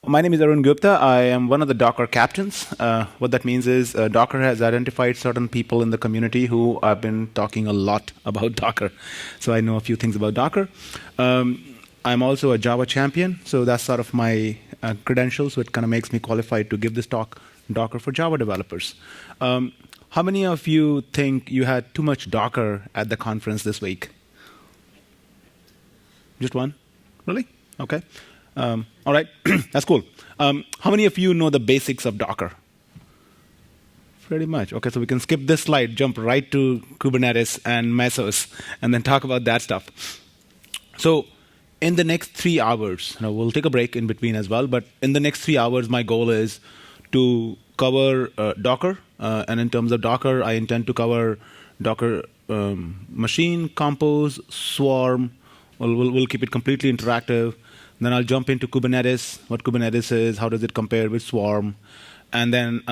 My name is Arun Gupta. I am one of the Docker captains. What that means is Docker has identified certain people in the community who have been talking a lot about Docker. So I know a few things about Docker. I'm also a Java champion, so that's sort of my credentials, so it kind of makes me qualified to give this talk, Docker for Java developers. How many of you think you had too much Docker at the conference this week? Just one? Really? Okay. All right, that's cool. How many of you know the basics of Docker? Pretty much. Okay, so we can skip this slide, jump right to Kubernetes and Mesos, and then talk about that stuff. So in the next 3 hours, we'll take a break in between as well, but in the next 3 hours, my goal is to cover Docker. And in terms of Docker, I intend to cover Docker machine, compose, swarm. We'll keep it completely interactive. Then I'll jump into Kubernetes, what Kubernetes is, how does it compare with Swarm, and then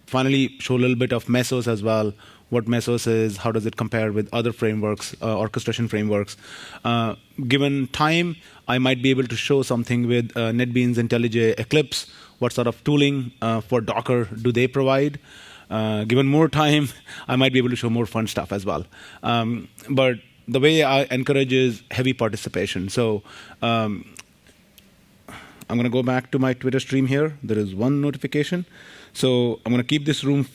finally show a little bit of Mesos as well, what Mesos is, how does it compare with other frameworks, orchestration frameworks. Given time, I might be able to show something with NetBeans, IntelliJ, Eclipse, what sort of tooling for Docker do they provide. Given more time, I might be able to show more fun stuff as well. But the way I encourage is heavy participation. So I'm going to go back to my Twitter stream here. There is one notification. So I'm going to keep this room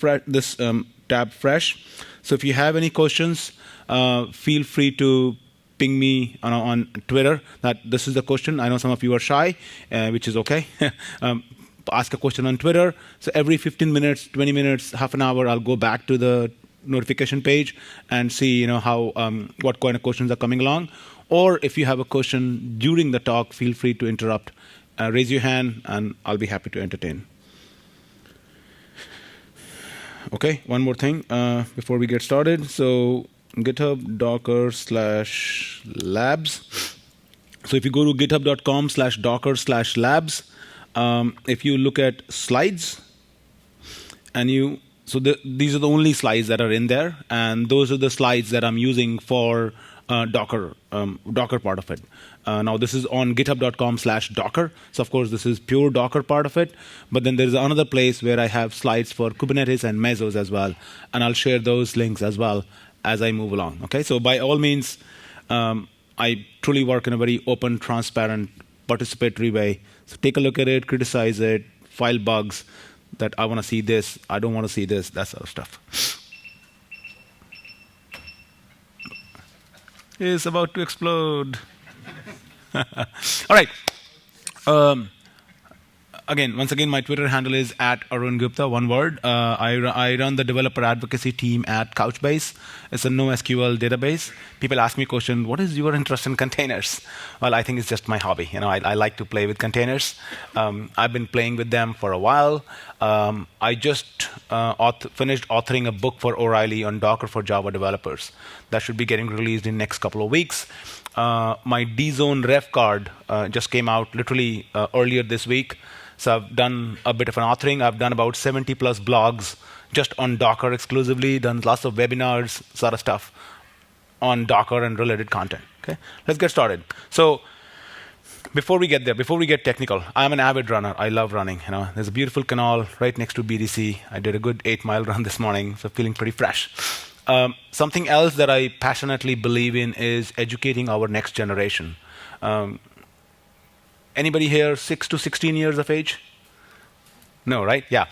tab fresh. So if you have any questions, feel free to ping me on Twitter that this is the question. I know some of you are shy, which is OK. Ask a question on Twitter. So every 15 minutes, 20 minutes, half an hour, I'll go back to the notification page and see how what kind of questions are coming along. Or if you have a question during the talk, feel free to interrupt. Raise your hand, and I'll be happy to entertain. OK, one more thing before we get started. So GitHub Docker/labs. So if you go to github.com/docker/labs, if you look at slides, and these are the only slides that are in there, and those are the slides that I'm using for Docker part of it. Now this is on github.com/docker. So of course this is pure Docker part of it. But then there's another place where I have slides for Kubernetes and Mesos as well, and I'll share those links as well as I move along. Okay, so by all means, I truly work in a very open, transparent, participatory way. So take a look at it, criticize it, file bugs that I want to see this, I don't want to see this, that sort of stuff. It's about to explode. All right. Once again, my Twitter handle is @ArunGupta, one word. I run the developer advocacy team at Couchbase. It's a NoSQL database. People ask me a question, what is your interest in containers? Well, I think it's just my hobby. I like to play with containers. I've been playing with them for a while. I just finished authoring a book for O'Reilly on Docker for Java developers. That should be getting released in the next couple of weeks. My dzone ref card just came out literally earlier this week. So I've done a bit of an authoring. I've done about 70 plus blogs just on Docker exclusively, done lots of webinars, sort of stuff on Docker and related content. Okay, let's get started. So before we get there, before we get technical, I'm an avid runner. I love running. There's a beautiful canal right next to BDC. I did a good 8-mile run this morning, so feeling pretty fresh. Something else that I passionately believe in is educating our next generation. Anybody here 6 to 16 years of age? No, right? Yeah.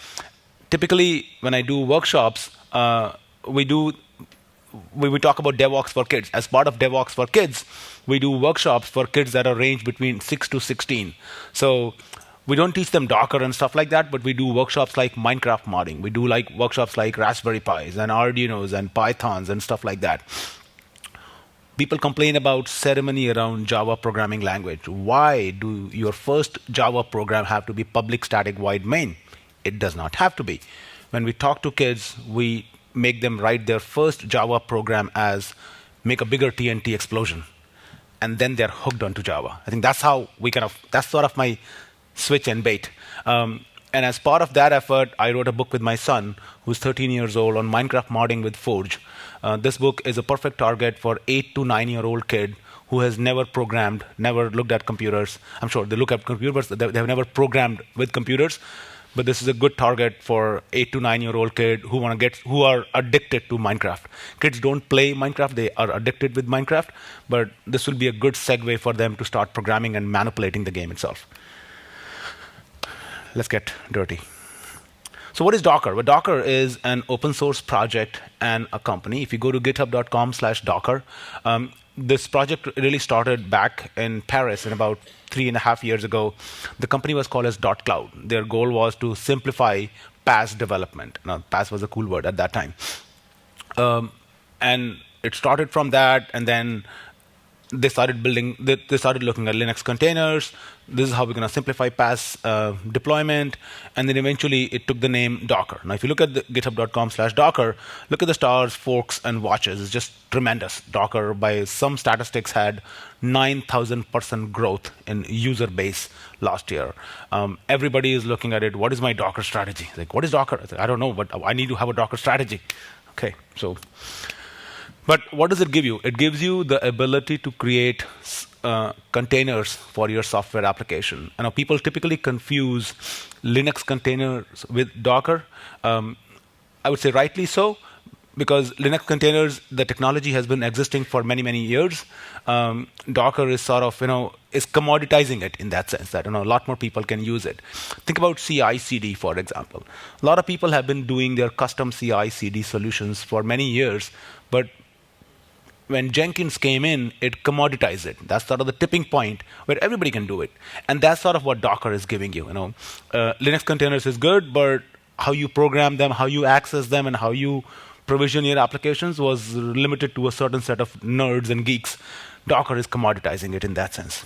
Typically, when I do workshops, we talk about DevOps for kids. As part of DevOps for kids, we do workshops for kids that are ranged between 6 to 16. So we don't teach them Docker and stuff like that, but we do workshops like Minecraft modding. We do workshops like Raspberry Pis and Arduinos and Pythons and stuff like that. People complain about ceremony around Java programming language. Why do your first Java program have to be public static void main? It does not have to be. When we talk to kids, we make them write their first Java program as make a bigger TNT explosion. And then they're hooked onto Java. I think that's how that's sort of my switch and bait. And as part of that effort, I wrote a book with my son, who's 13 years old, on Minecraft modding with Forge. This book is a perfect target for 8 to 9-year-old kid who has never programmed, never looked at computers. I'm sure they look at computers, but they have never programmed with computers. But this is a good target for 8 to 9-year-old kid who are addicted to Minecraft. Kids don't play Minecraft; they are addicted with Minecraft. But this will be a good segue for them to start programming and manipulating the game itself. Let's get dirty. So what is Docker? Well, Docker is an open source project and a company. If you go to github.com/Docker, this project really started back in Paris in about 3.5 years ago. The company was called as .cloud. Their goal was to simplify PaaS development. Now, PaaS was a cool word at that time. And it started from that, and then they started looking at Linux containers. This is how we're going to simplify PaaS deployment. And then eventually it took the name Docker. Now, if you look at the github.com/Docker, look at the stars, forks, and watches. It's just tremendous. Docker, by some statistics, had 9,000% growth in user base last year. Everybody is looking at it. What is my Docker strategy? Like, what is Docker? I don't know, but I need to have a Docker strategy. Okay, so. But what does it give you? It gives you the ability to create containers for your software application. I know people typically confuse Linux containers with Docker. I would say rightly so, because Linux containers, the technology has been existing for many, many years. Docker is sort of, is commoditizing it in that sense that, a lot more people can use it. Think about CI/CD, for example. A lot of people have been doing their custom CI/CD solutions for many years, but when Jenkins came in, it commoditized it. That's sort of the tipping point where everybody can do it. And that's sort of what Docker is giving you. Linux containers is good, but how you program them, how you access them, and how you provision your applications was limited to a certain set of nerds and geeks. Docker is commoditizing it in that sense.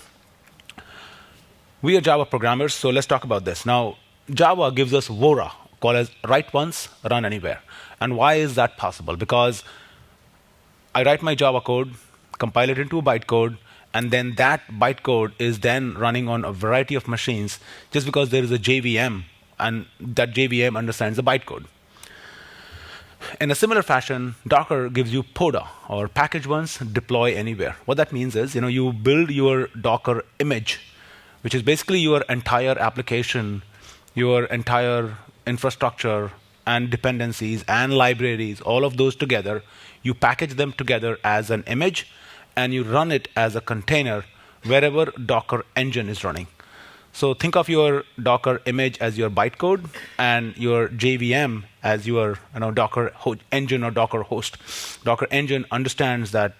We are Java programmers, so let's talk about this. Now, Java gives us VORA, called as write once, run anywhere. And why is that possible? Because I write my Java code, compile it into a bytecode, and then that bytecode is then running on a variety of machines just because there is a JVM, and that JVM understands the bytecode. In a similar fashion, Docker gives you PODA, or package once, deploy anywhere. What that means is, you build your Docker image, which is basically your entire application, your entire infrastructure, and dependencies, and libraries, all of those together. You package them together as an image, and you run it as a container wherever Docker engine is running. So think of your Docker image as your bytecode, and your JVM as your Docker engine or Docker host. Docker engine understands that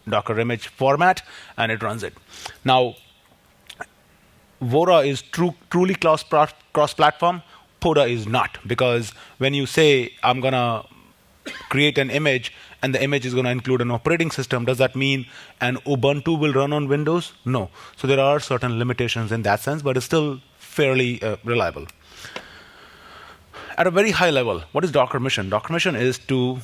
Docker image format, and it runs it. Now, VORA is truly cross-platform. PODA is not, because when you say, I'm going to create an image, and the image is going to include an operating system, does that mean an Ubuntu will run on Windows? No. So there are certain limitations in that sense, but it's still fairly reliable. At a very high level, what is Docker mission? Docker mission is to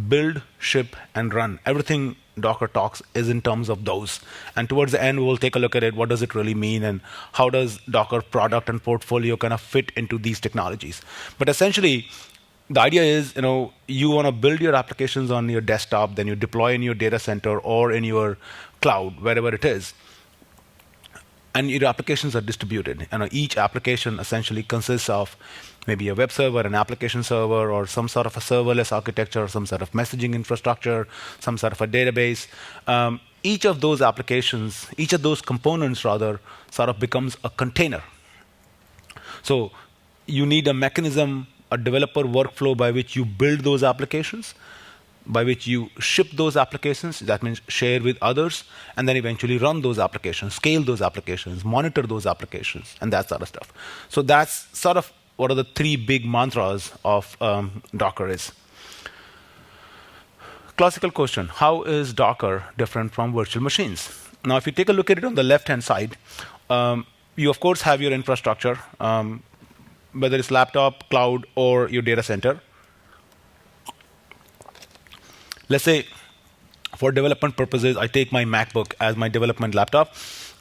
build, ship, and run. Everything Docker talks is in terms of those. And towards the end, we'll take a look at it. What does it really mean? And how does Docker product and portfolio kind of fit into these technologies? But essentially, the idea is, you want to build your applications on your desktop, then you deploy in your data center or in your cloud, wherever it is. And your applications are distributed. Each application essentially consists of maybe a web server, an application server, or some sort of a serverless architecture, or some sort of messaging infrastructure, some sort of a database. Each of those applications, each of those components rather, sort of becomes a container. So you need a mechanism, a developer workflow by which you build those applications, by which you ship those applications, that means share with others, and then eventually run those applications, scale those applications, monitor those applications, and that sort of stuff. So that's sort of what are the three big mantras of Docker is. Classical question, how is Docker different from virtual machines? Now, if you take a look at it on the left-hand side, you of course have your infrastructure, whether it's laptop, cloud, or your data center. Let's say, for development purposes, I take my MacBook as my development laptop.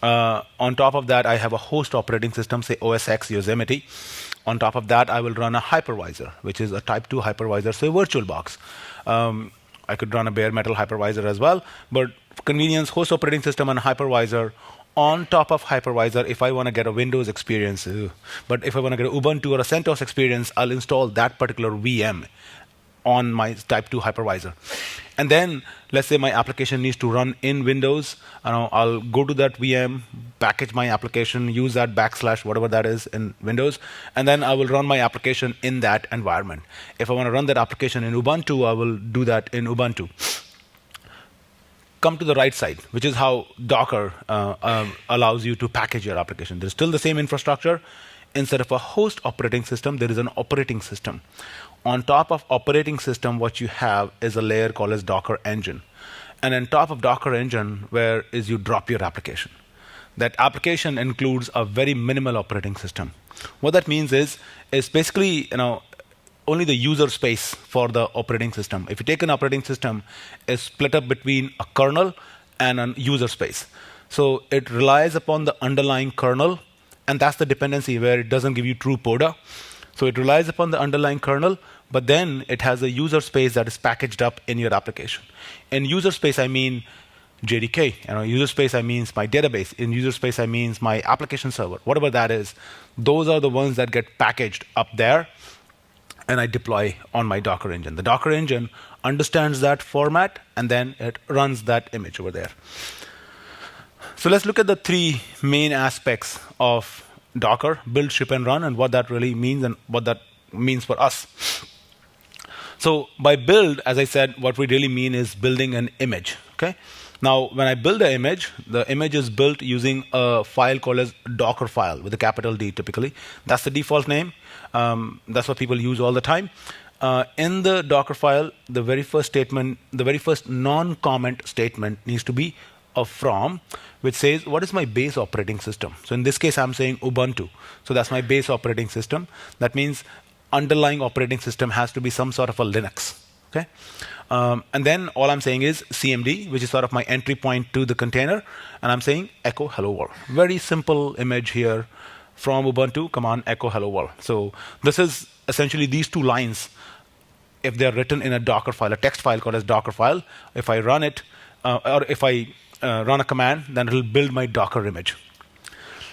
On top of that, I have a host operating system, say OS X Yosemite. On top of that, I will run a hypervisor, which is a type 2 hypervisor, say VirtualBox. I could run a bare metal hypervisor as well, but convenience, host operating system and hypervisor. On top of hypervisor, if I want to get a Windows experience, but if I want to get a Ubuntu or a CentOS experience, I'll install that particular VM on my type 2 hypervisor. And then let's say my application needs to run in Windows. I'll go to that VM, package my application, use that / whatever that is in Windows, and then I will run my application in that environment. If I want to run that application in Ubuntu, I will do that in Ubuntu. Come to the right side, which is how Docker allows you to package your application. There's still the same infrastructure. Instead of a host operating system, there is an operating system. On top of operating system, what you have is a layer called as Docker engine. And on top of Docker engine, where is you drop your application. That application includes a very minimal operating system. What that means is basically, only the user space for the operating system. If you take an operating system, it's split up between a kernel and a user space. So it relies upon the underlying kernel, and that's the dependency where it doesn't give you true PODA. So it relies upon the underlying kernel, but then it has a user space that is packaged up in your application. In user space, I mean JDK. User space, I mean my database. In user space, I mean my application server. Whatever that is, those are the ones that get packaged up there, and I deploy on my Docker engine. The Docker engine understands that format, and then it runs that image over there. So let's look at the 3 main aspects of Docker: build, ship, and run, and what that really means and what that means for us. So by build, as I said, what we really mean is building an image. Okay. Now, when I build an image, the image is built using a file called as Docker file with a capital D typically. That's the default name. That's what people use all the time. In the Docker file, the very first statement, the very first non-comment statement needs to be a from, which says, what is my base operating system? So in this case, I'm saying Ubuntu. So that's my base operating system. That means underlying operating system has to be some sort of a Linux. Okay. And then all I'm saying is CMD, which is sort of my entry point to the container. And I'm saying echo hello world. Very simple image here from Ubuntu, command echo hello world. So this is essentially these 2 lines. If they're written in a Docker file, a text file called as Docker file, if I run it, or if I run a command, then it'll build my Docker image.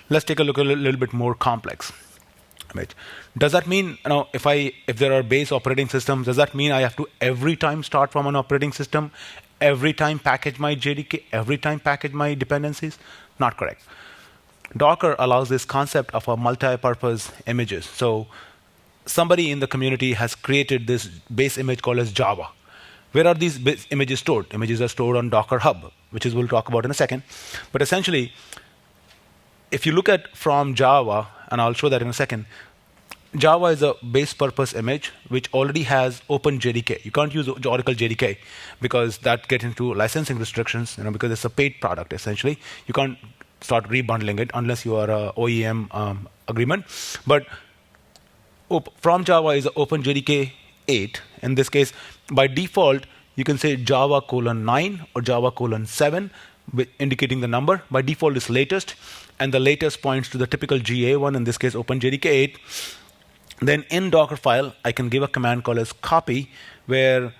Let's take a look at a little bit more complex. Does that mean, if there are base operating systems, does that mean I have to every time start from an operating system, every time package my JDK, every time package my dependencies? Not correct. Docker allows this concept of a multi-purpose images. So somebody in the community has created this base image called as Java. Where are these base images stored? Images are stored on Docker Hub, which is we'll talk about in a second. But essentially, if you look at from Java, and I'll show that in a second, Java is a base purpose image which already has open JDK. You can't use Oracle JDK because that gets into licensing restrictions, because it's a paid product essentially. You can't start rebundling it unless you are a OEM agreement. But from Java is open JDK 8. In this case, by default, you can say Java :9 or Java :7, indicating the number. By default, is latest, and the latest points to the typical GA one. In this case, open JDK 8. Then in Docker file, I can give a command called as copy, where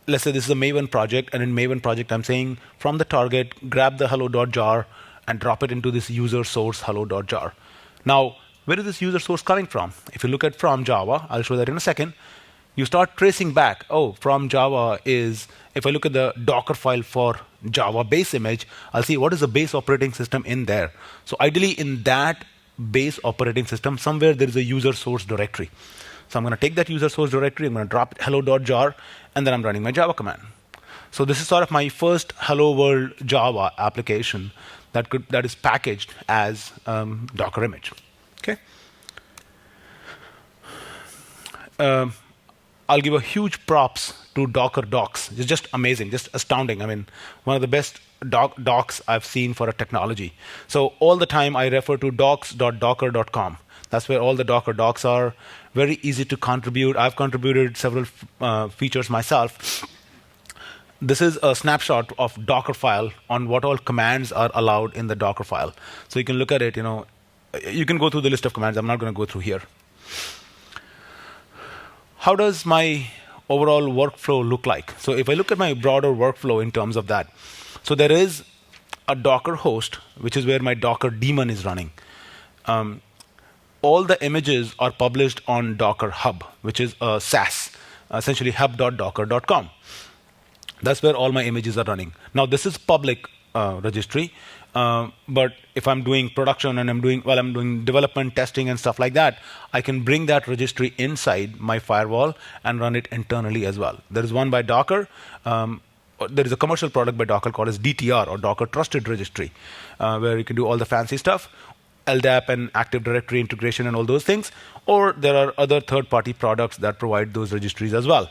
let's say this is a Maven project, and in Maven project, I'm saying from the target, grab the hello.jar and drop it into this user source hello.jar. Now, where is this user source coming from? If you look at from Java, I'll show that in a second. You start tracing back. Oh, from Java is, if I look at the Docker file for Java base image, I'll see what is the base operating system in there. So ideally, in that base operating system, somewhere there is a user source directory. So I'm going to take that user source directory, I'm going to drop it hello.jar, and then I'm running my Java command. So this is sort of my first hello world Java application that is packaged as Docker image. Okay. I'll give a huge props to Docker docs. It's just amazing, just astounding. I mean, one of the best docs I've seen for a technology. So all the time I refer to docs.docker.com. That's where all the Docker docs are. Very easy to contribute. I've contributed several features myself. This is a snapshot of Docker file on what all commands are allowed in the Docker file. So you can look at it, you can go through the list of commands. I'm not going to go through here. How does my overall workflow look like? So if I look at my broader workflow in terms of that, So there is a Docker host, which is where my Docker daemon is running. All the images are published on Docker Hub, which is a SaaS, essentially hub.docker.com. That's where all my images are running. Now, this is public registry, but if I'm doing production and I'm doing development, testing, and stuff like that, I can bring that registry inside my firewall and run it internally as well. There is one by Docker. There is a commercial product by Docker called as DTR, or Docker Trusted Registry, where you can do all the fancy stuff, LDAP and Active Directory integration and all those things. Or there are other third-party products that provide those registries as well.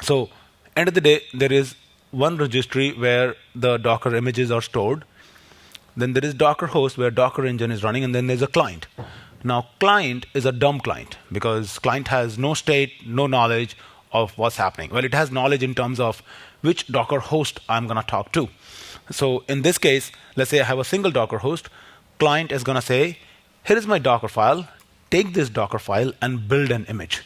So, end of the day, there is one registry where the Docker images are stored. Then there is Docker host where Docker engine is running, and then there's a client. Now, client is a dumb client because client has no state, no knowledge of what's happening. Well, it has knowledge in terms of which Docker host I'm going to talk to. So in this case, let's say I have a single Docker host. Client is going to say, here is my Docker file. Take this Docker file and build an image.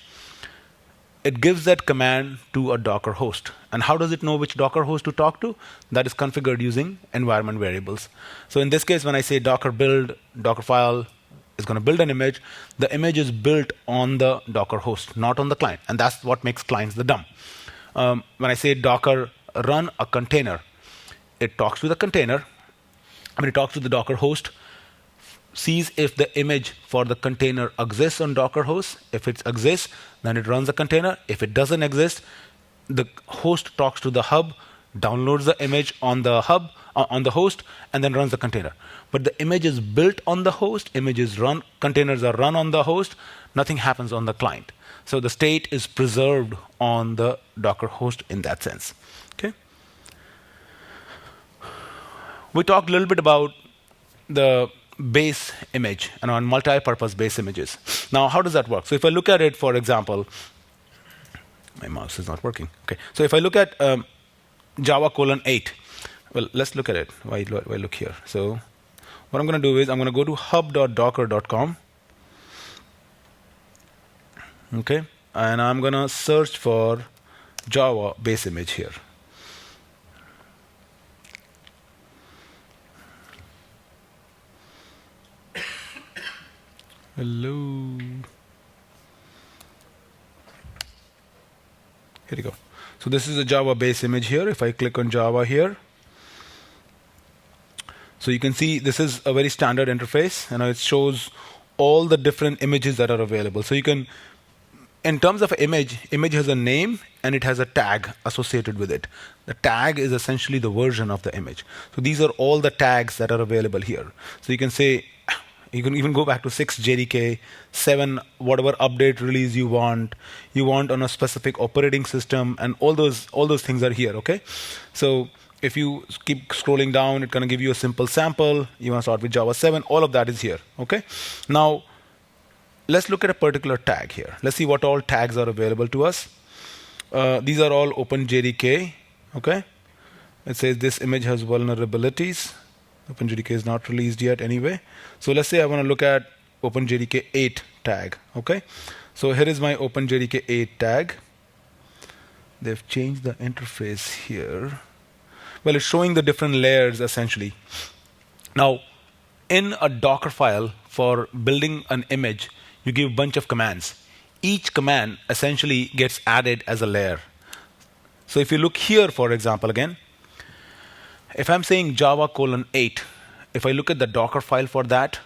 It gives that command to a Docker host. And how does it know which Docker host to talk to? That is configured using environment variables. So in this case, when I say Docker build, Docker file is going to build an image, the image is built on the Docker host, not on the client. And that's what makes clients the dumb. When I say Docker run a container, it talks to the container. When it talks to the Docker host, sees if the image for the container exists on Docker host. If it exists, then it runs the container. If it doesn't exist, the host talks to the hub, downloads the image on the hub, on the host, and then runs the container. But the image is built on the host, images run, containers are run on the host, nothing happens on the client. So the state is preserved on the Docker host in that sense. Okay. We talked a little bit about the base image and on multi-purpose base images. Now, how does that work? So if I look at it, for example, my mouse is not working. Okay, so if I look at Java 8, well, let's look at it. Why look here? So what I'm going to do is I'm going to go to hub.docker.com. Okay, and I'm going to search for Java base image here. Hello. Here you go. So this is a Java base image here. If I click on Java here, so you can see this is a very standard interface, and it shows all the different images that are available. So you can, in terms of image has a name and it has a tag associated with it. The tag is essentially the version of the image. So these are all the tags that are available here. So you can say, you can even go back to 6 JDK, 7, whatever update release you want on a specific operating system, and all those things are here, okay? So if you keep scrolling down, it's going to give you a simple sample. You want to start with Java 7, all of that is here, okay? Now, let's look at a particular tag here. Let's see what all tags are available to us. These are all OpenJDK, okay? It says this image has vulnerabilities. OpenJDK is not released yet anyway. So let's say I want to look at OpenJDK 8 tag. Okay, so here is my OpenJDK 8 tag. They've changed the interface here. Well, it's showing the different layers essentially. Now, in a Docker file for building an image, you give a bunch of commands. Each command essentially gets added as a layer. So if you look here, for example, again, if I'm saying Java 8, if I look at the Docker file for that,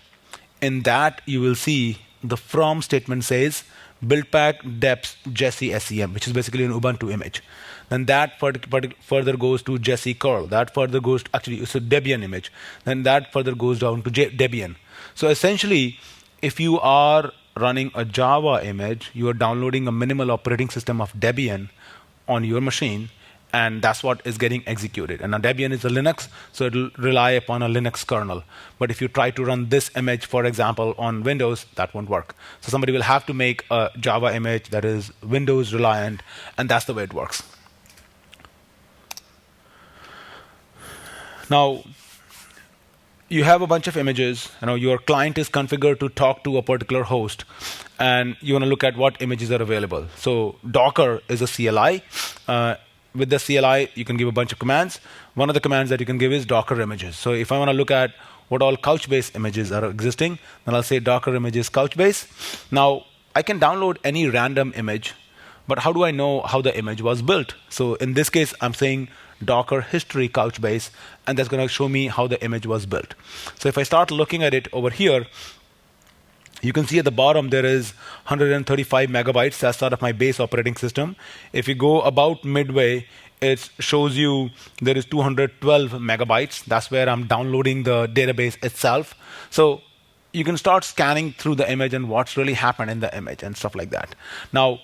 in that you will see the from statement says buildpack deps Jesse SEM, which is basically an Ubuntu image. Then that further goes to Jesse curl. That further goes to, actually, it's a Debian image. Then that further goes down to Debian. So essentially, if you are running a Java image, you are downloading a minimal operating system of Debian on your machine, and that's what is getting executed. And now Debian is a Linux, so it will rely upon a Linux kernel. But if you try to run this image, for example, on Windows, that won't work. So somebody will have to make a Java image that is Windows reliant, and that's the way it works. Now, you have a bunch of images. Your client is configured to talk to a particular host, and you want to look at what images are available. So Docker is a CLI. with the CLI, you can give a bunch of commands. One of the commands that you can give is Docker images. So if I want to look at what all Couchbase images are existing, then I'll say Docker images Couchbase. Now, I can download any random image, but how do I know how the image was built? So in this case, I'm saying Docker history Couchbase, and that's going to show me how the image was built. So if I start looking at it over here, you can see at the bottom there is 135 megabytes. That's sort of my base operating system. If you go about midway, it shows you there is 212 megabytes. That's where I'm downloading the database itself. So you can start scanning through the image and what's really happened in the image and stuff like that. Now,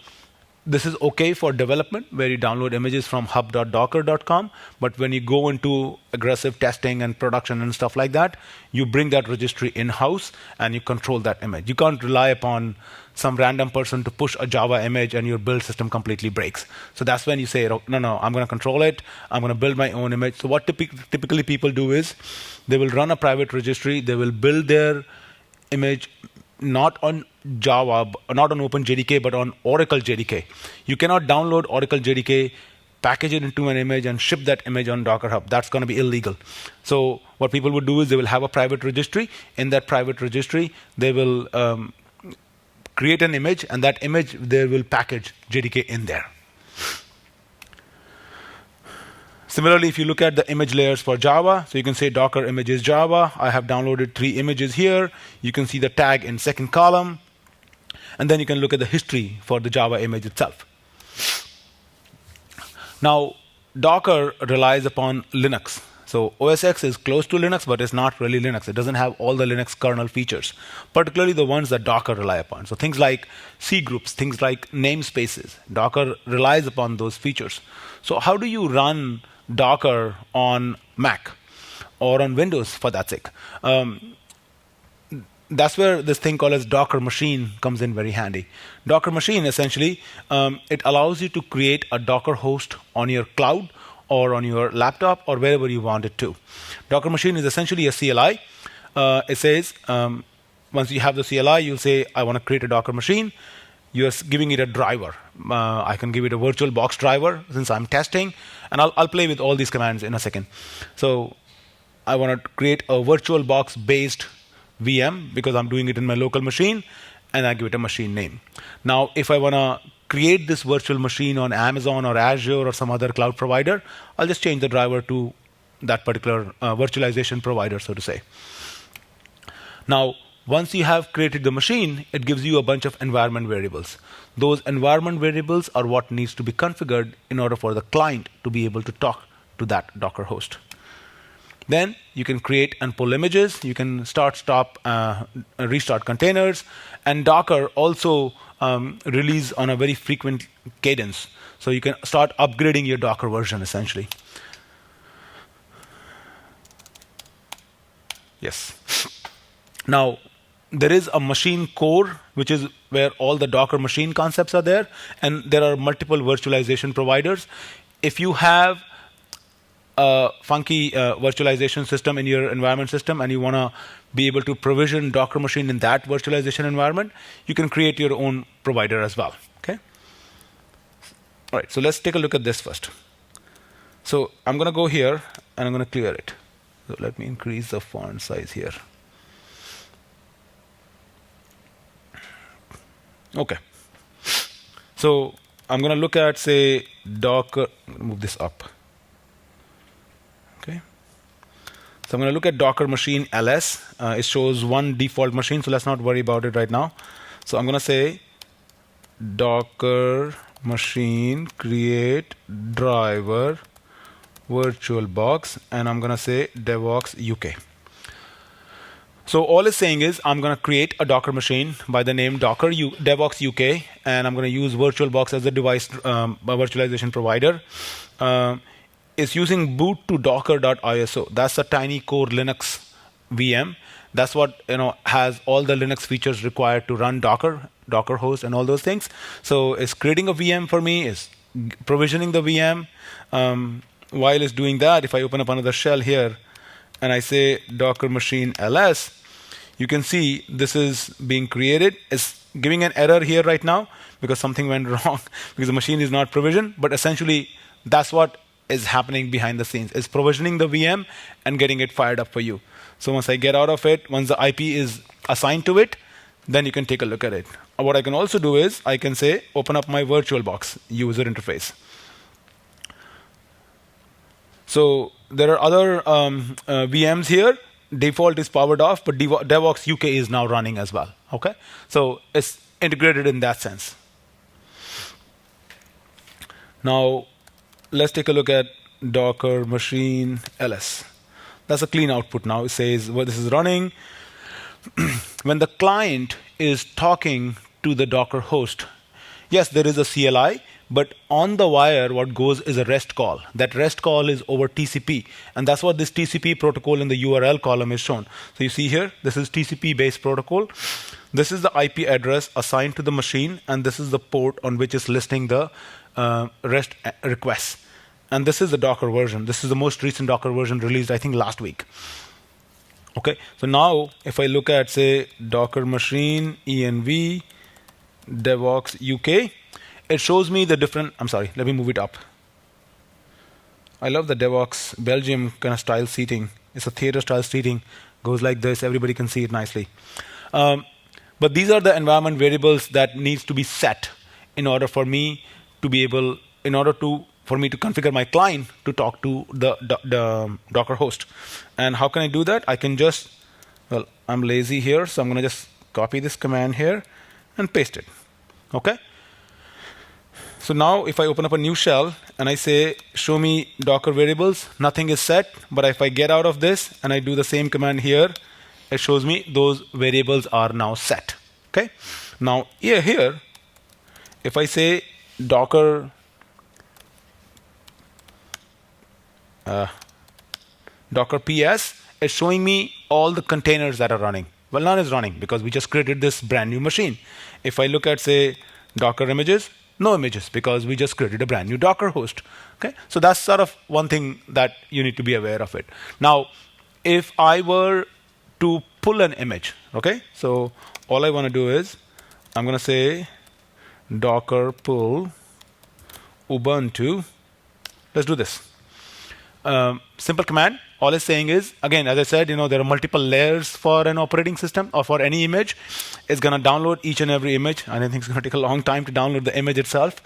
this is OK for development, where you download images from hub.docker.com. But when you go into aggressive testing and production and stuff like that, you bring that registry in-house and you control that image. You can't rely upon some random person to push a Java image and your build system completely breaks. So that's when you say, no, I'm going to control it. I'm going to build my own image. So what typically people do is they will run a private registry. They will build their image not on Java, not on OpenJDK, but on Oracle JDK. You cannot download Oracle JDK, package it into an image, and ship that image on Docker Hub. That's going to be illegal. So what people would do is they will have a private registry. In that private registry, they will create an image, and that image, they will package JDK in there. Similarly, if you look at the image layers for Java, so you can say Docker images Java. I have downloaded 3 images here. You can see the tag in second column. And then you can look at the history for the Java image itself. Now, Docker relies upon Linux. So OS X is close to Linux, but it's not really Linux. It doesn't have all the Linux kernel features, particularly the ones that Docker rely upon. So things like C groups, things like namespaces. Docker relies upon those features. So how do you run Docker on Mac or on Windows, for that sake? That's where this thing called as Docker machine comes in very handy. Docker machine, essentially, it allows you to create a Docker host on your cloud or on your laptop or wherever you want it to. Docker machine is essentially a CLI. It says, once you have the CLI, you'll say, I want to create a Docker machine. You're giving it a driver. I can give it a virtual box driver since I'm testing. And I'll play with all these commands in a second. So I want to create a virtual box based VM because I'm doing it in my local machine, and I give it a machine name. Now, if I want to create this virtual machine on Amazon or Azure or some other cloud provider, I'll just change the driver to that particular virtualization provider, so to say. Now, once you have created the machine, it gives you a bunch of environment variables. Those environment variables are what needs to be configured in order for the client to be able to talk to that Docker host. Then you can create and pull images. You can start, stop, restart containers. And Docker also release on a very frequent cadence. So you can start upgrading your Docker version, essentially. Yes. Now, there is a machine core, which is where all the Docker machine concepts are there. And there are multiple virtualization providers. If you have a funky virtualization system in your environment system and you want to be able to provision Docker machine in that virtualization environment, you can create your own provider as well. Okay. All right, so let's take a look at this first. So I'm going to go here and I'm going to clear it. So let me increase the font size here. Okay. So I'm going to look at, say, Docker. Move this up. Okay. So I'm going to look at Docker machine ls. It shows one default machine, so let's not worry about it right now. So I'm going to say Docker machine create driver VirtualBox, and I'm going to say devox UK. So all it's saying is I'm going to create a Docker machine by the name Docker devox UK, and I'm going to use VirtualBox as the device virtualization provider. It's using boot to docker.iso. That's a tiny core Linux VM. That's what has all the Linux features required to run Docker host, and all those things. So it's creating a VM for me. It's provisioning the VM. While it's doing that, if I open up another shell here and I say Docker machine ls, you can see this is being created. It's giving an error here right now because something went wrong because the machine is not provisioned. But essentially, That's what is happening behind the scenes. It's provisioning the VM and getting it fired up for you. So once I get out of it, once the IP is assigned to it, then you can take a look at it. What I can also do is I can say, open up my VirtualBox user interface. So there are other VMs here. Default is powered off, but DevOps UK is now running as well. Okay, so it's integrated in that sense. Now let's take a look at Docker machine ls. That's a clean output now. It says, well, this is running. When the client is talking to the Docker host, yes, there is a CLI, but on the wire, what goes is a REST call. That REST call is over TCP, and that's what this TCP protocol in the URL column is shown. So you see here, this is TCP-based protocol. This is the IP address assigned to the machine, and this is the port on which is listing the REST requests. And this is the Docker version. This is the most recent Docker version released, I think, last week. Okay, so now if I look at, say, Docker machine, env, devox UK, it shows me the different, I'm sorry, let me move it up. I love the devox Belgium kind of style seating. It's a theater style seating, goes like this, everybody can see it nicely. But these are the environment variables that needs to be set in order for me to be able, for me to configure my client to talk to the Docker host. And how can I do that? I can just, well, I'm lazy here, so I'm going to just copy this command here and paste it. Okay? So now if I open up a new shell and I say, show me Docker variables, nothing is set. But if I get out of this and I do the same command here, it shows me those variables are now set. Okay? Now here, if I say Docker Docker PS, it's showing me all the containers that are running. Well, none is running because we just created this brand new machine. If I look at, say, Docker images, no images because we just created a brand new Docker host. Okay, so that's sort of one thing that you need to be aware of it. Now, if I were to pull an image, okay, so all I want to do is I'm going to say Docker pull Ubuntu. Let's do this. Simple command. All it's saying is, again, as I said, there are multiple layers for an operating system or for any image. It's going to download each and every image. I don't think it's going to take a long time to download the image itself,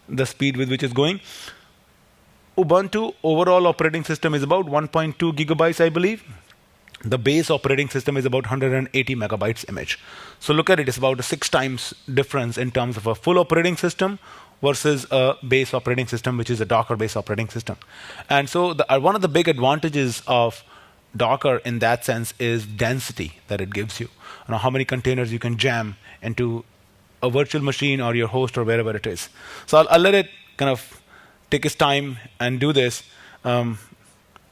the speed with which it's going. Ubuntu overall operating system is about 1.2 gigabytes, I believe. The base operating system is about 180 megabytes image. So look at it, it's about a 6 times difference in terms of a full operating system versus a base operating system, which is a Docker-based operating system. And so one of the big advantages of Docker in that sense is density that it gives you. How many containers you can jam into a virtual machine or your host or wherever it is. So I'll let it kind of take its time and do this. And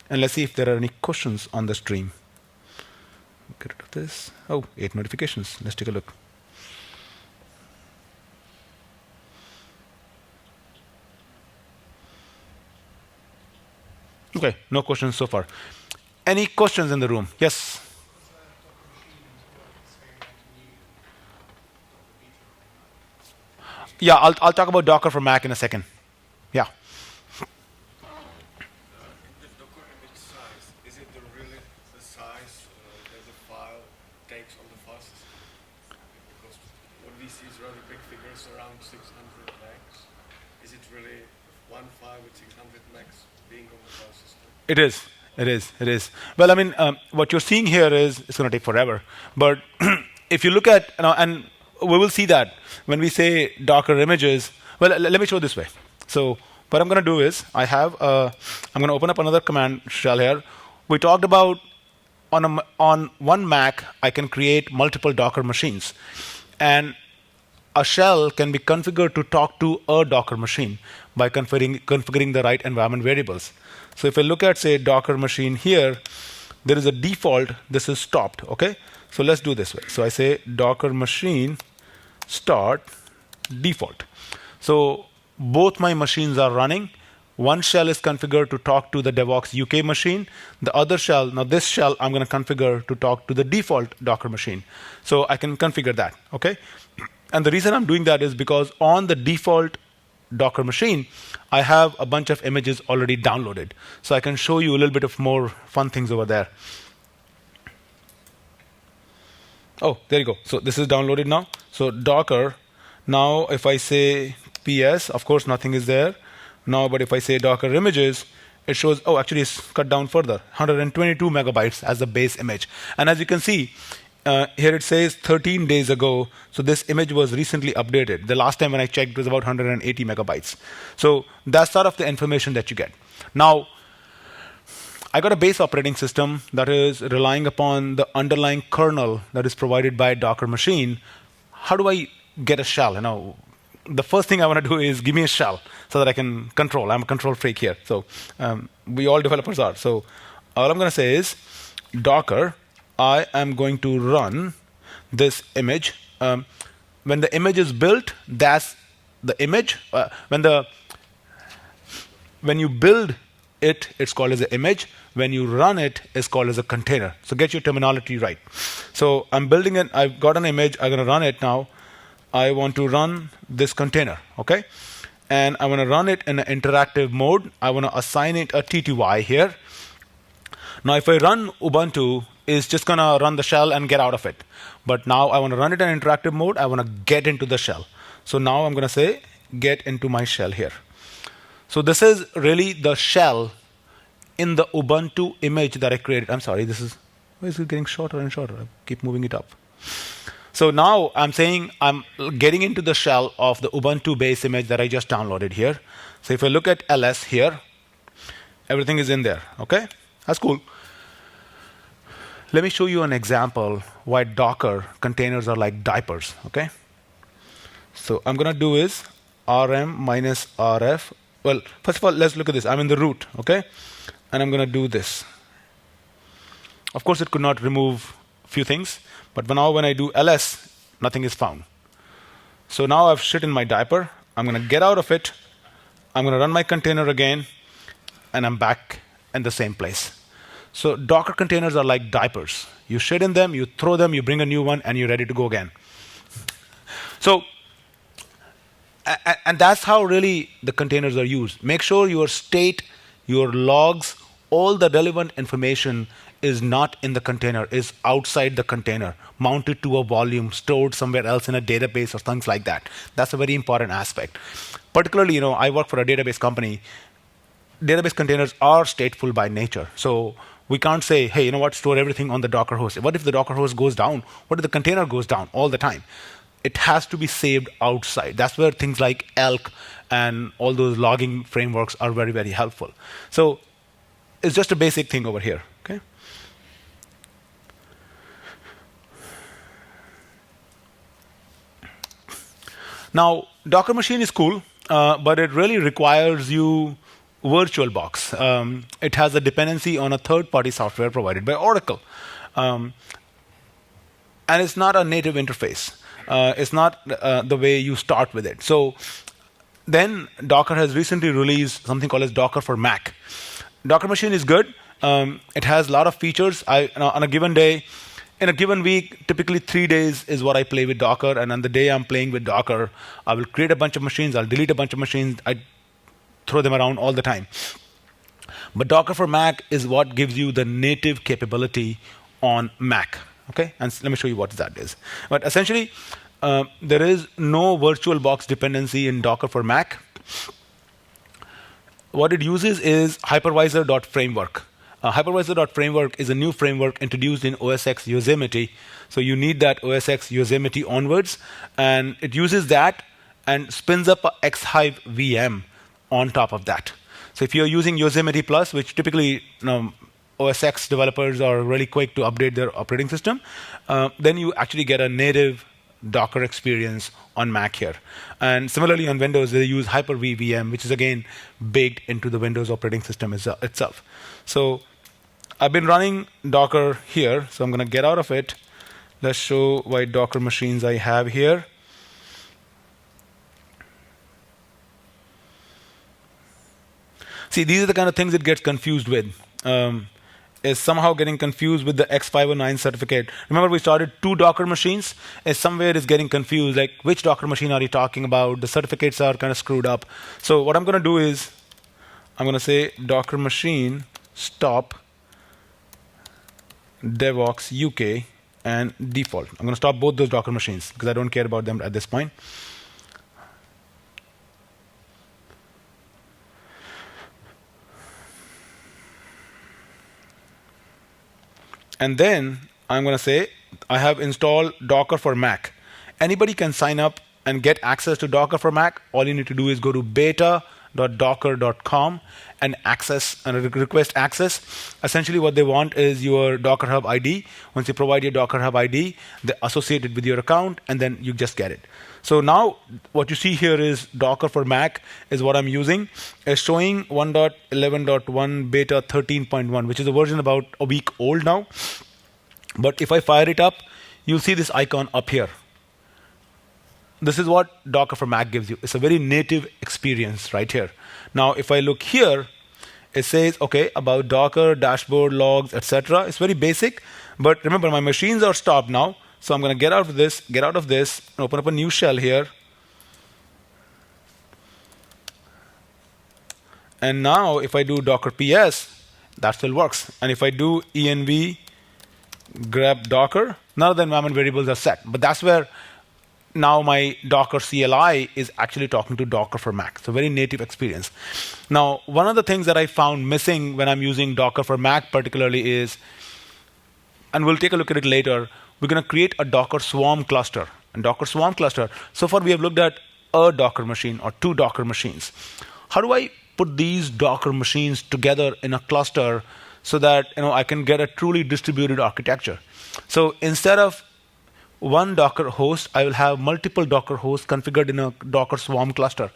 let's see if there are any questions on the stream. Get rid of this. Oh, 8 notifications. Let's take a look. Okay, no questions so far. Any questions in the room? Yes? Yeah, I'll talk about Docker for Mac in a second. Yeah. The Docker image size, is it really the size that the file takes on the file system? Because what we see is rather big figures, around 600 megs. Is it really one file with 600 megs being on the file system? It is. It is. It is. Well, I mean, what you're seeing here is it's going to take forever. But if you look at, and we will see that when we say Docker images. Well, let me show this way. So what I'm going to do is I'm going to open up another command shell here. We talked about on one Mac, I can create multiple Docker machines. And a shell can be configured to talk to a Docker machine by configuring the right environment variables. So if I look at, say, Docker machine here, there is a default. This is stopped. Okay. So let's do this way. So I say Docker machine start default. So both my machines are running. One shell is configured to talk to the DevOps UK machine. The other shell, now this shell, I'm going to configure to talk to the default Docker machine. So I can configure that. Okay. And the reason I'm doing that is because on the default Docker machine, I have a bunch of images already downloaded. So I can show you a little bit of more fun things over there. Oh, there you go. So this is downloaded now. So Docker, now if I say PS, of course nothing is there. Now, but if I say Docker images, it shows, oh, actually it's cut down further, 122 megabytes as the base image. And as you can see, here it says 13 days ago, so this image was recently updated. The last time when I checked, it was about 180 megabytes. So that's sort of the information that you get. Now, I got a base operating system that is relying upon the underlying kernel that is provided by a Docker machine. How do I get a shell? You know, the first thing I want to do is give me a shell so that I can control. I'm a control freak here. So we all developers are. So all I'm going to say is Docker, I am going to run this image. When the image is built, that's the image. When you build it, it's called as an image. When you run it, it's called as a container. So get your terminology right. So I'm building it. I've got an image. I'm going to run it now. I want to run this container, okay? And I want to run it in an interactive mode. I want to assign it a TTY here. Now, if I run Ubuntu, it's just going to run the shell and get out of it. But now I want to run it in interactive mode. I want to get into the shell. So now I'm going to say, get into my shell here. So this is really the shell in the Ubuntu image that I created. I'm sorry, why is it getting shorter and shorter? I keep moving it up. So now I'm saying I'm getting into the shell of the Ubuntu base image that I just downloaded here. So if I look at ls here, everything is in there, okay? That's cool. Let me show you an example why Docker containers are like diapers, okay? So I'm going to do is rm minus rf. Well, first of all, let's look at this. I'm in the root, okay? And I'm going to do this. Of course, it could not remove a few things. But now when I do ls, nothing is found. So now I've shit in my diaper. I'm going to get out of it. I'm going to run my container again. And I'm back in the same place. So Docker containers are like diapers. You shit in them, you throw them, you bring a new one, and you're ready to go again. So, and that's how really the containers are used. Make sure your state, your logs, all the relevant information is not in the container, is outside the container, mounted to a volume, stored somewhere else in a database or things like that. That's a very important aspect. Particularly, I work for a database company. Database containers are stateful by nature. So we can't say, hey, you know what, store everything on the Docker host. What if the Docker host goes down? What if the container goes down all the time? It has to be saved outside. That's where things like Elk and all those logging frameworks are very, very helpful. So it's just a basic thing over here, okay? Now, Docker machine is cool, but it really requires you VirtualBox. It has a dependency on a third-party software provided by Oracle. And it's not a native interface. It's not the way you start with it. So then Docker has recently released something called as Docker for Mac. Docker machine is good. It has a lot of features. On a given day, in a given week, typically 3 days is what I play with Docker. And on the day I'm playing with Docker, I will create a bunch of machines. I'll delete a bunch of machines. I throw them around all the time. But Docker for Mac is what gives you the native capability on Mac. Okay, and let me show you what that is. But essentially, there is no VirtualBox dependency in Docker for Mac. What it uses is hypervisor.framework. Hypervisor.framework is a new framework introduced in OS X Yosemite. So you need that OS X Yosemite onwards. And it uses that and spins up a Xhive VM on top of that. So if you're using Yosemite Plus, which typically OS X developers are really quick to update their operating system, then you actually get a native Docker experience on Mac here. And similarly on Windows, they use Hyper-V VM, which is again baked into the Windows operating system itself. So I've been running Docker here, so I'm going to get out of it. Let's show what Docker machines I have here. See, these are the kind of things it gets confused with. is somehow getting confused with the X509 certificate. Remember, we started 2 Docker machines. Is somewhere is getting confused, like which Docker machine are you talking about? The certificates are kind of screwed up. So what I'm going to do is, I'm going to say Docker machine stop devox UK and default. I'm going to stop both those Docker machines because I don't care about them at this point. And then I'm going to say I have installed Docker for Mac. Anybody can sign up and get access to Docker for Mac. All you need to do is go to beta.docker.com and request access. Essentially what they want is your Docker Hub ID. Once you provide your Docker Hub ID, they associate it with your account, and then you just get it. So now what you see here is Docker for Mac is what I'm using. It's showing 1.11.1 beta 13.1, which is a version about a week old now. But if I fire it up, you'll see this icon up here. This is what Docker for Mac gives you. It's a very native experience right here. Now, if I look here, it says, okay, about Docker, dashboard, logs, etc. It's very basic. But remember, my machines are stopped now. So I'm going to get out of this, and open up a new shell here. And now if I do Docker PS, that still works. And if I do env grep Docker, none of the environment variables are set. But that's where now my Docker CLI is actually talking to Docker for Mac. So very native experience. Now, one of the things that I found missing when I'm using Docker for Mac particularly is, and we'll take a look at it later, we're going to create a Docker Swarm cluster. And Docker Swarm cluster, so far we have looked at a Docker machine or 2 Docker machines. How do I put these Docker machines together in a cluster so that I can get a truly distributed architecture? So instead of one Docker host, I will have multiple Docker hosts configured in a Docker Swarm cluster,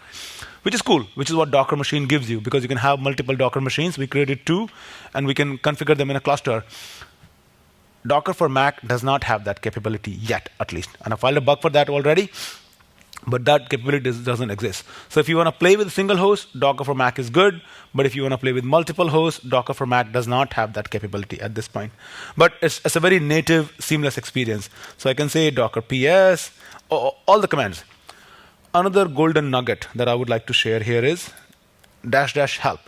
which is cool, which is what Docker machine gives you, because you can have multiple Docker machines. We created 2, and we can configure them in a cluster. Docker for Mac does not have that capability yet, at least. And I filed a bug for that already, but that capability doesn't exist. So if you want to play with a single host, Docker for Mac is good. But if you want to play with multiple hosts, Docker for Mac does not have that capability at this point. But it's a very native, seamless experience. So I can say Docker PS, all the commands. Another golden nugget that I would like to share here is --help.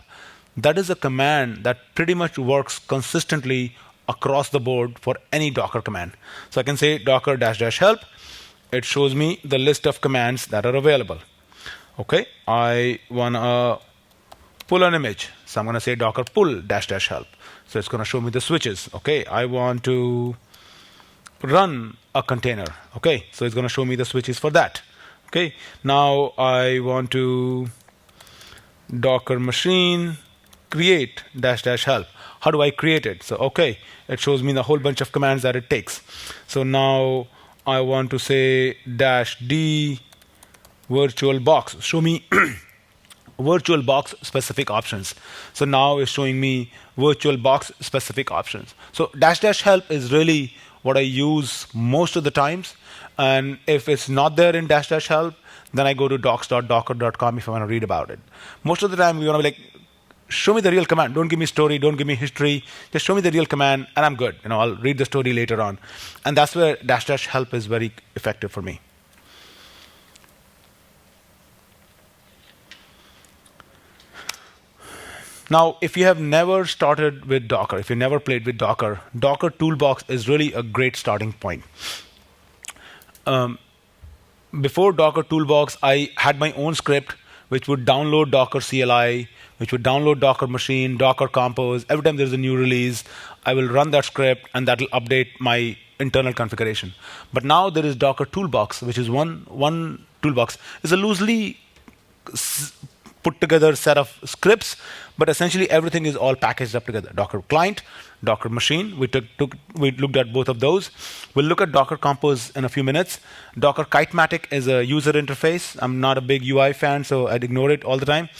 That is a command that pretty much works consistently across the board for any Docker command. So I can say Docker --help. It shows me the list of commands that are available. Okay, I want to pull an image. So I'm going to say Docker pull --help. So it's going to show me the switches. Okay, I want to run a container. Okay, so it's going to show me the switches for that. Okay, now I want to Docker machine create --help. How do I create it? So okay, it shows me the whole bunch of commands that it takes. So now I want to say -d virtual box. Show me virtual box specific options. So now it's showing me virtual box specific options. So --help is really what I use most of the times. And if it's not there in --help, then I go to docs.docker.com if I want to read about it. Most of the time we want to be like, show me the real command. Don't give me story. Don't give me history. Just show me the real command, and I'm good. I'll read the story later on. And that's where --help is very effective for me. Now, if you have never started with Docker, if you never played with Docker, Docker toolbox is really a great starting point. Before Docker toolbox, I had my own script which would download Docker CLI, which would download Docker machine, Docker compose. Every time there's a new release, I will run that script, and that will update my internal configuration. But now there is Docker toolbox, which is one toolbox. It's a loosely put together set of scripts, but essentially everything is all packaged up together. Docker client, Docker machine. We looked at both of those. We'll look at Docker compose in a few minutes. Docker kitematic is a user interface. I'm not a big UI fan, so I'd ignore it all the time.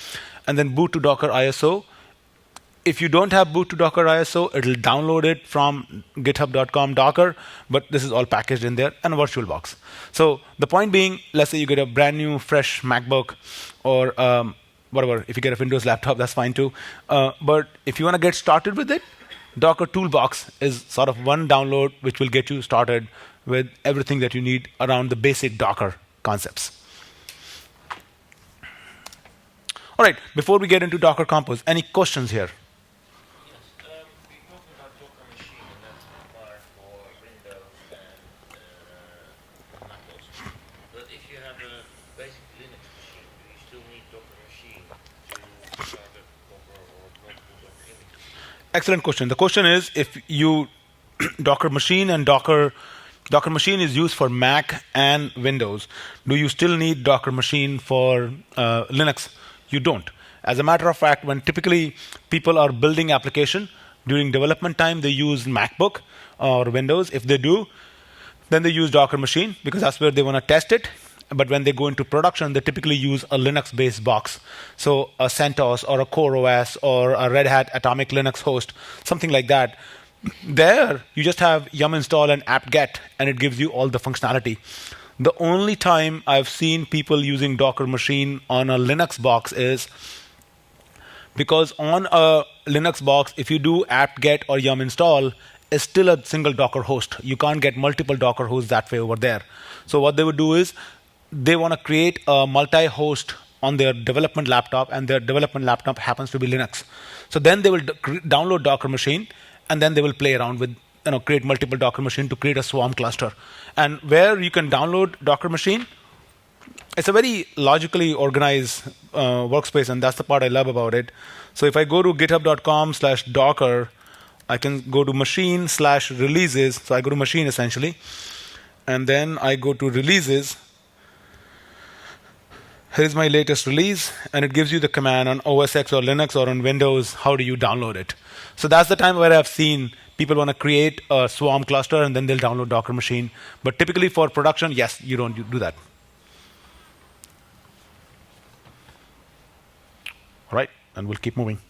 And then boot to Docker ISO. If you don't have boot to Docker ISO, it'll download it from github.com Docker, but this is all packaged in there, and a VirtualBox. So the point being, let's say you get a brand new, fresh MacBook, or whatever. If you get a Windows laptop, that's fine too. But if you want to get started with it, Docker toolbox is sort of one download which will get you started with everything that you need around the basic Docker concepts. All right, before we get into Docker Compose, any questions here? Yes, we talked about Docker machine, and that's required for Windows and MacOS. But if you have a basic Linux machine, do you still need Docker machine to start up Docker or multiple Docker images? Excellent question. The question is, if you Docker machine and Docker machine is used for Mac and Windows, do you still need Docker machine for Linux? You don't. As a matter of fact, when typically people are building application during development time, they use MacBook or Windows. If they do, then they use Docker machine because that's where they want to test it. But when they go into production, they typically use a Linux-based box. So a CentOS or a CoreOS or a Red Hat Atomic Linux host, something like that. There, you just have yum install and apt-get, and it gives you all the functionality. The only time I've seen people using Docker machine on a Linux box is because on a Linux box, if you do apt-get or yum install, it's still a single Docker host. You can't get multiple Docker hosts that way over there. So what they would do is they want to create a multi-host on their development laptop, and their development laptop happens to be Linux. So then they will download Docker machine, and then they will play around with, create multiple Docker machine to create a swarm cluster. And where you can download Docker machine, it's a very logically organized workspace, and that's the part I love about it. So if I go to github.com/docker, I can go to machine/releases. So I go to machine essentially, and then I go to releases. Here's my latest release, and it gives you the command on OS X or Linux or on Windows, how do you download it. So that's the time where I've seen people want to create a swarm cluster, and then they'll download Docker machine. But typically for production, yes, you don't do that. All right, and we'll keep moving.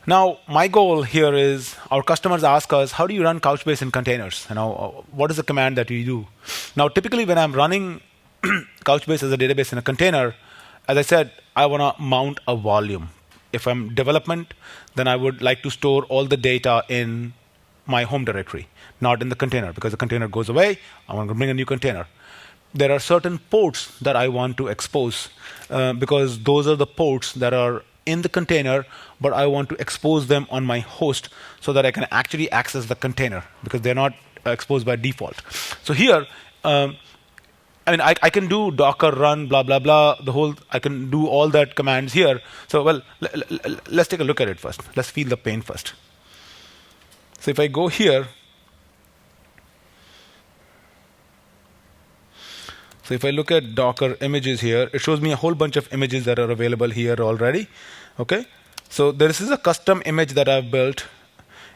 Now, my goal here is our customers ask us, how do you run Couchbase in containers? What is the command that you do? Now, typically when I'm running Couchbase as a database in a container, as I said, I want to mount a volume. If I'm development, then I would like to store all the data in my home directory, not in the container, because the container goes away. I want to bring a new container. There are certain ports that I want to expose because those are the ports that are in the container, but I want to expose them on my host so that I can actually access the container because they're not exposed by default. So here, I can do Docker run, blah, blah, blah, I can do all that commands here. So, well, let's take a look at it first. Let's feel the pain first. So if I go here, so if I look at Docker images here, it shows me a whole bunch of images that are available here already. Okay, so this is a custom image that I've built.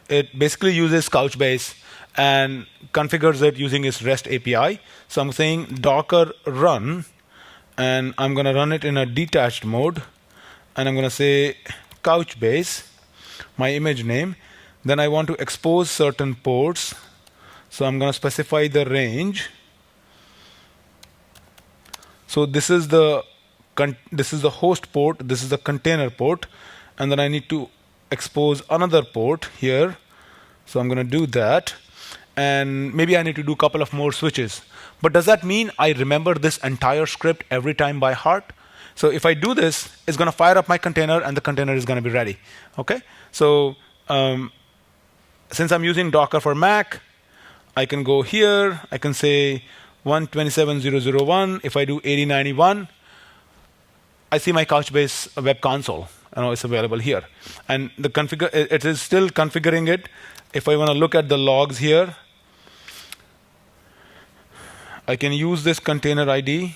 It basically uses Couchbase and configures it using its REST API. So I'm saying Docker run, and I'm going to run it in a detached mode. And I'm going to say Couchbase, my image name. Then I want to expose certain ports. So I'm going to specify the range. So this is the host port, this is the container port, and then I need to expose another port here. So I'm going to do that, and maybe I need to do a couple of more switches. But does that mean I remember this entire script every time by heart? So if I do this, it's going to fire up my container, and the container is going to be ready. Okay. So since I'm using Docker for Mac, I can go here. I can say 127.0.0.1. If I do 8091, I see my Couchbase web console. It's available here, and it is still configuring it. If I want to look at the logs here, I can use this container ID,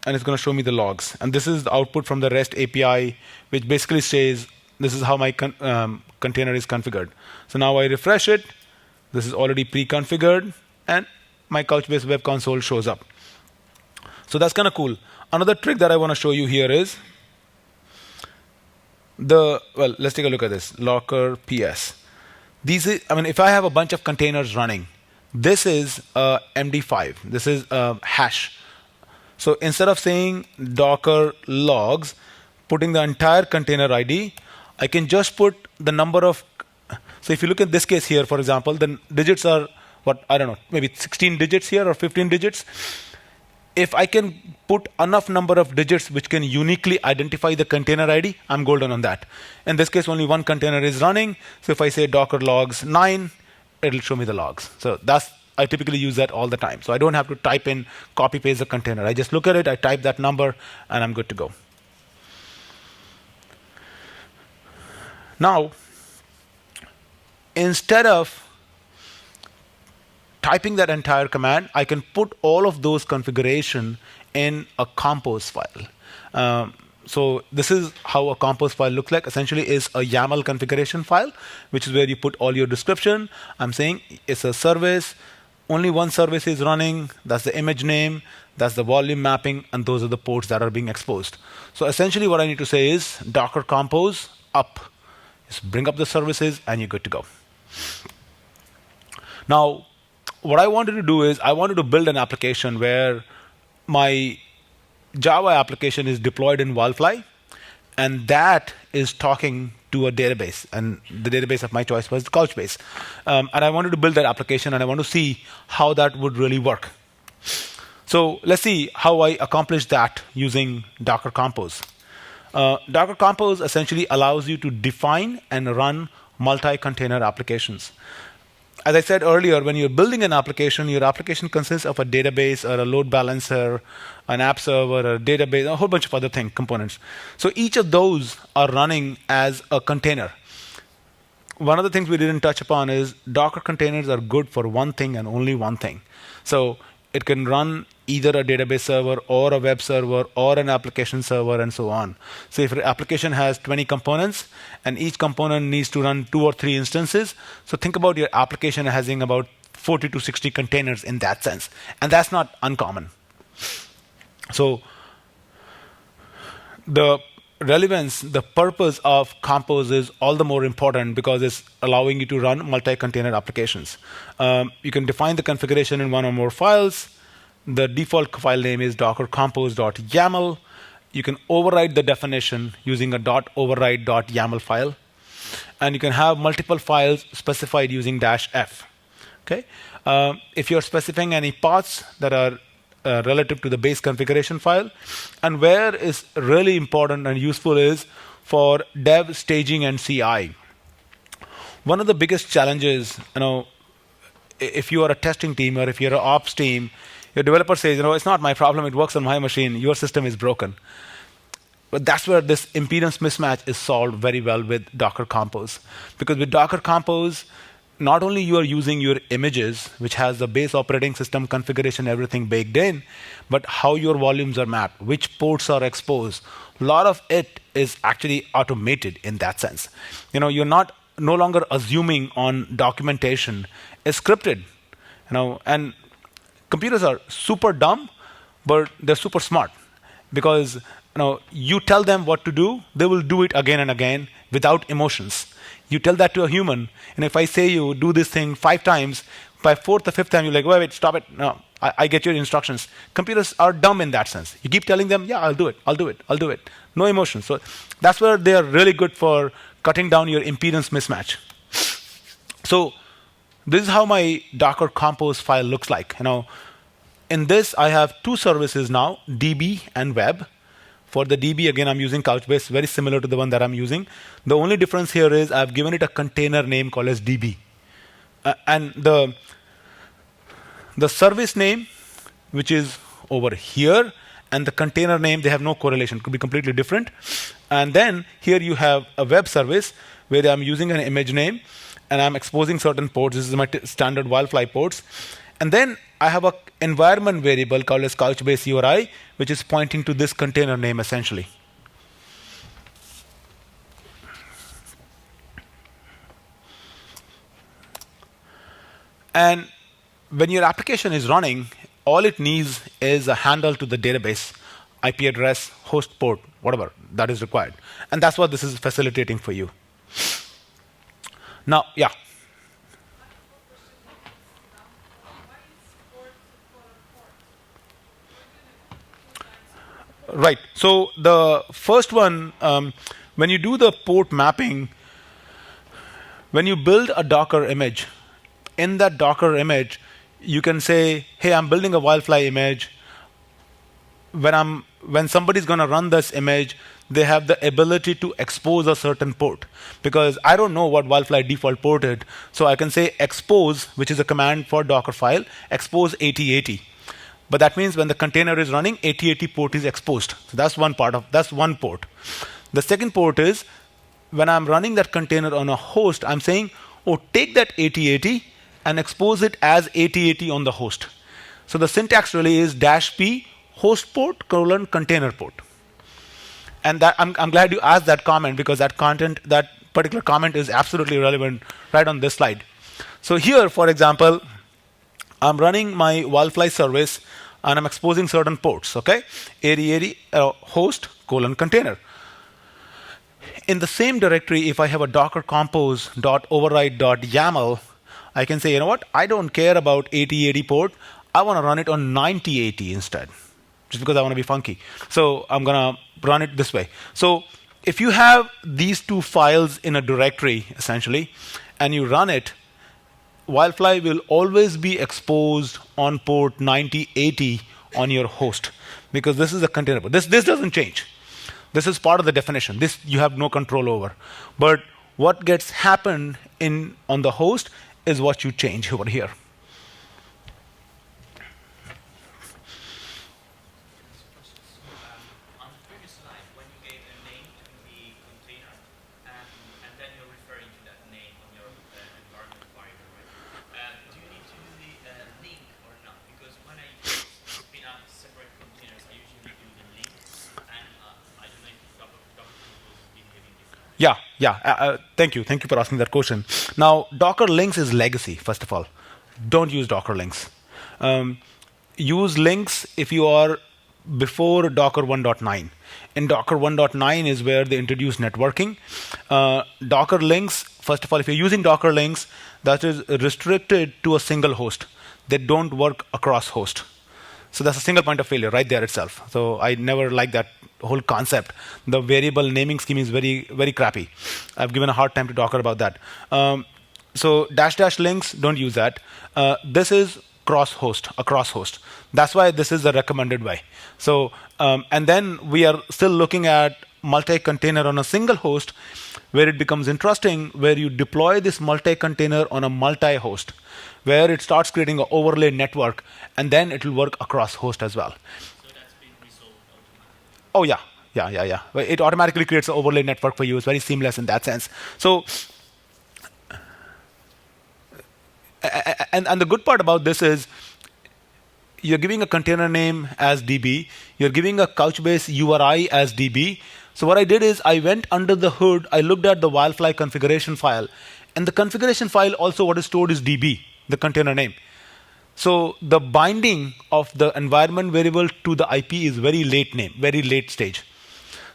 and it's going to show me the logs. And this is the output from the REST API, which basically says this is how my container is configured. So now I refresh it. This is already pre-configured, and my Couchbase web console shows up. So that's kind of cool. Another trick that I want to show you here is let's take a look at this. Docker PS. If I have a bunch of containers running, this is MD5. This is a hash. So instead of saying Docker logs, putting the entire container ID, I can just put the number of. So if you look at this case here, for example, the digits are what, I don't know, maybe 16 digits here or 15 digits. If I can put enough number of digits which can uniquely identify the container ID, I'm golden on that. In this case, only one container is running. So if I say Docker logs 9, it'll show me the logs. So I typically use that all the time. So I don't have to type in, copy paste the container. I just look at it, I type that number, and I'm good to go. Now, instead of typing that entire command, I can put all of those configuration in a compose file. So this is how a compose file looks like. Essentially, is a YAML configuration file, which is where you put all your description. I'm saying it's a service. Only one service is running. That's the image name. That's the volume mapping, and those are the ports that are being exposed. So essentially, what I need to say is Docker compose up. Just bring up the services, and you're good to go. Now, what I wanted to do is I wanted to build an application where my Java application is deployed in Wildfly, and that is talking to a database. And the database of my choice was the Couchbase. And I wanted to build that application, and I want to see how that would really work. So let's see how I accomplish that using Docker Compose. Docker Compose essentially allows you to define and run multi-container applications. As I said earlier, when you're building an application, your application consists of a database or a load balancer, an app server, a database, a whole bunch of other components. So each of those are running as a container. One of the things we didn't touch upon is Docker containers are good for one thing and only one thing. So it can run either a database server or a web server or an application server and so on. So if your application has 20 components and each component needs to run 2 or 3 instances, so think about your application having about 40 to 60 containers in that sense. And that's not uncommon. So the relevance, the purpose of Compose is all the more important because it's allowing you to run multi-container applications. You can define the configuration in one or more files. The default file name is dockercompose.yaml. You can override the definition using a .override.yaml file. And you can have multiple files specified using -f. Okay? If you're specifying any paths that are relative to the base configuration file, and where is really important and useful is for dev, staging, and CI. One of the biggest challenges, if you are a testing team or if you're an ops team, your developer says, it's not my problem, it works on my machine, your system is broken. But that's where this impedance mismatch is solved very well with Docker Compose. Because with Docker Compose, not only you are using your images, which has the base operating system configuration, everything baked in, but how your volumes are mapped, which ports are exposed. A lot of it is actually automated in that sense. You're no longer assuming on documentation. It's scripted. And computers are super dumb, but they're super smart because you tell them what to do, they will do it again and again without emotions. You tell that to a human, and if I say you do this thing 5 times, by 4th or 5th time you're like, wait, stop it. No, I get your instructions. Computers are dumb in that sense. You keep telling them, yeah, I'll do it. No emotions. So that's where they are really good for cutting down your impedance mismatch. So this is how my Docker Compose file looks like. In this, I have 2 services now, DB and web. For the DB, again, I'm using Couchbase, very similar to the one that I'm using. The only difference here is I've given it a container name called as DB. And the service name, which is over here, and the container name, they have no correlation. It could be completely different. And then here you have a web service where I'm using an image name, and I'm exposing certain ports. This is my standard Wildfly ports. And then I have an environment variable called as Couchbase URI, which is pointing to this container name essentially. And when your application is running, all it needs is a handle to the database, IP address, host port, whatever that is required. And that's what this is facilitating for you. Now, yeah. Right. So the first one, when you do the port mapping, when you build a Docker image, in that Docker image, you can say, hey, I'm building a Wildfly image. When somebody's going to run this image, they have the ability to expose a certain port. Because I don't know what Wildfly default port is, so I can say expose, which is a command for Docker file, expose 8080. But that means when the container is running, 8080 port is exposed. So that's one port. The second port is when I'm running that container on a host, I'm saying, oh, take that 8080 and expose it as 8080 on the host. So the syntax really is -p host port : container port. And that I'm glad you asked that comment, because that particular comment is absolutely relevant right on this slide. So here, for example, I'm running my Wildfly service and I'm exposing certain ports, okay? 8080 host : container. In the same directory, if I have a docker compose .override.yaml, I can say, you know what? I don't care about 8080 port. I want to run it on 9080 instead, just because I want to be funky. So I'm going to run it this way. So if you have these two files in a directory, essentially, and you run it, Wildfly will always be exposed on port 9080 on your host, because this is a container port. This doesn't change. This is part of the definition. This you have no control over. But what gets happened on the host is what you change over here. On the previous slide, when you gave a name to the container, and then you're referring to that name on your environment variable, right? Do you need to do the link or not? Because when I spin up separate containers, I usually do the link, and I don't know if Docker Compose is behaving differently. Yeah. Thank you for asking that question. Now, Docker links is legacy, first of all. Don't use Docker links. Use links if you are before Docker 1.9. In Docker 1.9 is where they introduced networking. Docker links, first of all, if you're using Docker links, that is restricted to a single host. They don't work across host. So that's a single point of failure right there itself. So I never liked that whole concept. The variable naming scheme is very, very crappy. I've given a hard time to Docker about that. So -- links, don't use that. This is across host. That's why this is the recommended way. So, and then we are still looking at multi-container on a single host, where it becomes interesting, where you deploy this multi-container on a multi-host, where it starts creating an overlay network, and then it will work across host as well. So that's been resolved automatically? Oh, yeah. It automatically creates an overlay network for you. It's very seamless in that sense. So, and the good part about this is you're giving a container name as DB. You're giving a Couchbase URI as DB. So what I did is I went under the hood. I looked at the Wildfly configuration file. And the configuration file also what is stored is DB, the container name. So the binding of the environment variable to the IP is very late stage.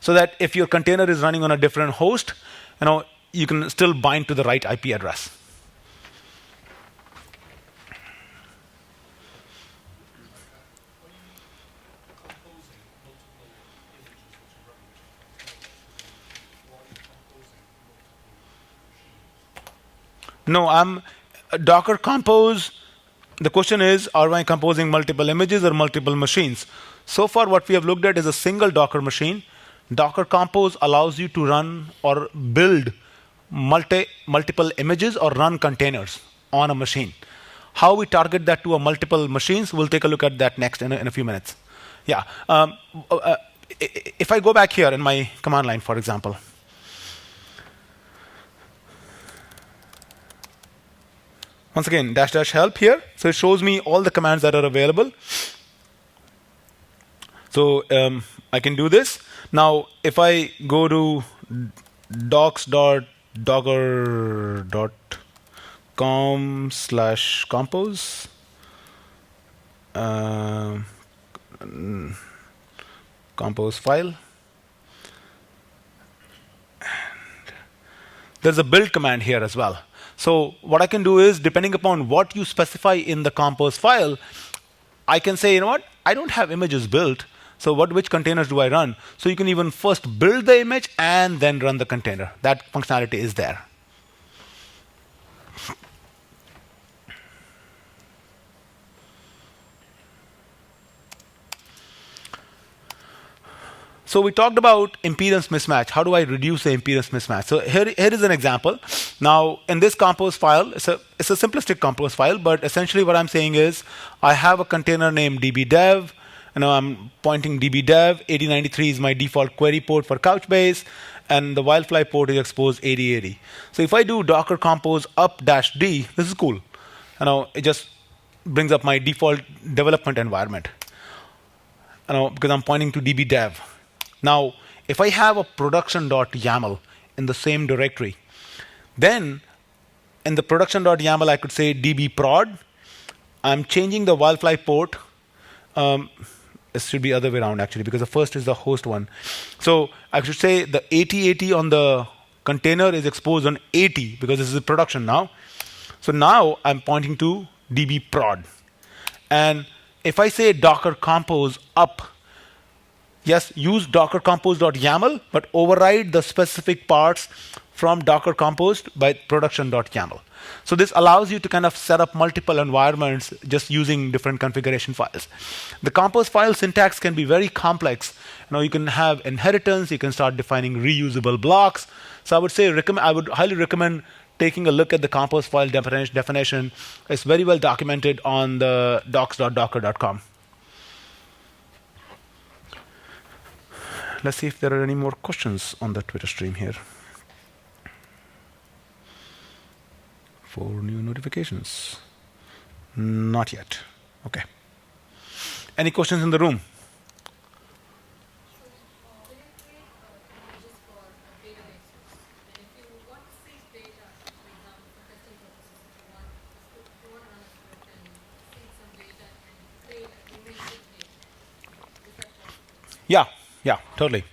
So that if your container is running on a different host, you can still bind to the right IP address. No, I'm Docker Compose. The question is, are I composing multiple images or multiple machines? So far, what we have looked at is a single Docker machine. Docker Compose allows you to run or build multiple images or run containers on a machine. How we target that to a multiple machines, we'll take a look at that next in a few minutes. Yeah. If I go back here in my command line, for example, once again, -- help here. So it shows me all the commands that are available. So I can do this. Now, if I go to docs.docker.com/compose, compose file, there's a build command here as well. So what I can do is, depending upon what you specify in the compose file, I can say, you know what, I don't have images built, So which containers do I run? So you can even first build the image and then run the container. That functionality is there. So we talked about impedance mismatch. How do I reduce the impedance mismatch? So here is an example. Now, in this compose file, it's a simplistic compose file, but essentially what I'm saying is I have a container named dbdev. I'm pointing dbdev. 8093 is my default query port for Couchbase, and the Wildfly port is exposed 8080. So if I do docker compose up-d, this is cool. It just brings up my default development environment. Because I'm pointing to dbdev. Now, if I have a production.yaml in the same directory, then in the production.yaml, I could say dbprod. I'm changing the Wildfly port. It should be other way around, actually, because the first is the host one. So I should say the 8080 on the container is exposed on 80, because this is production now. So now I'm pointing to dbprod. And if I say docker compose up, yes, use docker compose.yaml, but override the specific parts from docker compose by production.yaml. So this allows you to kind of set up multiple environments just using different configuration files. The compose file syntax can be very complex. You can have inheritance, you can start defining reusable blocks. So I would say I would highly recommend taking a look at the compose file definition. It's very well documented on the docs.docker.com. Let's see if there are any more questions on the Twitter stream here. 4 new notifications. Not yet. Okay. Any questions in the room? Yeah, totally.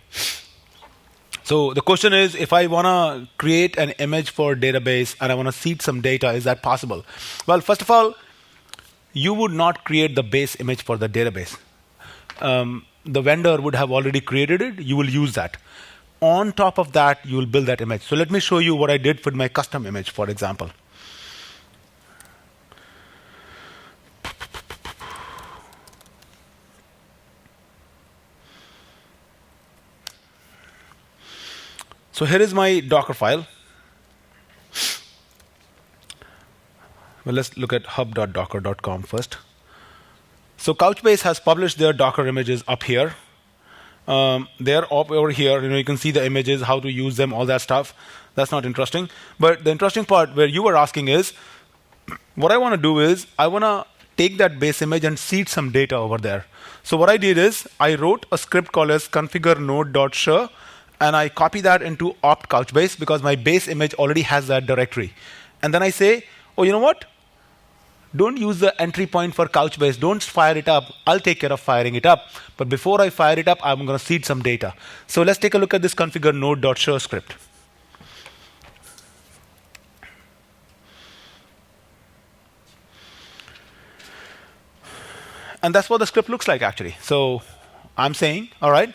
So the question is, if I want to create an image for a database and I want to seed some data, is that possible? Well, first of all, you would not create the base image for the database. The vendor would have already created it. You will use that. On top of that, you will build that image. So let me show you what I did for my custom image, for example. So here is my Docker file. Well, let's look at hub.docker.com first. So Couchbase has published their Docker images up here. They're up over here. You can see the images, how to use them, all that stuff. That's not interesting. But the interesting part where you were asking is, what I want to do is, I want to take that base image and seed some data over there. So what I did is, I wrote a script called as configure node.show, and I copy that into opt Couchbase because my base image already has that directory. And then I say, oh, you know what? Don't use the entry point for Couchbase. Don't fire it up. I'll take care of firing it up. But before I fire it up, I'm going to seed some data. So let's take a look at this configure node.show script. And that's what the script looks like, actually. So I'm saying, all right,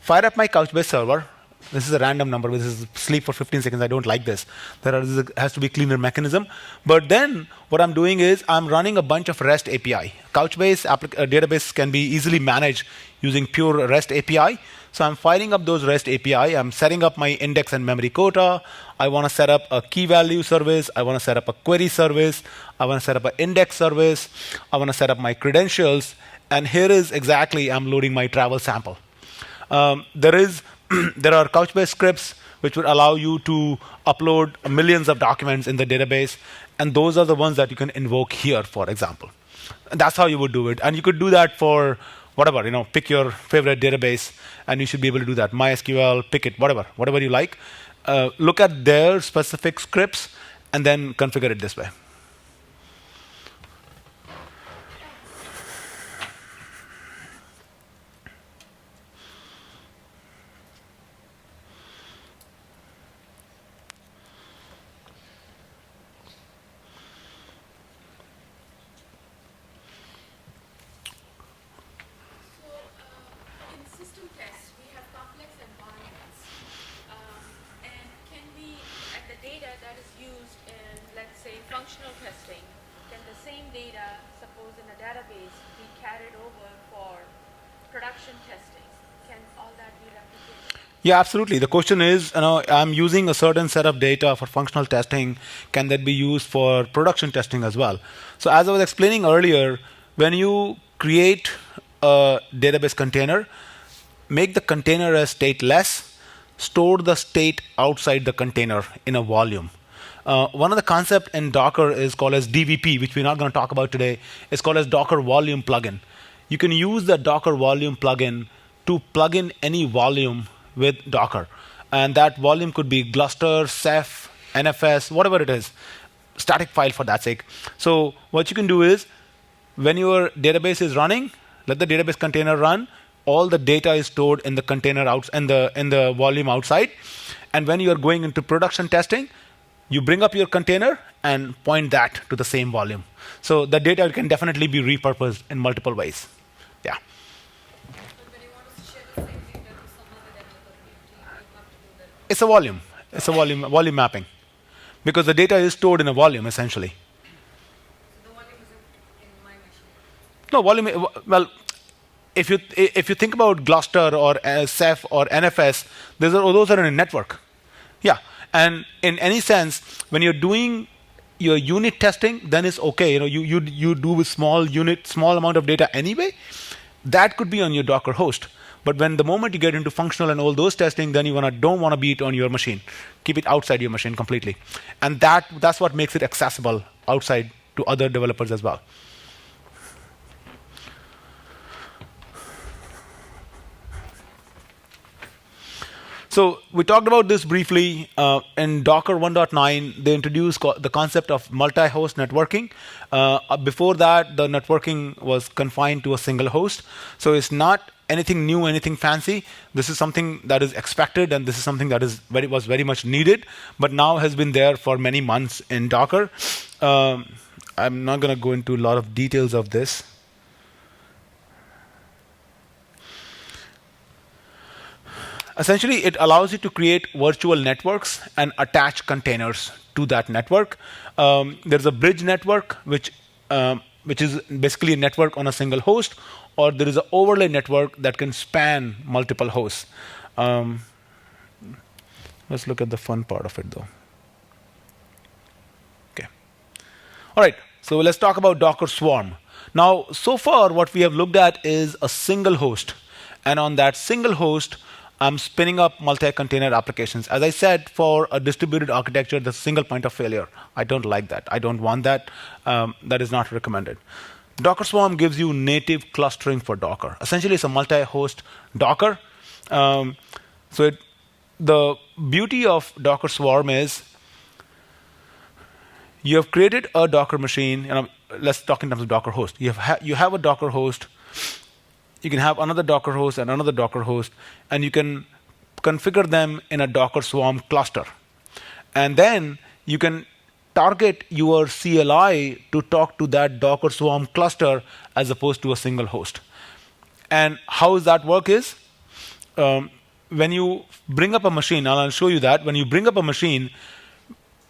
fire up my Couchbase server. This is a random number. This is sleep for 15 seconds. I don't like this. There has to be a cleaner mechanism. But then what I'm doing is I'm running a bunch of REST API. Couchbase database can be easily managed using pure REST API. So I'm firing up those REST API. I'm setting up my index and memory quota. I want to set up a key value service. I want to set up a query service. I want to set up an index service. I want to set up my credentials. And here is exactly I'm loading my travel sample. There are Couchbase scripts which would allow you to upload millions of documents in the database, and those are the ones that you can invoke here, for example. And that's how you would do it. And you could do that for whatever, pick your favorite database, and you should be able to do that. MySQL, pick it, whatever you like. Look at their specific scripts, and then configure it this way. used in, let's say, functional testing, can the same data, suppose in a database, be carried over for production testing? Can all that be replicated? Yeah, absolutely. The question is, I'm using a certain set of data for functional testing. Can that be used for production testing as well? So as I was explaining earlier, when you create a database container, make the container as stateless, store the state outside the container in a volume. One of the concepts in Docker is called as DVP, which we're not going to talk about today. It's called as Docker Volume Plugin. You can use the Docker Volume Plugin to plug in any volume with Docker. And that volume could be Gluster, Ceph, NFS, whatever it is, static file for that sake. So what you can do is, when your database is running, let the database container run. All the data is stored in the container in the volume outside. And when you are going into production testing, you bring up your container and point that to the same volume. So the data can definitely be repurposed in multiple ways. Yeah. But when you want to share the same data to some other developer community, you have to do that. It's a volume. It's a volume mapping. Because the data is stored in a volume, essentially. So the volume isn't in my machine. No, volume, well, if you think about Gluster or Ceph or NFS, those are in a network. Yeah. And in any sense, when you're doing your unit testing, then it's okay. You do with small amount of data anyway. That could be on your Docker host. But when the moment you get into functional and all those testing, then you don't want to be it on your machine. Keep it outside your machine completely. And that's what makes it accessible outside to other developers as well. So we talked about this briefly. In Docker 1.9, they introduced the concept of multi-host networking. Before that, the networking was confined to a single host. So it's not anything new, anything fancy. This is something that is expected, and this is something that was very much needed, but now has been there for many months in Docker. I'm not going to go into a lot of details of this. Essentially, it allows you to create virtual networks and attach containers to that network. There's a bridge network, which is basically a network on a single host, or there is an overlay network that can span multiple hosts. Let's look at the fun part of it, though. Okay. All right. So let's talk about Docker Swarm. Now, so far, what we have looked at is a single host, and on that single host, I'm spinning up multi-container applications. As I said, for a distributed architecture, the single point of failure. I don't like that. I don't want that. That is not recommended. Docker Swarm gives you native clustering for Docker. Essentially, it's a multi-host Docker. The beauty of Docker Swarm is you have created a Docker machine. Let's talk in terms of Docker host. You have a Docker host. You can have another Docker host and another Docker host, and you can configure them in a Docker Swarm cluster. And then you can target your CLI to talk to that Docker Swarm cluster as opposed to a single host. And how does that work is, when you bring up a machine, and I'll show you that, when you bring up a machine,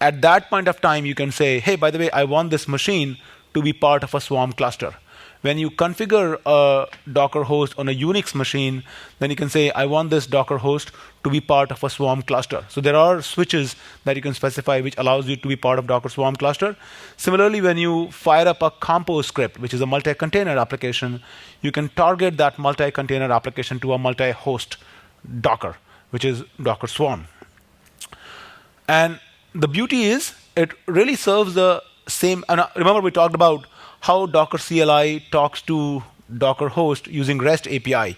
at that point of time, you can say, hey, by the way, I want this machine to be part of a Swarm cluster. When you configure a Docker host on a Unix machine, then you can say, I want this Docker host to be part of a Swarm cluster. So there are switches that you can specify which allows you to be part of Docker Swarm cluster. Similarly, when you fire up a compose script, which is a multi-container application, you can target that multi-container application to a multi-host Docker, which is Docker Swarm. And the beauty is, it really serves the same. And remember, we talked about how Docker CLI talks to Docker host using REST API.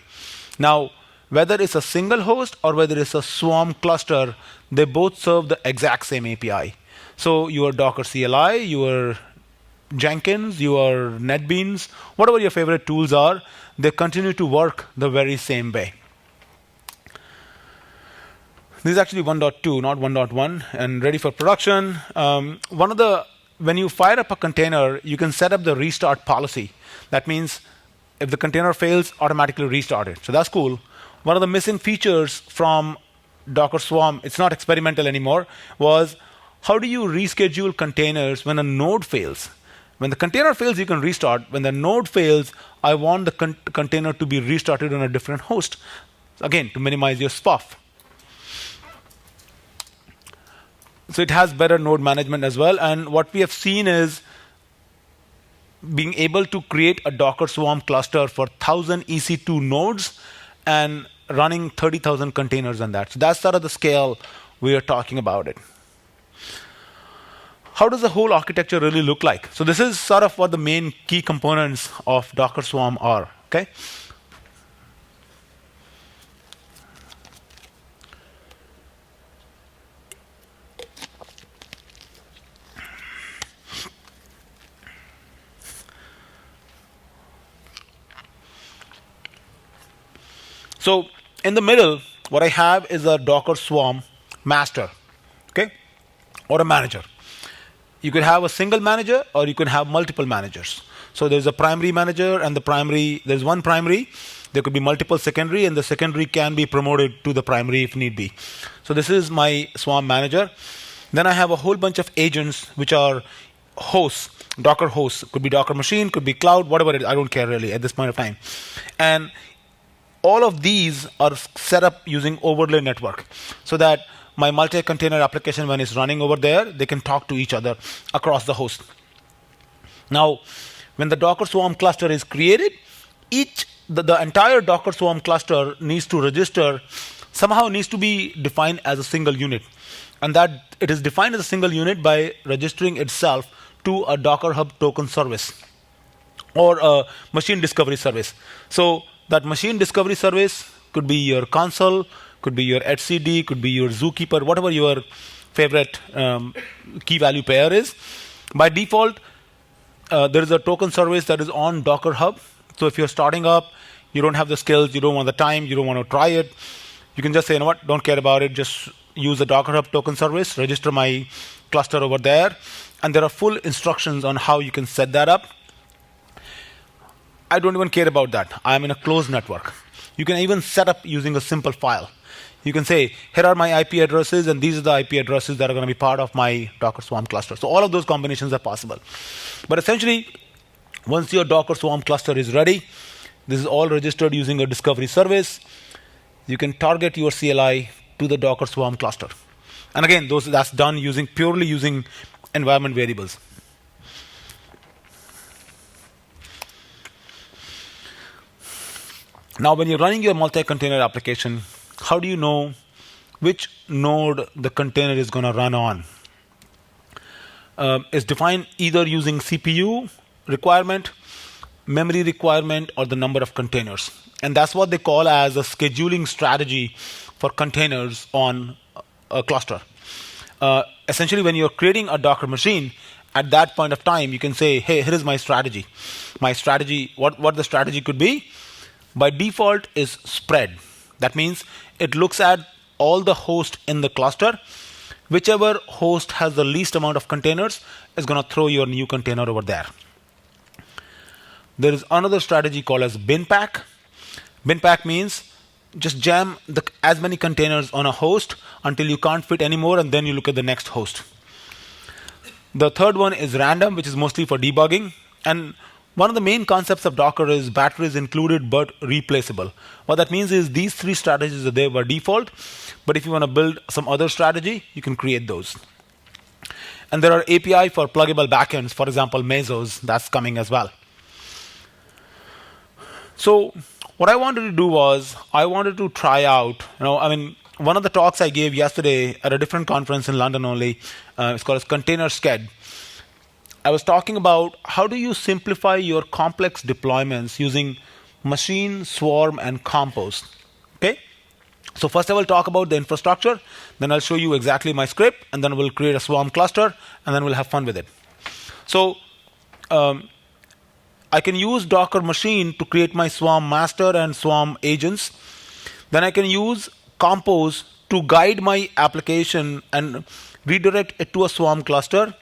Now, whether it's a single host or whether it's a Swarm cluster, they both serve the exact same API. So your Docker CLI, your Jenkins, your NetBeans, whatever your favorite tools are, they continue to work the very same way. This is actually 1.2, not 1.1, and ready for production. When you fire up a container, you can set up the restart policy. That means if the container fails, automatically restart it. So that's cool. One of the missing features from Docker Swarm, it's not experimental anymore, was how do you reschedule containers when a node fails? When the container fails, you can restart. When the node fails, I want the container to be restarted on a different host. Again, to minimize your SPUF. So it has better node management as well. And what we have seen is being able to create a Docker Swarm cluster for 1,000 EC2 nodes and running 30,000 containers on that. So that's sort of the scale we are talking about it. How does the whole architecture really look like? So this is sort of what the main key components of Docker Swarm are. Okay. So in the middle, what I have is a Docker Swarm master, okay, or a manager. You could have a single manager, or you could have multiple managers. So there's a primary manager, and there's one primary. There could be multiple secondary, and the secondary can be promoted to the primary if need be. So this is my Swarm manager. Then I have a whole bunch of agents which are hosts, Docker hosts. Could be Docker machine, could be cloud, whatever it is. I don't care really at this point of time. And all of these are set up using overlay network so that my multi-container application, when it's running over there, they can talk to each other across the host. Now, when the Docker Swarm cluster is created, the entire Docker Swarm cluster needs to register, somehow needs to be defined as a single unit. And that it is defined as a single unit by registering itself to a Docker Hub token service or a machine discovery service. So that machine discovery service could be your console, could be your etcd, could be your zookeeper, whatever your favorite key value pair is. By default, there is a token service that is on Docker Hub. So if you're starting up, you don't have the skills, you don't want the time, you don't want to try it, you can just say, you know what, don't care about it, just use the Docker Hub token service, register my cluster over there, and there are full instructions on how you can set that up. I don't even care about that. I'm in a closed network. You can even set up using a simple file. You can say, here are my IP addresses, and these are the IP addresses that are going to be part of my Docker Swarm cluster. So all of those combinations are possible. But essentially, once your Docker Swarm cluster is ready, this is all registered using a discovery service. You can target your CLI to the Docker Swarm cluster. And again, that's done purely using environment variables. Now, when you're running your multi-container application, how do you know which node the container is going to run on? It's defined either using CPU requirement, memory requirement, or the number of containers. And that's what they call as a scheduling strategy for containers on a cluster. Essentially, when you're creating a Docker machine, at that point of time, you can say, hey, here is my strategy. My strategy, what the strategy could be? By default is spread. That means it looks at all the hosts in the cluster. Whichever host has the least amount of containers is going to throw your new container over there. There is another strategy called as bin pack. Bin pack means just jam as many containers on a host until you can't fit anymore, and then you look at the next host. The third one is random, which is mostly for debugging. And one of the main concepts of Docker is batteries included but replaceable. What that means is these three strategies are there by default, but if you want to build some other strategy, you can create those. And there are API for pluggable backends, for example, Mesos, that's coming as well. So what I wanted to do was I wanted to try out, one of the talks I gave yesterday at a different conference in London only, it's called as Container Sked. I was talking about how do you simplify your complex deployments using machine, swarm, and compose. Okay? So first I will talk about the infrastructure, then I'll show you exactly my script, and then we'll create a swarm cluster, and then we'll have fun with it. So I can use Docker machine to create my swarm master and swarm agents. Then I can use compose to guide my application and redirect it to a swarm cluster.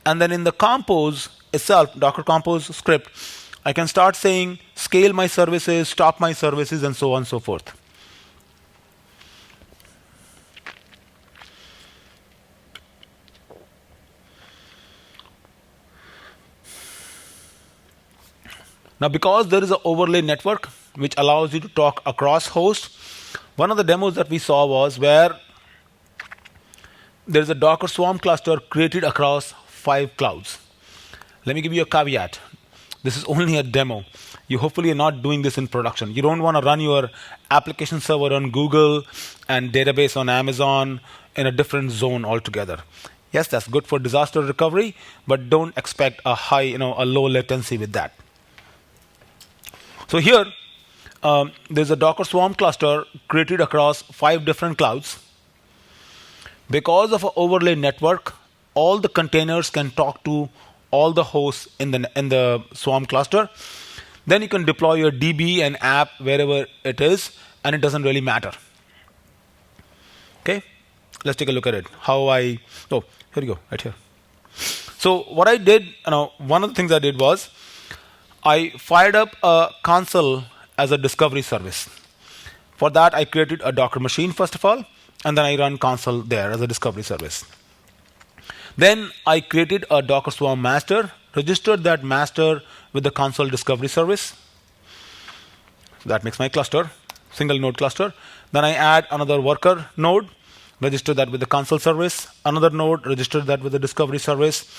And then in the compose itself, Docker compose script, I can start saying scale my services, stop my services, and so on and so forth. Now, because there is an overlay network which allows you to talk across hosts, one of the demos that we saw was where there's a Docker Swarm cluster created across 5 clouds. Let me give you a caveat. This is only a demo. You hopefully are not doing this in production. You don't want to run your application server on Google and database on Amazon in a different zone altogether. Yes, that's good for disaster recovery, but don't expect a a low latency with that. So here, there's a Docker Swarm cluster created across 5 different clouds. Because of an overlay network, all the containers can talk to all the hosts in the Swarm cluster. Then you can deploy your DB and app wherever it is, and it doesn't really matter. Okay, let's take a look at it. Here you go, right here. So what I did, one of the things I did was I fired up a console as a discovery service. For that, I created a Docker machine first of all, and then I run console there as a discovery service. Then I created a Docker Swarm master, registered that master with the console discovery service. So that makes my cluster, single node cluster. Then I add another worker node, register that with the console service, another node, register that with the discovery service.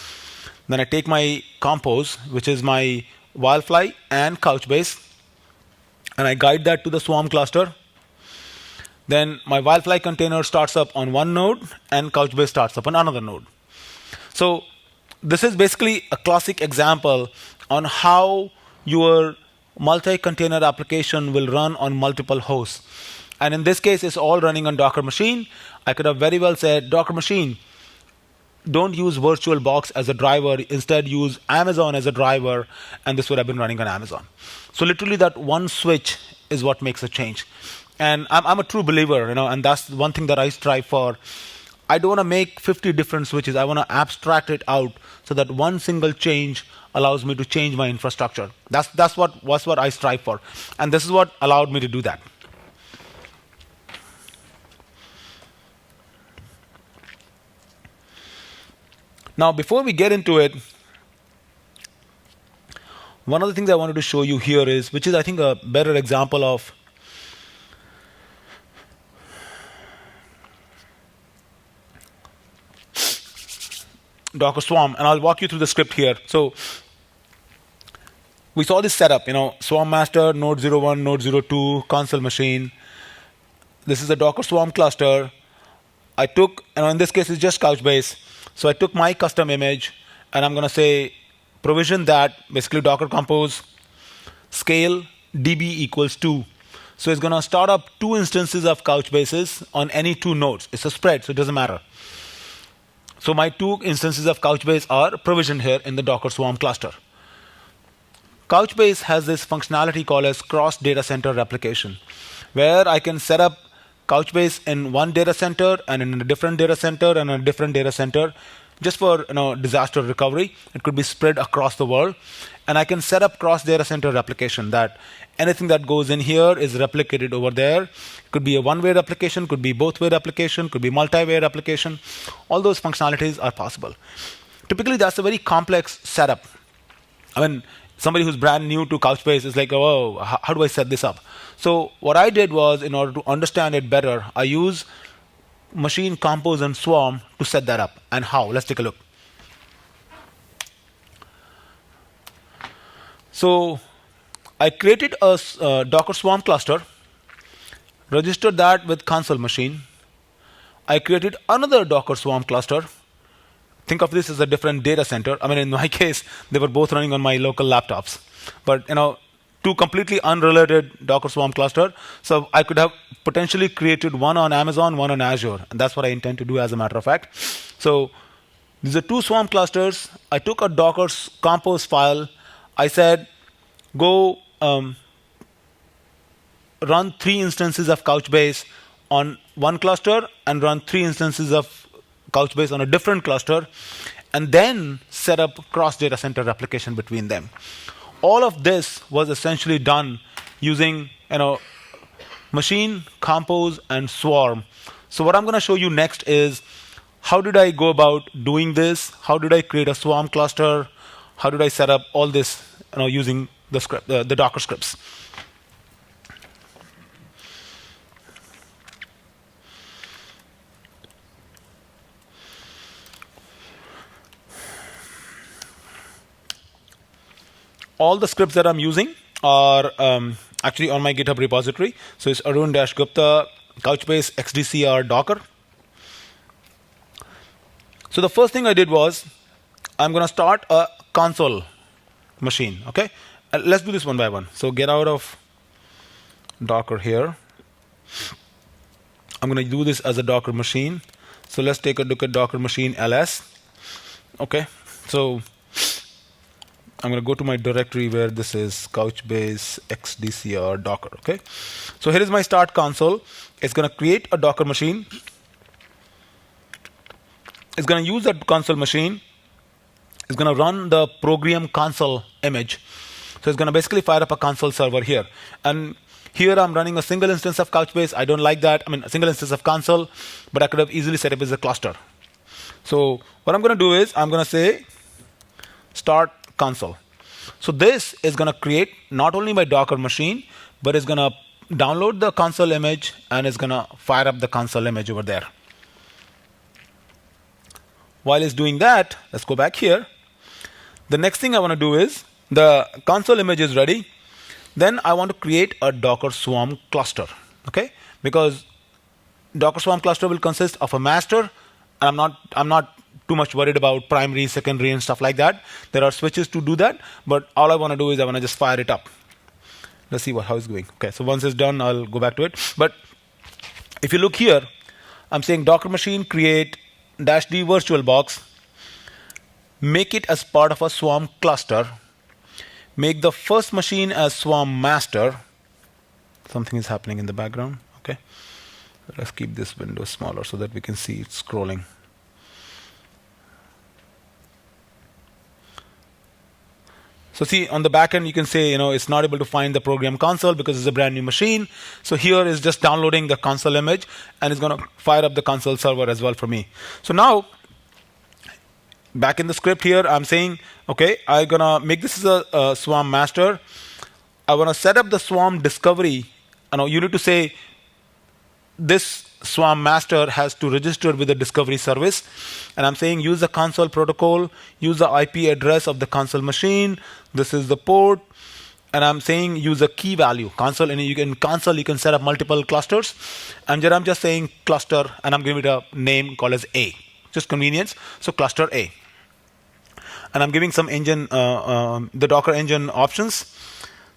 Then I take my compose, which is my Wildfly and Couchbase, and I guide that to the Swarm cluster. Then my Wildfly container starts up on one node, and Couchbase starts up on another node. So this is basically a classic example on how your multi-container application will run on multiple hosts. And in this case, it's all running on Docker machine. I could have very well said, Docker machine, don't use VirtualBox as a driver. Instead, use Amazon as a driver, and this would have been running on Amazon. So literally that one switch is what makes a change. And I'm a true believer, and that's one thing that I strive for. I don't want to make 50 different switches. I want to abstract it out so that one single change allows me to change my infrastructure. That's what I strive for. And this is what allowed me to do that. Now, before we get into it, one of the things I wanted to show you here is, which is I think a better example of Docker Swarm, and I'll walk you through the script here. So we saw this setup, Swarm master, node 01, node 02, console machine. This is a Docker Swarm cluster. I took, in this case, it's just Couchbase. So I took my custom image, and I'm going to say provision that, basically Docker Compose, scale db equals 2. So it's going to start up 2 instances of Couchbases on any 2 nodes. It's a spread, so it doesn't matter. So my 2 instances of Couchbase are provisioned here in the Docker Swarm cluster. Couchbase has this functionality called as cross data center replication, where I can set up Couchbase in one data center and in a different data center and a different data center, just for disaster recovery. It could be spread across the world, and I can set up cross data center replication, that anything that goes in here is replicated over there. It could be a one-way replication, could be both-way replication, could be multi-way replication. All those functionalities are possible. Typically, that's a very complex setup. Somebody who's brand new to Couchbase is like, oh, how do I set this up? So what I did was, in order to understand it better, I use machine, compose, and swarm to set that up. And how? Let's take a look. So I created a Docker Swarm cluster, registered that with console machine. I created another Docker Swarm cluster. Think of this as a different data center. In my case, they were both running on my local laptops. But, 2 completely unrelated Docker Swarm cluster. So I could have potentially created one on Amazon, one on Azure. And that's what I intend to do, as a matter of fact. So these are 2 Swarm clusters. I took a Docker compose file. I said, go run 3 instances of Couchbase on one cluster and run 3 instances of Couchbase on a different cluster, and then set up cross data center replication between them. All of this was essentially done using machine, compose, and swarm. So what I'm going to show you next is, how did I go about doing this? How did I create a swarm cluster? How did I set up all this using the script, the Docker scripts. All the scripts that I'm using are actually on my GitHub repository. So it's Arun-Gupta, Couchbase, XDCR, Docker. So the first thing I did was, I'm going to start a console machine. Okay, let's do this one by one. So get out of Docker here. I'm going to do this as a Docker machine. So let's take a look at Docker machine ls. Okay, so I'm going to go to my directory where this is Couchbase XDCR Docker. Okay, so here is my start console. It's going to create a Docker machine. It's going to use that console machine. It's going to run the program console image. So it's going to basically fire up a console server here. And here I'm running a single instance of Couchbase. I don't like that. I mean, a single instance of console, but I could have easily set up as a cluster. So what I'm going to do is I'm going to say start console. So this is going to create not only my Docker machine, but it's going to download the console image and it's going to fire up the console image over there. While it's doing that, let's go back here. The next thing I want to do is the console image is ready. Then I want to create a Docker Swarm cluster. Okay, because Docker Swarm cluster will consist of a master. And I'm not too much worried about primary, secondary, and stuff like that. There are switches to do that, but all I want to do is I want to just fire it up. Let's see how it's going. Okay, so once it's done, I'll go back to it. But if you look here, I'm saying Docker machine create -d VirtualBox, make it as part of a Swarm cluster, make the first machine as Swarm master. Something is happening in the background. Okay, let's keep this window smaller so that we can see it scrolling. So see, on the back end, you can say, it's not able to find the program console because it's a brand new machine. So here is just downloading the console image, and it's going to fire up the console server as well for me. So now, back in the script here, I'm saying, okay, I'm going to make this as a Swarm master. I want to set up the Swarm discovery. You need to say this Swarm master has to register with the discovery service. And I'm saying use the console protocol, use the IP address of the console machine. This is the port. And I'm saying use a key value. Console, and you can set up multiple clusters. And here I'm just saying cluster, and I'm giving it a name called as A. Just convenience. So cluster A. And I'm giving some engine, the Docker engine options.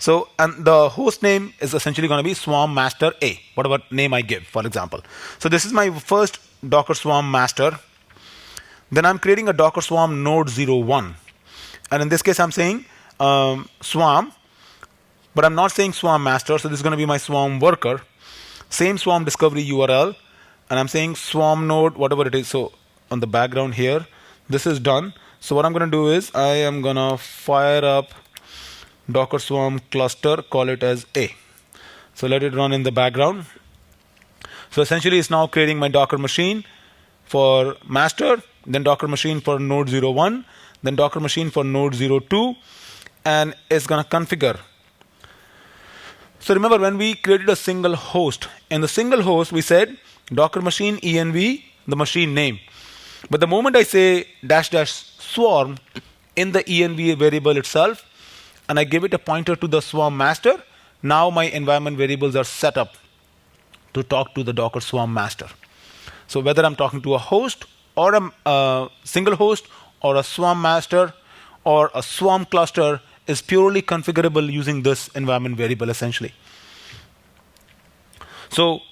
So, and the host name is essentially going to be Swarm Master A, whatever name I give, for example. So this is my first Docker Swarm Master. Then I'm creating a Docker Swarm node 01. And in this case, I'm saying Swarm, but I'm not saying Swarm Master. So this is going to be my Swarm worker. Same Swarm discovery URL. And I'm saying Swarm node, whatever it is. So on the background here, this is done. So what I'm going to do is I am going to fire up Docker Swarm cluster, call it as A. So let it run in the background. So essentially it's now creating my Docker machine for master, then Docker machine for node 01, then Docker machine for node 02, and it's going to configure. So remember when we created a single host, in the single host we said Docker machine env, the machine name. But the moment I say --swarm in the env variable itself, and I give it a pointer to the Swarm master, now my environment variables are set up to talk to the Docker Swarm master. So whether I'm talking to a host or a single host or a Swarm master or a Swarm cluster is purely configurable using this environment variable essentially. So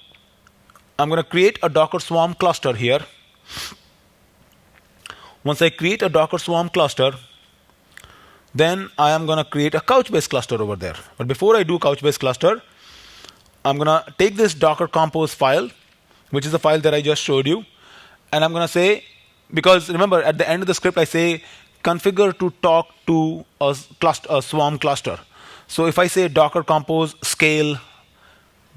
I'm going to create a Docker Swarm cluster here. Once I create a Docker Swarm cluster, then I am going to create a Couchbase cluster over there. But before I do Couchbase cluster, I'm going to take this Docker compose file, which is the file that I just showed you. And I'm going to say, because remember at the end of the script, I say configure to talk to a Swarm cluster. So if I say Docker compose scale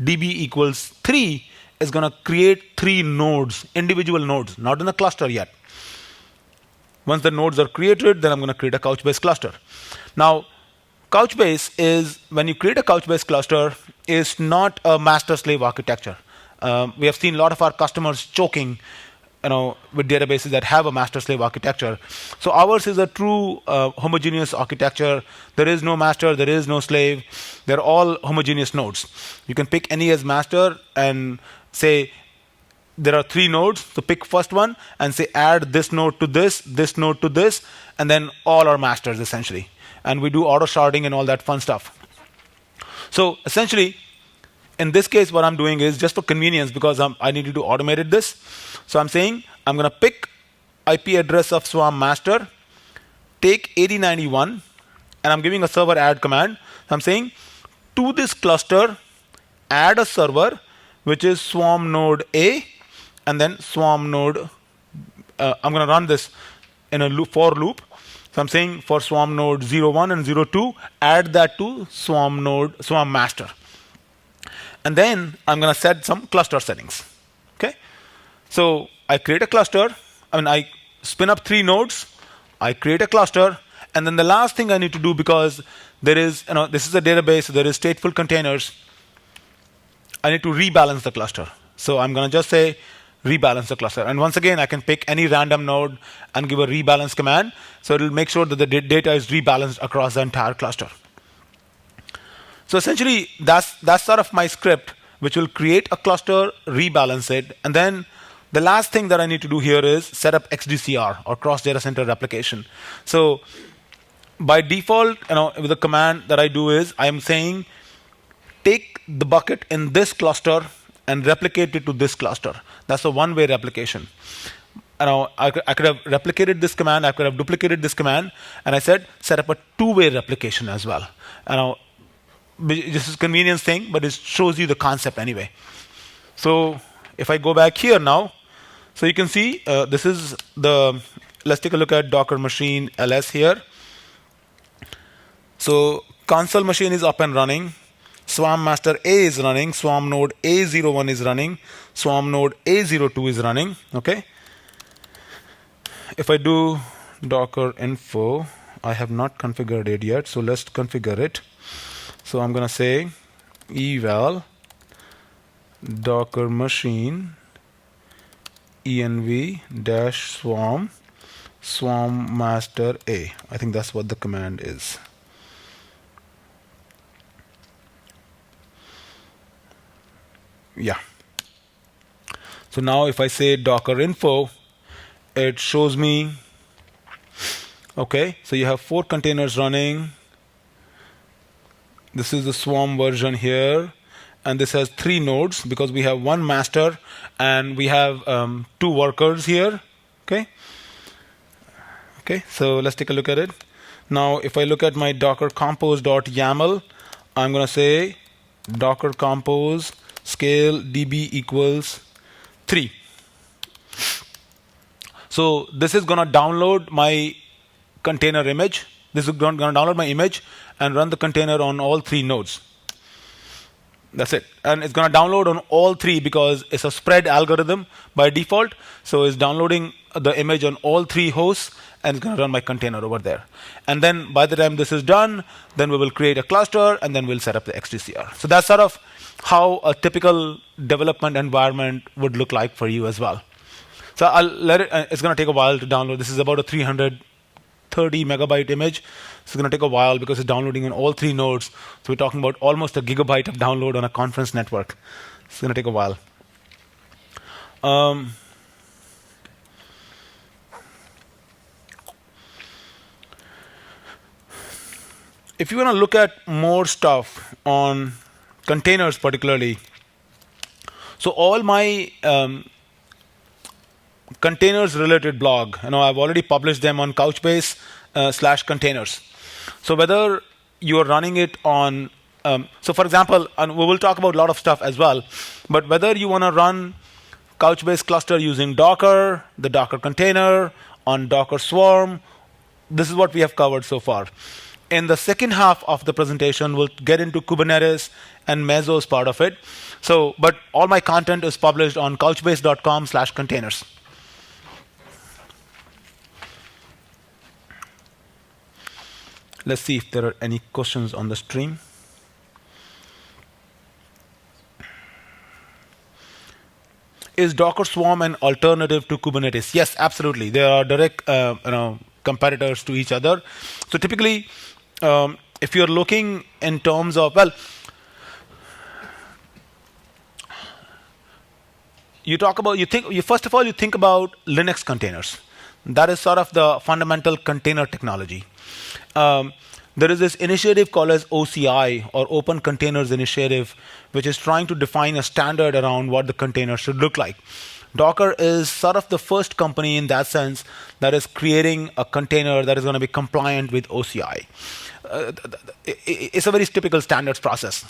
db equals 3, it's going to create 3 nodes, individual nodes, not in the cluster yet. Once the nodes are created, then I'm going to create a Couchbase cluster. Now, Couchbase is, when you create a Couchbase cluster, is not a master-slave architecture. We have seen a lot of our customers choking, with databases that have a master-slave architecture. So ours is a true homogeneous architecture. There is no master, there is no slave. They're all homogeneous nodes. You can pick any as master and say, there are 3 nodes, so pick first one and say add this node to this node to this, and then all are masters essentially. And we do auto sharding and all that fun stuff. So essentially, in this case, what I'm doing is just for convenience, because I needed to automate this. So I'm saying I'm going to pick IP address of Swarm master, take 8091, and I'm giving a server add command. So I'm saying to this cluster, add a server, which is Swarm node A, and then Swarm node. I'm going to run this in a loop, for loop. So I'm saying for Swarm node 01 and 02, add that to Swarm master. And then I'm going to set some cluster settings. Okay. So I create a cluster. I spin up 3 nodes. I create a cluster. And then the last thing I need to do, because there is, this is a database, so there is stateful containers. I need to rebalance the cluster. So I'm going to just say rebalance the cluster. And once again, I can pick any random node and give a rebalance command. So it'll make sure that the data is rebalanced across the entire cluster. So essentially, that's sort of my script, which will create a cluster, rebalance it, and then the last thing that I need to do here is set up XDCR, or cross data center replication. So by default, with the command that I do is I am saying take the bucket in this cluster and replicate it to this cluster. That's a one-way replication. I could have replicated this command, I could have duplicated this command, and I said set up a two-way replication as well. This is a convenience thing, but it shows you the concept anyway. So if I go back here now, so you can see this is let's take a look at Docker machine ls here. So console machine is up and running. Swarm master A is running. Swarm node A01 is running. Swarm node A02 is running. Okay. If I do Docker info, I have not configured it yet, so let's configure it. So I'm going to say eval Docker machine env -swarm swarm master A. I think that's what the command is. Yeah. So now if I say Docker info, it shows me, okay, so you have 4 containers running. This is the Swarm version here, and this has 3 nodes because we have 1 master and we have 2 workers here. Okay. Okay, so let's take a look at it. Now, if I look at my Docker compose.yaml, I'm going to say Docker compose scale db equals 3. So this is going to download my container image. This is going to download my image and run the container on all 3 nodes. That's it. And it's going to download on all 3 because it's a spread algorithm by default. So it's downloading the image on all 3 hosts, and it's going to run my container over there. And then by the time this is done, then we will create a cluster, and then we'll set up the XDCR. So that's sort of how a typical development environment would look like for you as well. So I'll let it, it's going to take a while to download. This is about a 330 megabyte image. So it's going to take a while because it's downloading on all 3 nodes. So we're talking about almost a gigabyte of download on a conference network. It's going to take a while. If you want to look at more stuff on containers particularly, so all my containers related blog, I've already published them on Couchbase /containers. So whether you're running it on, so for example, and we will talk about a lot of stuff as well, but whether you want to run Couchbase cluster using Docker, the Docker container, on Docker Swarm, this is what we have covered so far. In the second half of the presentation, we'll get into Kubernetes and Mesos part of it. So, but all my content is published on couchbase.com/containers. Let's see if there are any questions on the stream. Is Docker Swarm an alternative to Kubernetes? Yes, absolutely. They are direct competitors to each other. So typically, if you're looking in terms of, well, first of all, you think about Linux containers. That is sort of the fundamental container technology. There is this initiative called as OCI, or Open Containers Initiative, which is trying to define a standard around what the container should look like. Docker is sort of the first company in that sense that is creating a container that is going to be compliant with OCI. It's a very typical standards process.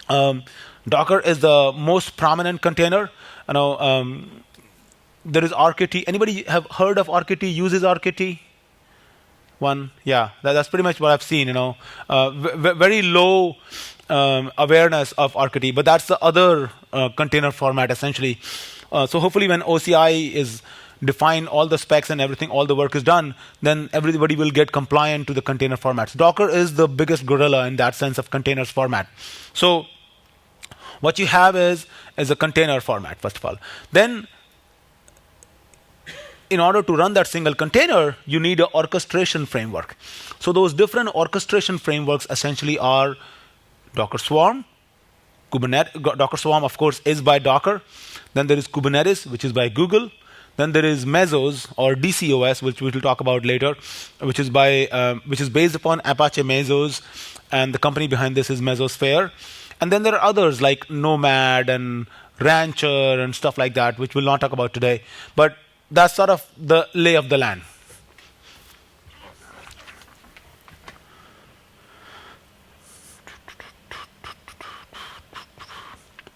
Docker is the most prominent container. There is RKT. Anybody have heard of RKT? Uses RKT? One, yeah, that's pretty much what I've seen. Very low awareness of RKT, but that's the other container format essentially. So hopefully, when OCI is defined, all the specs and everything, all the work is done, then everybody will get compliant to the container formats. Docker is the biggest gorilla in that sense of containers format. So what you have is a container format first of all. Then, in order to run that single container, you need an orchestration framework. So those different orchestration frameworks essentially are Docker Swarm, Kubernetes. Docker Swarm, of course, is by Docker. Then there is Kubernetes, which is by Google. Then there is Mesos or DCOS, which we will talk about later, which is based upon Apache Mesos, and the company behind this is Mesosphere. And then there are others like Nomad and Rancher and stuff like that, which we'll not talk about today. But that's sort of the lay of the land.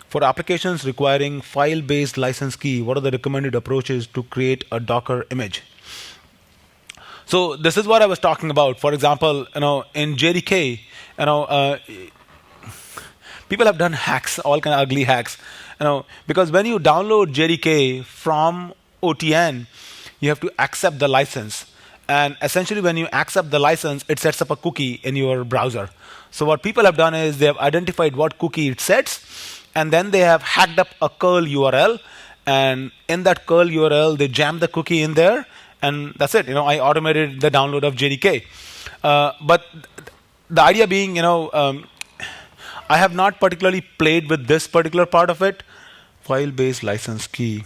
For applications requiring file-based license key, what are the recommended approaches to create a Docker image? So this is what I was talking about. For example, in JDK, people have done hacks, all kind of ugly hacks, because when you download JDK from OTN, you have to accept the license. And essentially, when you accept the license, it sets up a cookie in your browser. So what people have done is they have identified what cookie it sets, and then they have hacked up a curl URL. And in that curl URL, they jam the cookie in there, and that's it. I automated the download of JDK. But the idea being, I have not particularly played with this particular part of it. File-based license key.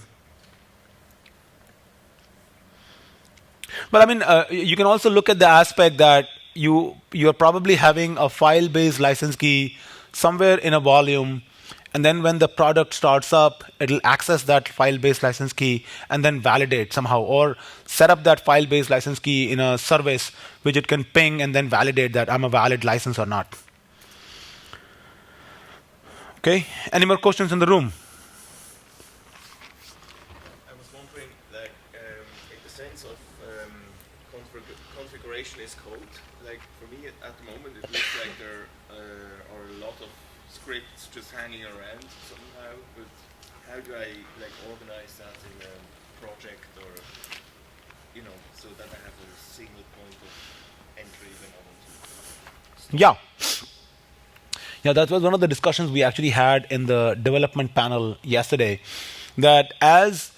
But you can also look at the aspect that you're probably having a file-based license key somewhere in a volume, and then when the product starts up, it'll access that file-based license key and then validate somehow, or set up that file-based license key in a service which it can ping and then validate that I'm a valid license or not. Okay, any more questions in the room? Configuration is code. Like for me at the moment, it looks like there are a lot of scripts just hanging around somehow. But how do I organize that in a project, or so that I have a single point of entry when I want to? Yeah, that was one of the discussions we actually had in the development panel yesterday. That as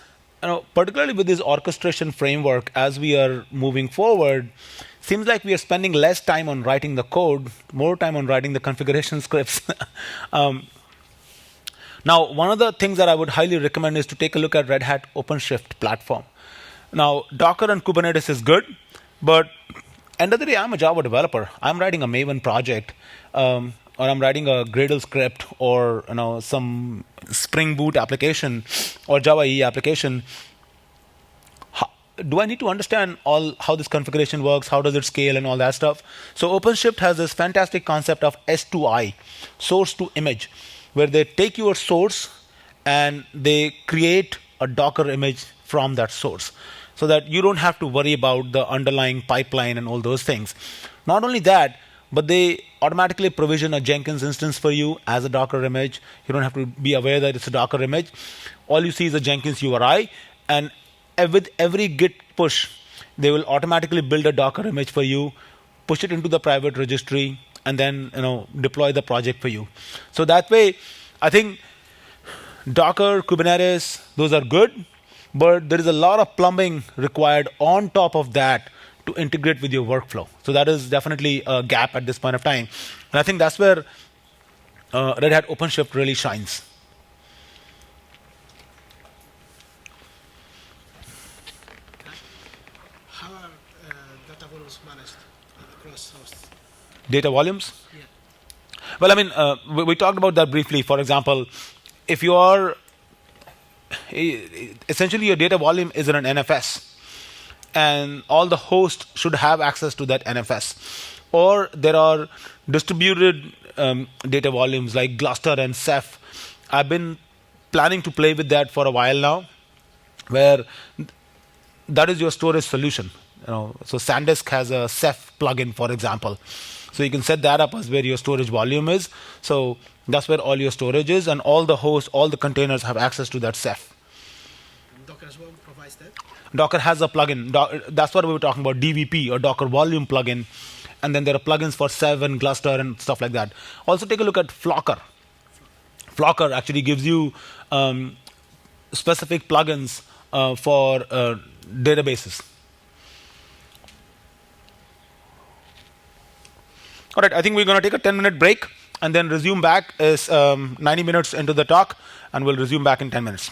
particularly with this orchestration framework, as we are moving forward, seems like we are spending less time on writing the code, more time on writing the configuration scripts. Now, one of the things that I would highly recommend is to take a look at Red Hat OpenShift platform. Now, Docker and Kubernetes is good, but end of the day, I'm a Java developer. I'm writing a Maven project, or I'm writing a Gradle script, or some Spring Boot application or Java EE application. Do I need to understand how this configuration works? How does it scale and all that stuff? So OpenShift has this fantastic concept of S2I, source to image, where they take your source and they create a Docker image from that source, so that you don't have to worry about the underlying pipeline and all those things. Not only that, but they automatically provision a Jenkins instance for you as a Docker image. You don't have to be aware that it's a Docker image. All you see is a Jenkins URI, and with every Git push, they will automatically build a Docker image for you push it into the private registry, and then deploy the project for you. So that way, I think Docker, Kubernetes, those are good, but there is a lot of plumbing required on top of that to integrate with your workflow. So that is definitely a gap at this point of time. And I think that's where Red Hat OpenShift really shines. How are data volumes managed across hosts? Data volumes? Yeah. Well, I mean, we talked about that briefly. For example, if you are essentially your data volume is in an NFS, and all the hosts should have access to that NFS. Or there are distributed data volumes like Gluster and Ceph. I've been planning to play with that for a while now, where that is your storage solution. So SanDisk has a Ceph plugin, for example. So you can set that up as where your storage volume is. So that's where all your storage is, and all the hosts, all the containers have access to that Ceph. Docker as well provides that? Docker has a plugin. That's what we were talking about, DVP or Docker Volume plugin. And then there are plugins for Ceph and Gluster and stuff like that. Also take a look at Flocker. Flocker actually gives you specific plugins for databases. All right, I think we're going to take a 10-minute break and then resume back. Is 90 minutes into the talk, and we'll resume back in 10 minutes.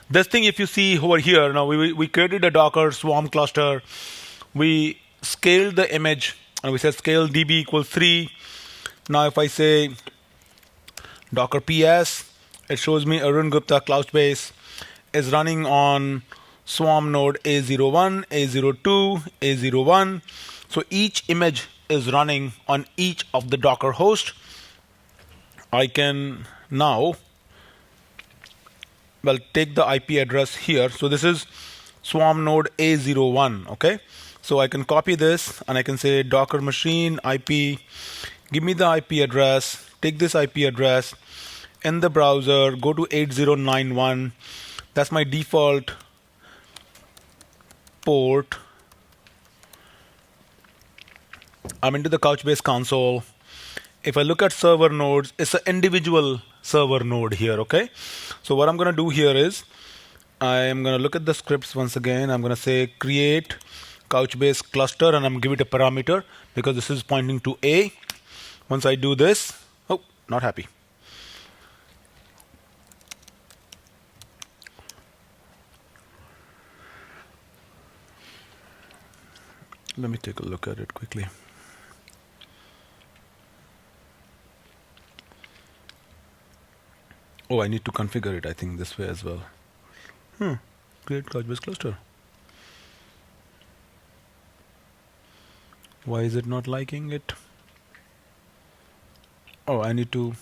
This thing, if you see over here, now we created a Docker Swarm cluster. We scaled the image, and we said scale db equals 3. Now if I say Docker PS, it shows me Arun Gupta Couchbase is running on Swarm node A01, A02, A01. So each image is running on each of the Docker hosts. I can now take the IP address here. So this is Swarm node A01, okay? So I can copy this, and I can say Docker machine IP, give me the IP address, take this IP address, in the browser, go to 8091. That's my default port. I'm into the Couchbase console. If I look at server nodes, it's an individual server node here, okay? So what I'm going to do here is I am going to look at the scripts once again. I'm going to say create Couchbase cluster, and I'm going to give it a parameter because this is pointing to A. Once I do this, oh, not happy. Let me take a look at it quickly. Oh, I need to configure it, I think, this way as well. Create Couchbase cluster. Why is it not liking it? Oh, I need to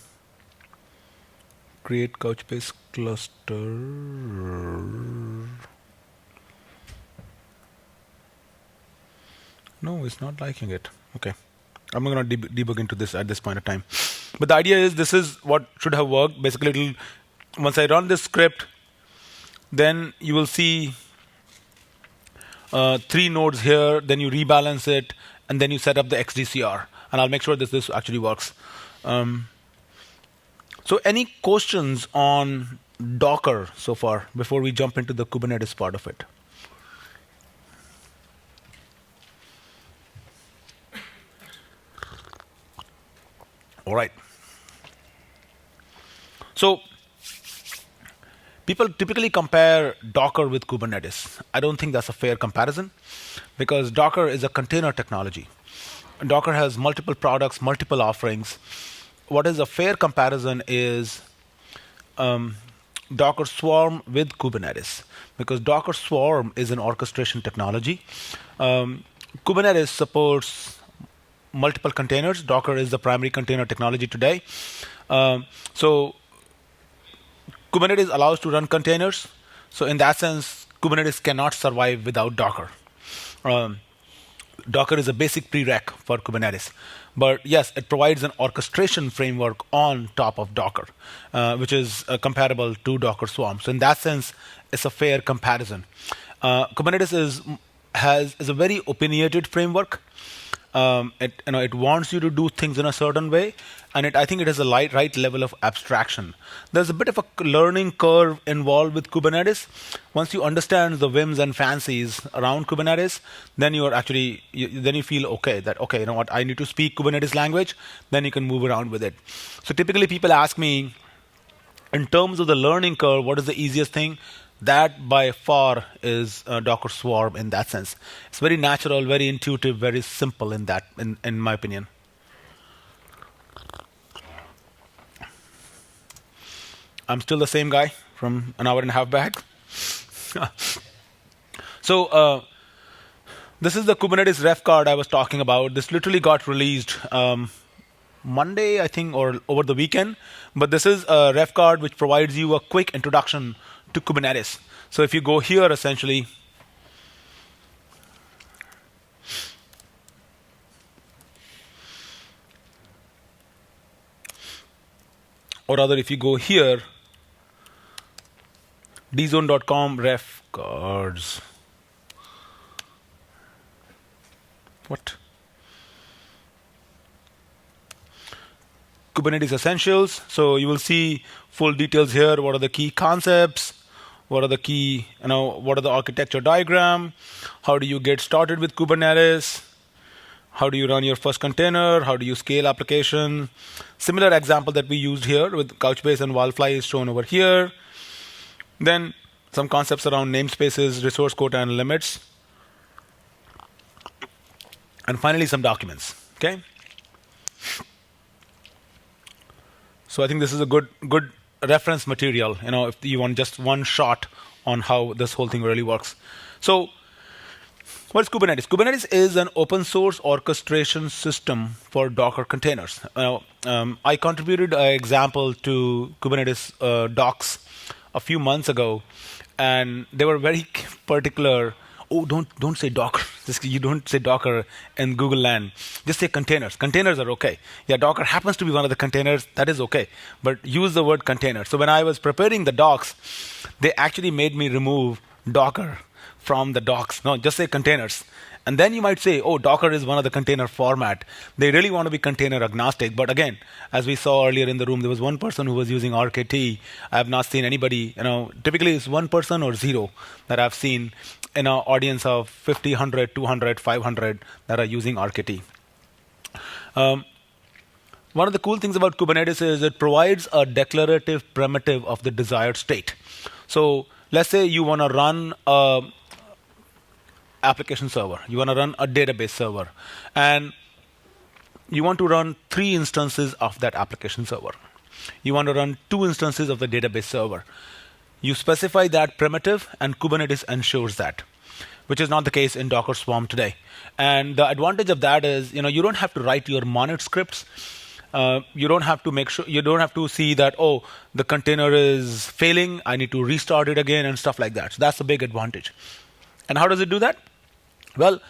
create Couchbase cluster. No, it's not liking it. Okay. I'm going to debug into this at this point of time. But the idea is this is what should have worked. Basically, once I run this script, then you will see 3 nodes here. Then you rebalance it, and then you set up the XDCR. And I'll make sure that this actually works. So any questions on Docker so far before we jump into the Kubernetes part of it? All right. So people typically compare Docker with Kubernetes. I don't think that's a fair comparison because Docker is a container technology. Docker has multiple products, multiple offerings. What is a fair comparison is Docker Swarm with Kubernetes, because Docker Swarm is an orchestration technology. Kubernetes supports multiple containers. Docker is the primary container technology today. So Kubernetes allows to run containers. So in that sense, Kubernetes cannot survive without Docker. Docker is a basic prereq for Kubernetes. But yes, it provides an orchestration framework on top of Docker, which is comparable to Docker Swarm. So in that sense, it's a fair comparison. Kubernetes is is a very opinionated framework. It wants you to do things in a certain way, and I think it has a right level of abstraction. There's a bit of a learning curve involved with Kubernetes. Once you understand the whims and fancies around Kubernetes, then then you feel okay that okay, you know what, I need to speak Kubernetes language. Then you can move around with it. So typically, people ask me, in terms of the learning curve, what is the easiest thing? That by far is Docker Swarm in that sense. It's very natural, very intuitive, very simple in that, in my opinion. I'm still the same guy from an hour and a half back. So this is the Kubernetes ref card I was talking about. This literally got released Monday, I think, or over the weekend. But this is a ref card which provides you a quick introduction to Kubernetes. So if you go here, essentially, or rather, if you go here, dzone.com ref cards. What? Kubernetes Essentials. So you will see full details here. What are the key concepts? What are the key, what are the architecture diagram? How do you get started with Kubernetes? How do you run your first container? How do you scale application? Similar example that we used here with Couchbase and Wildfly is shown over here. Then some concepts around namespaces, resource quota, and limits. And finally, some documents. Okay. So I think this is a good reference material, if you want just one shot on how this whole thing really works. So what is Kubernetes? Kubernetes is an open source orchestration system for Docker containers. I contributed an example to Kubernetes docs a few months ago, and they were very particular. Oh, don't say Docker. You don't say Docker in Google land. Just say containers. Containers are okay. Yeah, Docker happens to be one of the containers. That is okay. But use the word container. So when I was preparing the docs, they actually made me remove Docker from the docs. No, just say containers. And then you might say, oh, Docker is one of the container format. They really want to be container agnostic. But again, as we saw earlier in the room, there was one person who was using RKT. I have not seen anybody, typically it's one person or zero that I've seen in an audience of 50, 100, 200, 500 that are using RKT. One of the cool things about Kubernetes is it provides a declarative primitive of the desired state. So let's say you want to run a application server. You want to run a database server. And you want to run 3 instances of that application server. You want to run 2 instances of the database server. You specify that primitive, and Kubernetes ensures that, which is not the case in Docker Swarm today. And the advantage of that is, you don't have to write your monit scripts. You don't have to see that, oh, the container is failing. I need to restart it again and stuff like that. So that's a big advantage. And how does it do that? Well,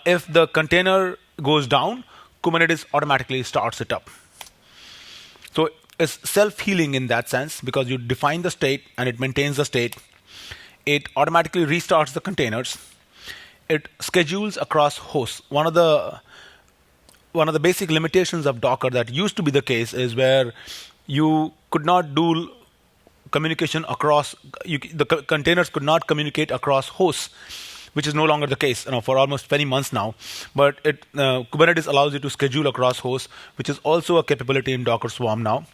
if the container goes down, Kubernetes automatically starts it up. So it's self-healing in that sense because you define the state and it maintains the state. It automatically restarts the containers. It schedules across hosts. One of the basic limitations of Docker that used to be the case is where you could not do communication across, the containers could not communicate across hosts, which is no longer the case for almost 20 months now. But Kubernetes allows you to schedule across hosts, which is also a capability in Docker Swarm now.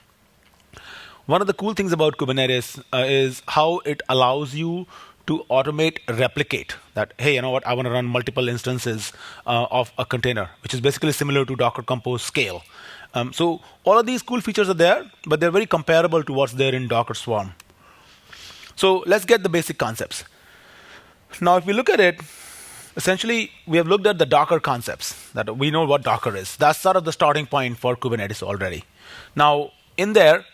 One of the cool things about Kubernetes is how it allows you to automate replicate. That, hey, you know what, I want to run multiple instances of a container, which is basically similar to Docker Compose scale. So all of these cool features are there, but they're very comparable to what's there in Docker Swarm. So let's get the basic concepts. Now, if we look at it, essentially, we have looked at the Docker concepts, that we know what Docker is. That's sort of the starting point for Kubernetes already. Now, in there,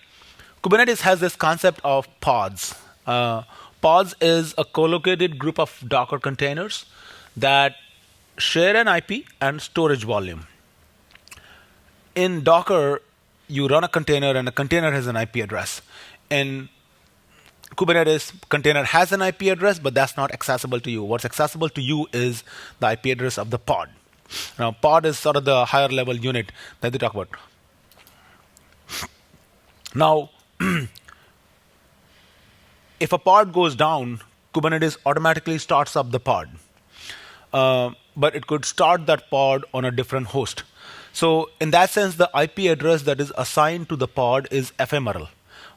Kubernetes has this concept of pods. Pods is a collocated group of Docker containers that share an IP and storage volume. In Docker, you run a container and a container has an IP address. In Kubernetes container has an IP address, but that's not accessible to you. What's accessible to you is the IP address of the pod. Now, pod is sort of the higher level unit that they talk about. Now, if a pod goes down, Kubernetes automatically starts up the pod. But it could start that pod on a different host. So in that sense, the IP address that is assigned to the pod is ephemeral.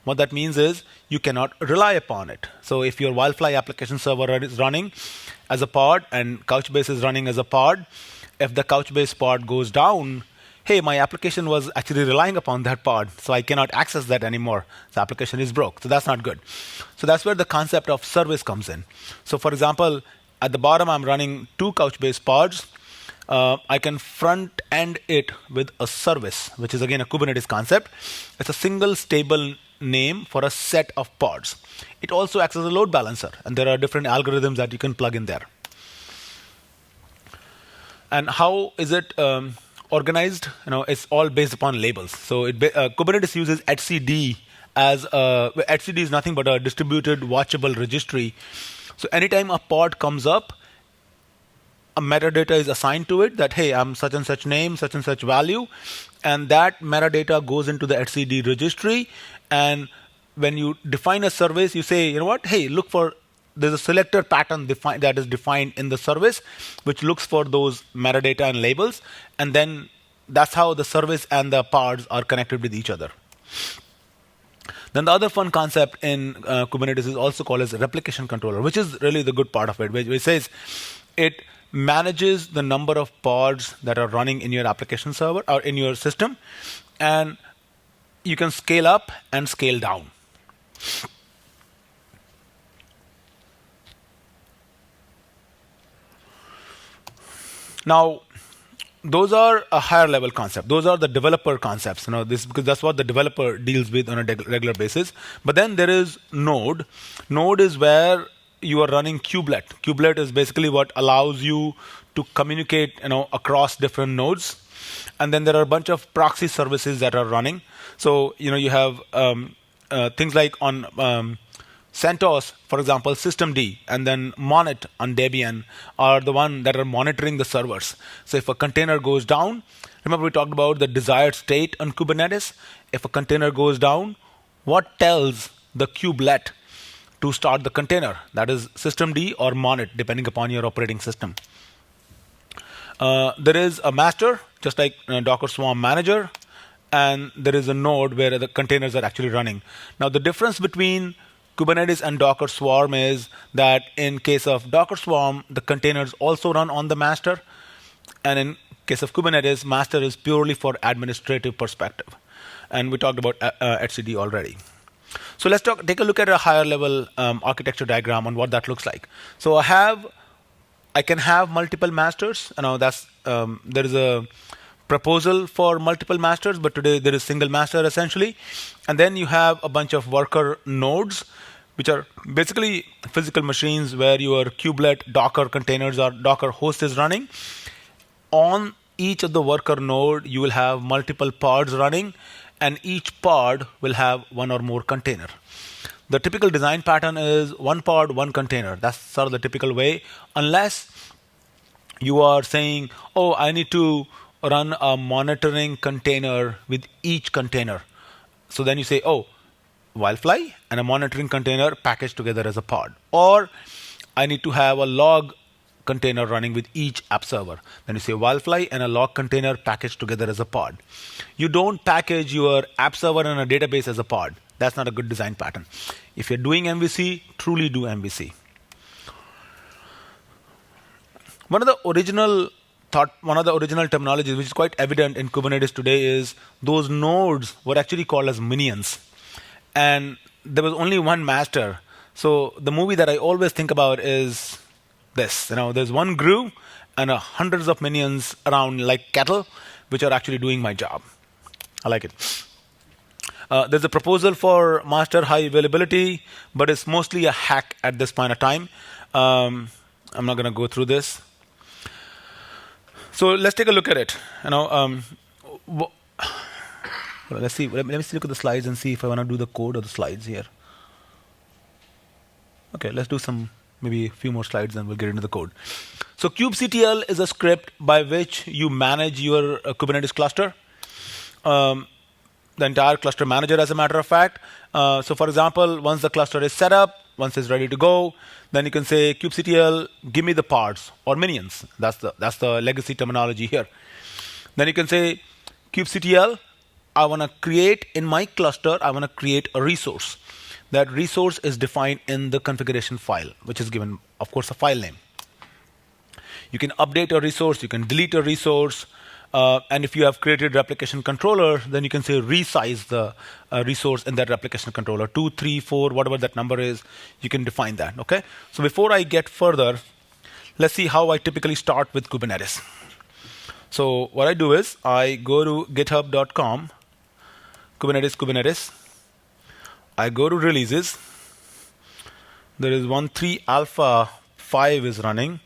What that means is you cannot rely upon it. So if your Wildfly application server is running as a pod and Couchbase is running as a pod, if the Couchbase pod goes down, hey, my application was actually relying upon that pod, so I cannot access that anymore. The application is broke. So that's not good. So that's where the concept of service comes in. So for example, at the bottom, I'm running 2 Couchbase pods. I can front end it with a service, which is again a Kubernetes concept. It's a single stable name for a set of pods. It also acts as a load balancer, and there are different algorithms that you can plug in there. And how is it organized? It's all based upon labels. So Kubernetes uses etcd as etcd is nothing but a distributed watchable registry. So anytime a pod comes up, a metadata is assigned to it that, hey, I'm such and such name, such and such value. And that metadata goes into the etcd registry. And when you define a service, you say, you know what, hey, look for, there's a selector pattern that is defined in the service, which looks for those metadata and labels. And then that's how the service and the pods are connected with each other. Then the other fun concept in Kubernetes is also called as a replication controller, which is really the good part of it, which says it manages the number of pods that are running in your application server or in your system, and you can scale up and scale down. Now, those are a higher level concept. Those are the developer concepts. Because that's what the developer deals with on a regular basis. But then there is Node. Node is where you are running kubelet. Kubelet is basically what allows you to communicate, across different nodes. And then there are a bunch of proxy services that are running. So, you have things like on CentOS, for example, systemd, and then Monet on Debian are the one that are monitoring the servers. So if a container goes down, remember we talked about the desired state on Kubernetes. If a container goes down, what tells the kubelet to start the container? That is systemd or Monet, depending upon your operating system. There is a master, just like Docker Swarm Manager, and there is a node where the containers are actually running. Now the difference between Kubernetes and Docker Swarm is that in case of Docker Swarm, the containers also run on the master. And in case of Kubernetes, master is purely for administrative perspective. And we talked about etcd already. So let's take a look at a higher level architecture diagram on what that looks like. So I can have multiple masters. There is a proposal for multiple masters, but today there is single master essentially. And then you have a bunch of worker nodes, which are basically physical machines where your kubelet Docker containers or Docker host is running. On each of the worker node, you will have multiple pods running, and each pod will have one or more container. The typical design pattern is one pod, one container. That's sort of the typical way, unless you are saying, oh, I need to run a monitoring container with each container. So then you say, oh, Wildfly and a monitoring container packaged together as a pod. Or I need to have a log container running with each app server. Then you say Wildfly and a log container packaged together as a pod. You don't package your app server and a database as a pod. That's not a good design pattern. If you're doing MVC, truly do MVC. One of the original terminologies which is quite evident in Kubernetes today is those nodes were actually called as minions. And there was only one master. So the movie that I always think about is this. There's one GRU and hundreds of minions around like cattle, which are actually doing my job. I like it. There's a proposal for master high availability, but it's mostly a hack at this point of time. I'm not going to go through this. So let's take a look at it. Let's see. Let me look at the slides and see if I want to do the code or the slides here. Okay, let's do maybe a few more slides, and we'll get into the code. So kubectl is a script by which you manage your Kubernetes cluster. The entire cluster manager, as a matter of fact. So for example, once the cluster is set up, once it's ready to go, then you can say kubectl, give me the pods or minions. That's the legacy terminology here. Then you can say kubectl, I want to create in my cluster, I want to create a resource. That resource is defined in the configuration file, which is given, of course, a file name. You can update a resource, you can delete a resource, and if you have created replication controller, then you can say resize the resource in that replication controller, 2, 3, 4, whatever that number is, you can define that, okay? So before I get further, let's see how I typically start with Kubernetes. So what I do is I go to github.com, Kubernetes, I go to releases. There is 1.3 alpha 5 is running.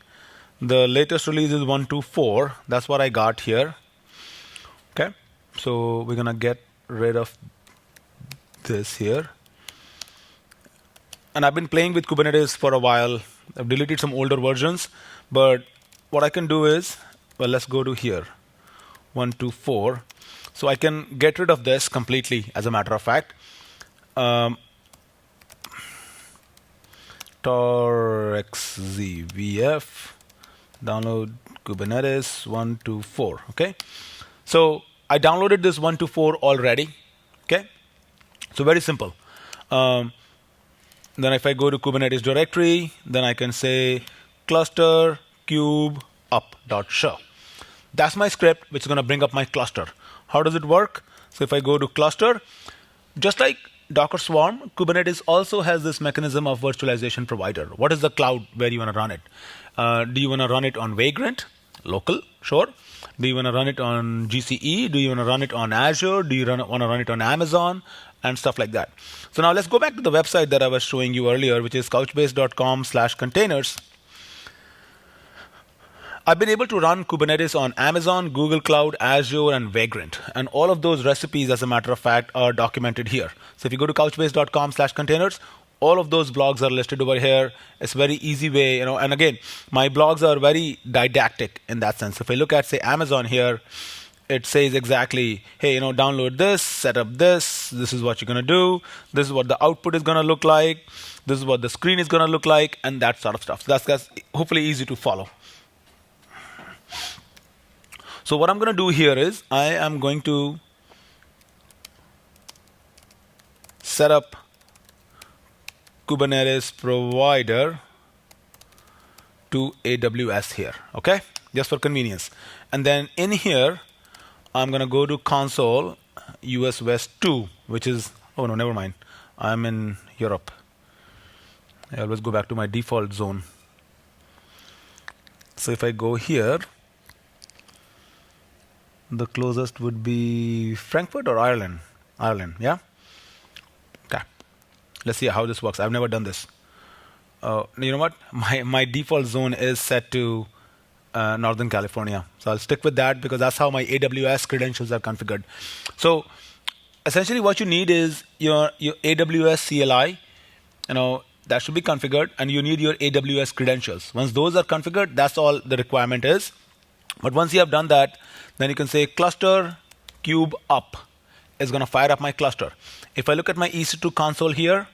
The latest release is 1.2.4. That's what I got here. Okay, so we're gonna get rid of this here. And I've been playing with Kubernetes for a while. I've deleted some older versions, but what I can do is, well, let's go to here, 1.2.4. So I can get rid of this completely, as a matter of fact. torxzvf download Kubernetes 1.2.4. Okay, so I downloaded this 1.2.4 already. Okay, so very simple. Then if I go to Kubernetes directory, then I can say cluster kube up.show. That's my script which is going to bring up my cluster. How does it work? So if I go to cluster, just like Docker Swarm, Kubernetes also has this mechanism of virtualization provider. What is the cloud where you want to run it? Do you want to run it on Vagrant, local? Sure. Do you want to run it on GCE? Do you want to run it on Azure? Do you want to run it on Amazon? And stuff like that. So now let's go back to the website that I was showing you earlier, which is couchbase.com/containers. I've been able to run Kubernetes on Amazon, Google Cloud, Azure, and Vagrant. And all of those recipes, as a matter of fact, are documented here. So if you go to couchbase.com/containers, all of those blogs are listed over here. It's a very easy way, and again, my blogs are very didactic in that sense. If I look at, say, Amazon here, it says exactly, hey, download this, set up this is what you're going to do, this is what the output is going to look like, this is what the screen is going to look like, and that sort of stuff. So that's hopefully easy to follow. So what I'm going to do here is I am going to set up Kubernetes provider to AWS here, okay? Just for convenience. And then in here, I'm going to go to console US West 2, which is, oh no, never mind. I'm in Europe. I always go back to my default zone. So if I go here, the closest would be Frankfurt or Ireland? Ireland, yeah? Okay. Let's see how this works. I've never done this. You know what? My default zone is set to Northern California. So I'll stick with that because that's how my AWS credentials are configured. So essentially what you need is your AWS CLI, that should be configured, and you need your AWS credentials. Once those are configured, that's all the requirement is. But once you have done that, then you can say cluster kube up is going to fire up my cluster. If I look at my EC2 console here,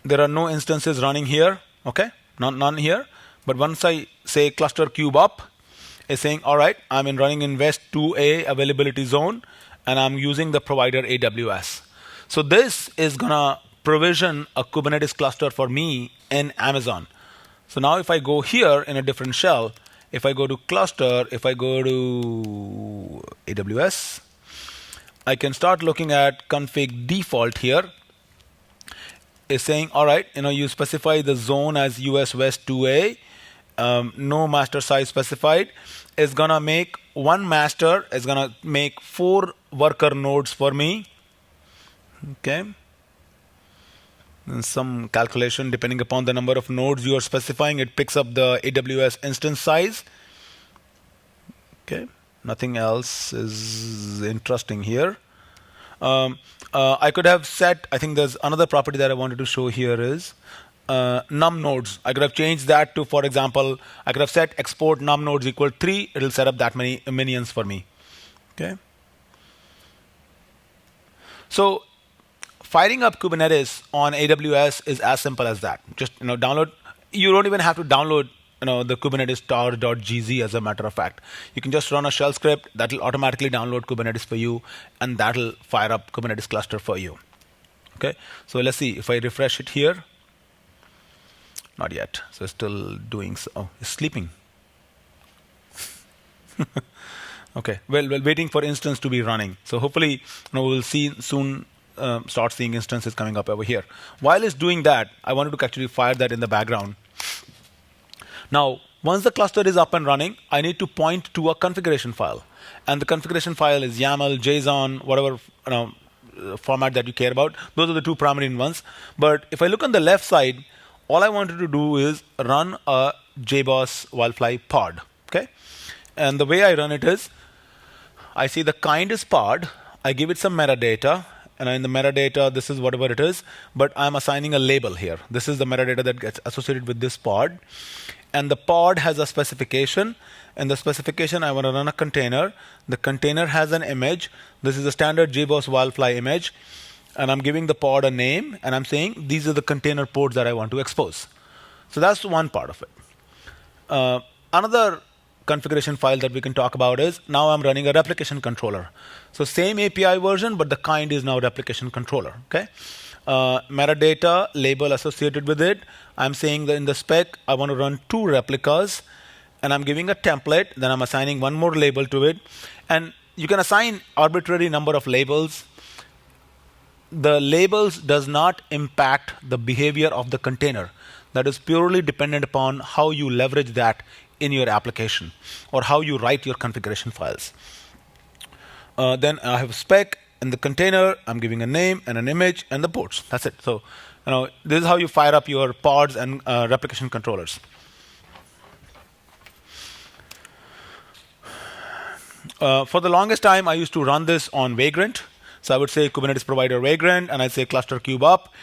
there are no instances running here, okay? None here. But once I say cluster kube up, it's saying, all right, I'm running in West 2A availability zone, and I'm using the provider AWS. So this is going to provision a Kubernetes cluster for me in Amazon. So now if I go here in a different shell, if I go to cluster, if I go to AWS, I can start looking at config default here. It's saying, all right, you specify the zone as US West 2A, no master size specified. It's going to make one master, it's going to make 4 worker nodes for me. Okay. And some calculation depending upon the number of nodes you are specifying, it picks up the AWS instance size. Okay, nothing else is interesting here. I could have set, I think there's another property that I wanted to show here is num nodes. I could have changed that to, for example, I could have set export num nodes equal 3. It'll set up that many minions for me. Okay. So firing up Kubernetes on AWS is as simple as that. Just download. You don't even have to download the Kubernetes tar.gz as a matter of fact. You can just run a shell script that will automatically download Kubernetes for you, and that'll fire up Kubernetes cluster for you. Okay. So let's see if I refresh it here. Not yet. So it's still doing so. Oh, it's sleeping. Okay. Well, we're waiting for instance to be running. So hopefully, we'll see soon. Start seeing instances coming up over here. While it's doing that, I wanted to actually fire that in the background. Now, once the cluster is up and running, I need to point to a configuration file, and the configuration file is YAML, JSON, whatever format that you care about. Those are the two primary ones. But if I look on the left side, all I wanted to do is run a JBoss Wildfly pod. Okay, and the way I run it is, I see the kind is pod. I give it some metadata. And in the metadata, this is whatever it is, but I'm assigning a label here. This is the metadata that gets associated with this pod. And the pod has a specification. In the specification, I want to run a container. The container has an image. This is a standard JBoss Wildfly image. And I'm giving the pod a name. And I'm saying, these are the container ports that I want to expose. So that's one part of it. Another configuration file that we can talk about is, now I'm running a replication controller. So same API version, but the kind is now replication controller. Okay, metadata label associated with it. I'm saying that in the spec, I want to run 2 replicas, and I'm giving a template. Then I'm assigning one more label to it, and you can assign arbitrary number of labels. The labels does not impact the behavior of the container. That is purely dependent upon how you leverage that in your application or how you write your configuration files. Then I have a spec in the container. I'm giving a name and an image and the ports. That's it. So, this is how you fire up your pods and replication controllers. For the longest time, I used to run this on Vagrant. So I would say Kubernetes provider Vagrant, and I'd say cluster kube up.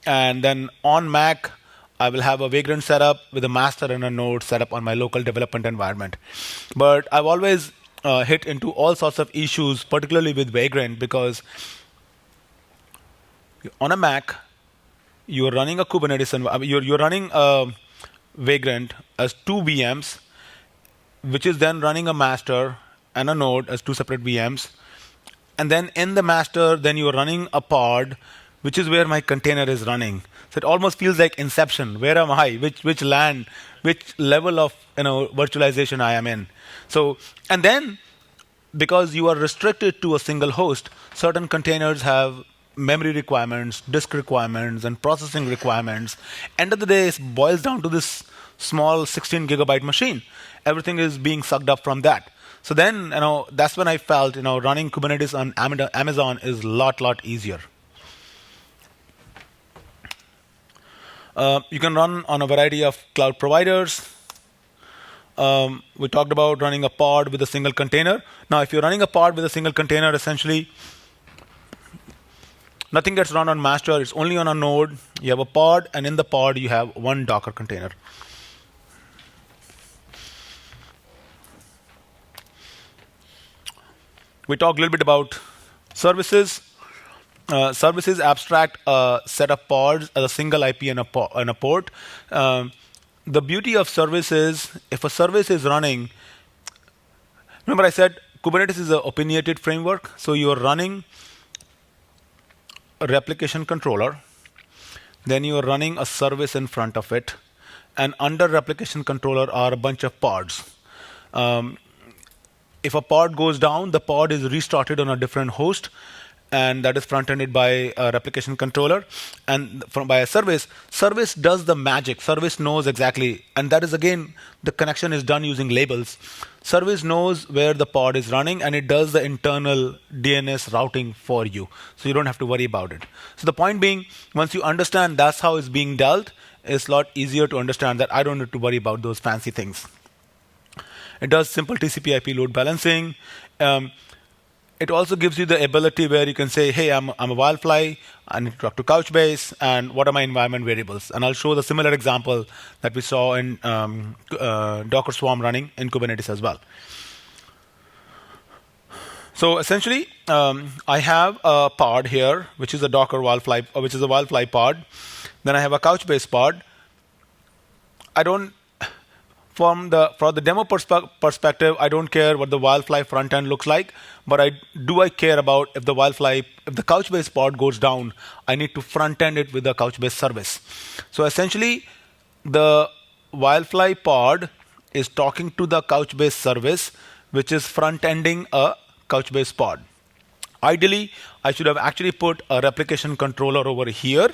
And then on Mac, I will have a Vagrant setup with a master and a node set up on my local development environment. But I've always hit into all sorts of issues, particularly with Vagrant, because on a Mac, you're running a Kubernetes and you're running a Vagrant as 2 VMs, which is then running a master and a node as 2 separate VMs. And then in the master, then you're running a pod, which is where my container is running. So it almost feels like Inception. Where am I? Which land? Which level of virtualization I am in? So, and then because you are restricted to a single host, certain containers have memory requirements, disk requirements, and processing requirements. End of the day, it boils down to this small 16 gigabyte machine. Everything is being sucked up from that. So then, that's when I felt, running Kubernetes on Amazon is a lot easier. You can run on a variety of cloud providers. We talked about running a pod with a single container. Now, if you're running a pod with a single container, essentially, nothing gets run on master. It's only on a node. You have a pod, and in the pod, you have one Docker container. We talked a little bit about services. Services abstract a set of pods as a single IP and a port. The beauty of service is, if a service is running, remember I said Kubernetes is an opinionated framework. So you're running a replication controller, then you're running a service in front of it, and under replication controller are a bunch of pods. If a pod goes down, the pod is restarted on a different host, and that is front-ended by a replication controller. And by a service, service does the magic. Service knows exactly, and that is again, the connection is done using labels. Service knows where the pod is running, and it does the internal DNS routing for you. So you don't have to worry about it. So the point being, once you understand that's how it's being dealt, it's a lot easier to understand that I don't need to worry about those fancy things. It does simple TCP/IP load balancing. it also gives you the ability where you can say, hey, I'm a Wildfly, I need to talk to Couchbase, and what are my environment variables? And I'll show the similar example that we saw in Docker Swarm running in Kubernetes as well. So essentially, I have a pod here, which is a Docker Wildfly, which is a Wildfly pod. Then I have a Couchbase pod. I don't, for the demo perspective, I don't care what the Wildfly front end looks like, but I care about if the Couchbase pod goes down, I need to front end it with a Couchbase service. So essentially, the Wildfly pod is talking to the Couchbase service, which is front ending a Couchbase pod. Ideally, I should have actually put a replication controller over here,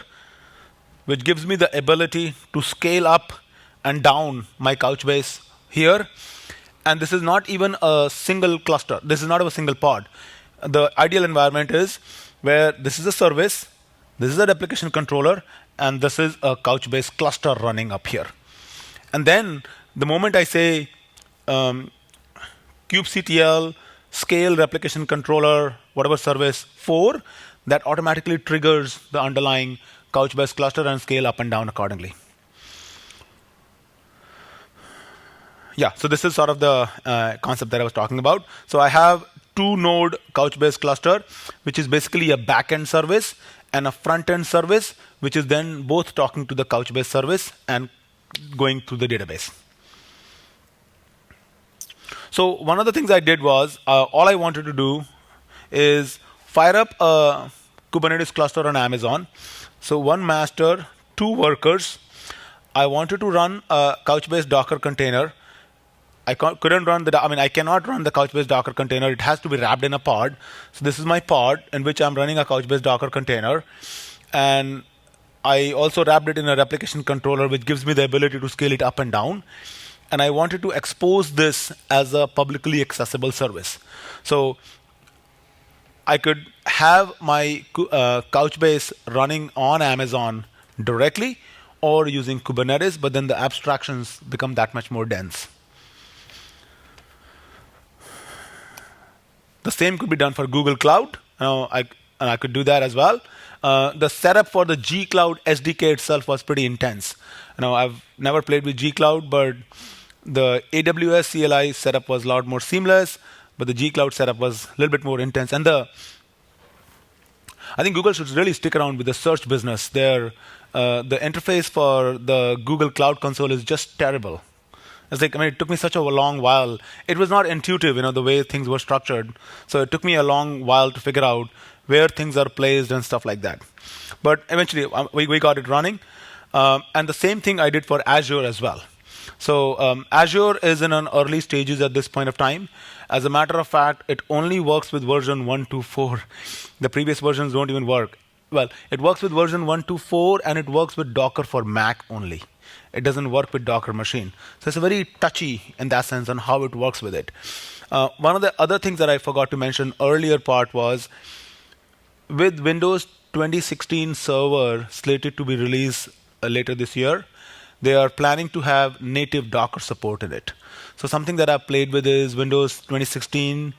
which gives me the ability to scale up and down my Couchbase here. And this is not even a single cluster. This is not a single pod. The ideal environment is where this is a service, this is a replication controller, and this is a Couchbase cluster running up here. And then the moment I say kubectl scale replication controller, whatever service 4, that automatically triggers the underlying Couchbase cluster and scale up and down accordingly. Yeah, so this is sort of the concept that I was talking about. So I have 2-node Couchbase cluster, which is basically a backend service, and a front-end service, which is then both talking to the Couchbase service and going through the database. So one of the things I did was, all I wanted to do is fire up a Kubernetes cluster on Amazon. So 1 master, 2 workers. I wanted to run a Couchbase Docker container. I cannot run the Couchbase Docker container. It has to be wrapped in a pod. So this is my pod in which I'm running a Couchbase Docker container. And I also wrapped it in a replication controller, which gives me the ability to scale it up and down. And I wanted to expose this as a publicly accessible service. So I could have my Couchbase running on Amazon directly or using Kubernetes, but then the abstractions become that much more dense. The same could be done for Google Cloud. I could do that as well. The setup for the G Cloud SDK itself was pretty intense. I've never played with G Cloud, but the AWS CLI setup was a lot more seamless, but the G Cloud setup was a little bit more intense. And I think Google should really stick around with the search business. The interface for the Google Cloud Console is just terrible. It's like, it took me such a long while. It was not intuitive, the way things were structured. So it took me a long while to figure out where things are placed and stuff like that. But eventually, we got it running. And the same thing I did for Azure as well. So Azure is in an early stages at this point of time. As a matter of fact, it only works with version 1.2.4. The previous versions don't even work. Well, it works with version 1.2.4, and it works with Docker for Mac only. It doesn't work with Docker machine. So it's very touchy in that sense on how it works with it. One of the other things that I forgot to mention earlier part was with Windows 2016 server slated to be released later this year, they are planning to have native Docker support in it. So something that I've played with is Windows 2016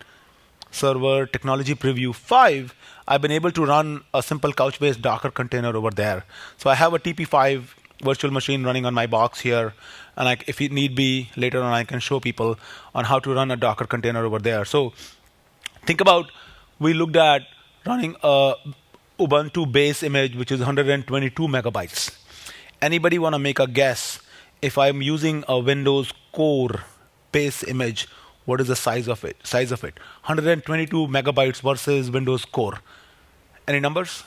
Server Technology Preview 5. I've been able to run a simple Couchbase Docker container over there. So I have a TP5 virtual machine running on my box here. And if it need be, later on I can show people on how to run a Docker container over there. So think about, we looked at running a Ubuntu base image, which is 122 megabytes. Anybody want to make a guess if I'm using a Windows Core base image, what is the size of it? 122 megabytes versus Windows Core. Any numbers?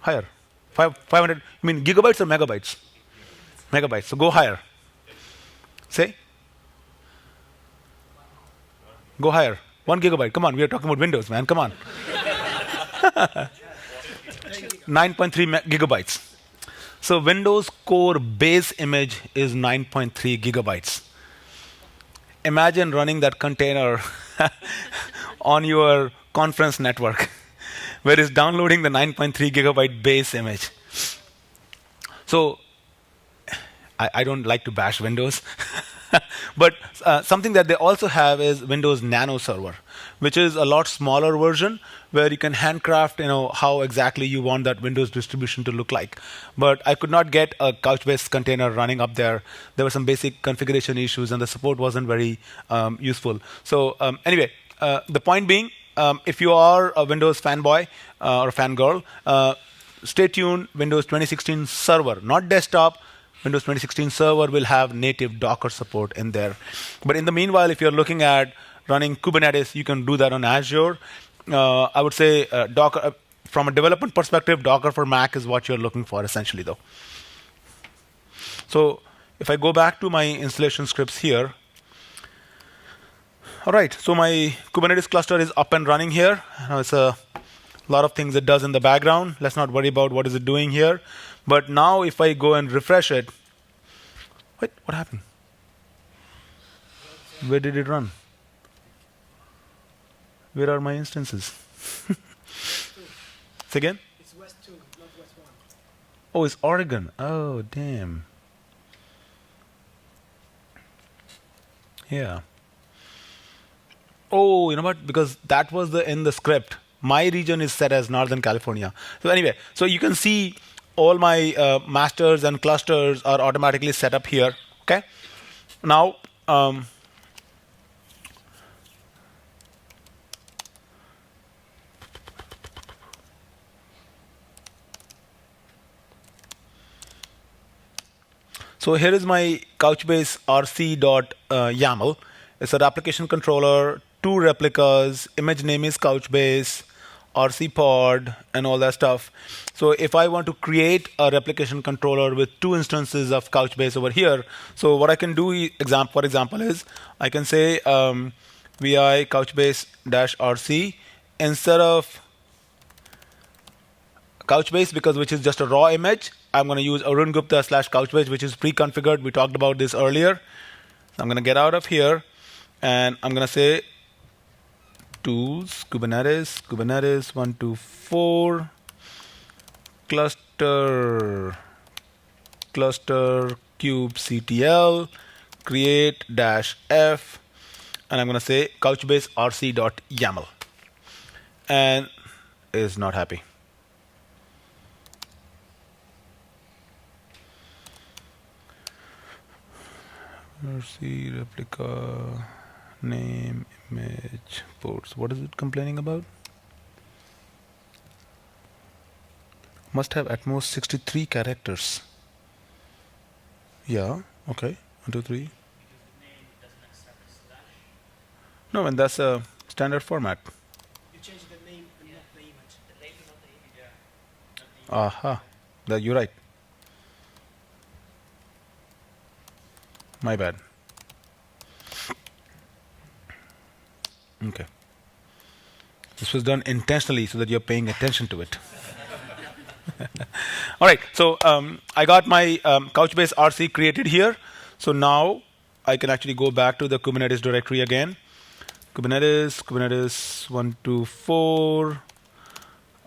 Higher. 500. You mean gigabytes or megabytes? Megabytes. So go higher. Say. Go higher. 1 gigabyte. Come on. We are talking about Windows, man. Come on. 9.3 gigabytes. So Windows Core base image is 9.3 gigabytes. Imagine running that container on your conference network, where it's downloading the 9.3 gigabyte base image. So I don't like to bash Windows, But something that they also have is Windows Nano Server, which is a lot smaller version where you can handcraft, how exactly you want that Windows distribution to look like. But I could not get a Couchbase container running up there. There were some basic configuration issues, and the support wasn't very useful. So anyway, the point being, if you are a Windows fanboy or fangirl, stay tuned. Windows 2016 Server, not desktop. Windows 2016 Server will have native Docker support in there. But in the meanwhile, if you're looking at running Kubernetes, you can do that on Azure. I would say Docker, from a development perspective, Docker for Mac is what you're looking for essentially, though. So if I go back to my installation scripts here, all right, so my Kubernetes cluster is up and running here. It's a lot of things it does in the background. Let's not worry about what is it doing here. But now if I go and refresh it, wait, what happened? Where did it run? Where are my instances? Say again? It's West 2, not West 1. Oh, it's Oregon. Oh, damn. Yeah. Oh, you know what? Because that was in the script. My region is set as Northern California. So anyway, so you can see all my masters and clusters are automatically set up here. Okay. Now, so here is my Couchbase rc.yaml. It's an application controller, 2 replicas, image name is Couchbase, RC pod, and all that stuff. So if I want to create a replication controller with 2 instances of Couchbase over here, so what I can do, for example, is I can say vi couchbase-rc instead of Couchbase, because which is just a raw image, I'm going to use Arun Gupta /Couchbase, which is pre-configured. We talked about this earlier. So I'm going to get out of here, and I'm going to say tools, Kubernetes 124, cluster kubectl, create -f, and I'm going to say Couchbase rc.yaml, and is not happy. RC replica name image ports. What is it complaining about? Must have at most 63 characters. Yeah, okay. 1, 2, 3. No, and that's a standard format. You change the name and not the image. The name is not the image, yeah. Aha, you're right. My bad. Okay. This was done intentionally so that you're paying attention to it. All right. So I got my Couchbase RC created here. So now I can actually go back to the Kubernetes directory again. Kubernetes 124.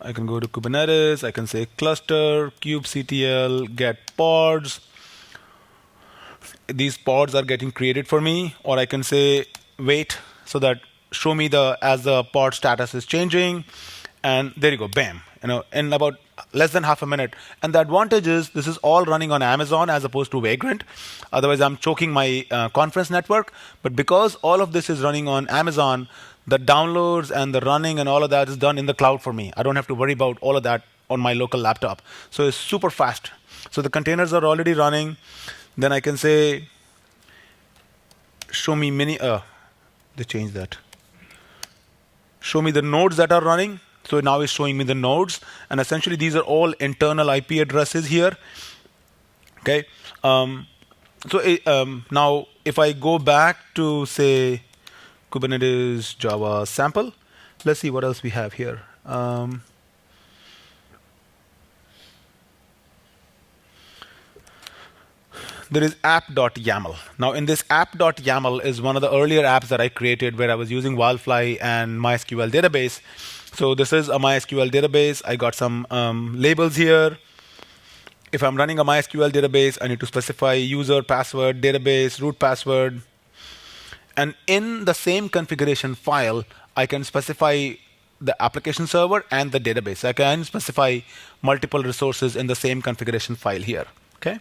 I can go to Kubernetes. I can say cluster, kubectl, get pods. These pods are getting created for me, or I can say wait so that show me as the pod status is changing, and there you go, bam, in about less than half a minute. And the advantage is this is all running on Amazon as opposed to Vagrant. Otherwise, I'm choking my conference network. But because all of this is running on Amazon, the downloads and the running and all of that is done in the cloud for me. I don't have to worry about all of that on my local laptop. So it's super fast. So the containers are already running. Then I can say, show me they changed that. Show me the nodes that are running. So now it's showing me the nodes. And essentially, these are all internal IP addresses here. Okay. Now, if I go back to, say, Kubernetes Java sample, let's see what else we have here. There is app.yaml. Now, in this app.yaml is one of the earlier apps that I created where I was using Wildfly and MySQL database. So this is a MySQL database. I got some labels here. if I'm running a MySQL database, I need to specify user, password, database, root password. And in the same configuration file, I can specify the application server and the database. I can specify multiple resources in the same configuration file here. Okay.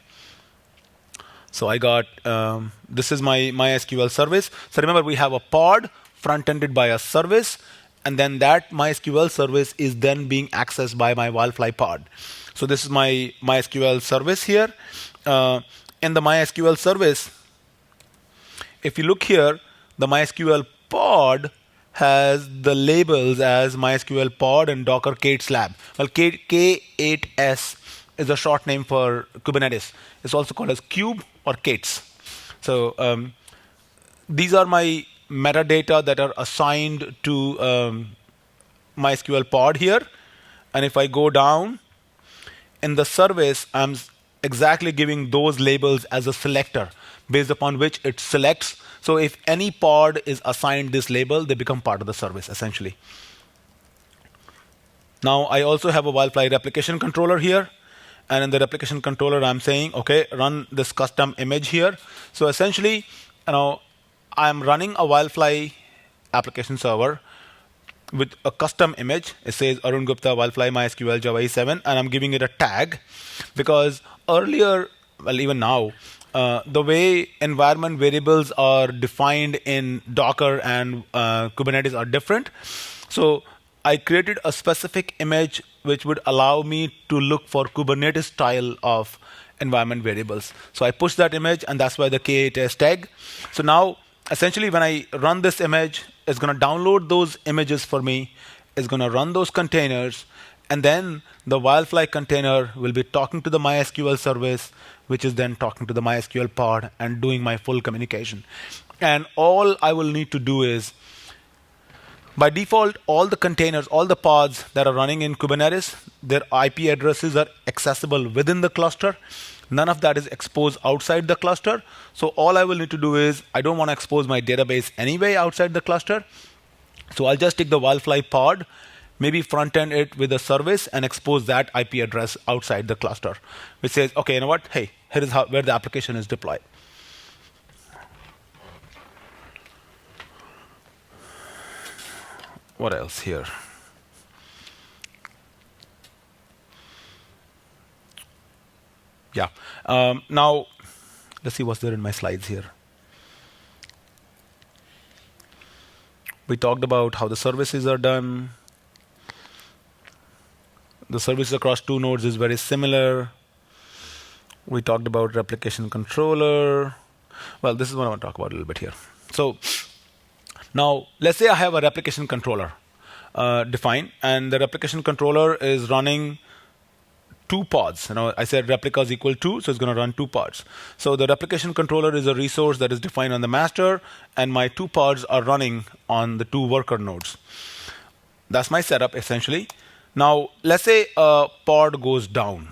So I got, this is my MySQL service. So remember, we have a pod front-ended by a service, and then that MySQL service is then being accessed by my Wildfly pod. So this is my MySQL service here. In the MySQL service, if you look here, the MySQL pod has the labels as MySQL pod and Docker K8s lab. Well, K8s is a short name for Kubernetes. It's also called as Kube or K8s. So these are my metadata that are assigned to MySQL pod here. And if I go down in the service, I'm exactly giving those labels as a selector based upon which it selects. So if any pod is assigned this label, they become part of the service, essentially. Now, I also have a Wildfly replication controller here. And in the replication controller, I'm saying, OK, run this custom image here. So essentially, I'm running a Wildfly application server with a custom image. It says Arun Gupta, Wildfly, MySQL, Java E7. And I'm giving it a tag. Because earlier, well, even now, the way environment variables are defined in Docker and Kubernetes are different. So I created a specific image which would allow me to look for Kubernetes style of environment variables. So I push that image, and that's why the K8s tag. So now, essentially, when I run this image, it's going to download those images for me. It's going to run those containers. And then the Wildfly container will be talking to the MySQL service, which is then talking to the MySQL pod and doing my full communication. And all I will need to do is, by default, all the containers, all the pods that are running in Kubernetes, their IP addresses are accessible within the cluster. None of that is exposed outside the cluster. So all I will need to do is, I don't want to expose my database anyway outside the cluster. So I'll just take the Wildfly pod, maybe front-end it with a service, and expose that IP address outside the cluster, which says, OK, you know what? Hey, here is where the application is deployed. What else here? Yeah. Now, let's see what's there in my slides here. We talked about how the services are done. The services across two nodes is very similar. We talked about replication controller. Well, this is what I want to talk about a little bit here. So now, let's say I have a replication controller defined, and the replication controller is running two pods. I said replicas equal 2, so it's going to run two pods. So the replication controller is a resource that is defined on the master, and my two pods are running on the two worker nodes. That's my setup, essentially. Now, let's say a pod goes down.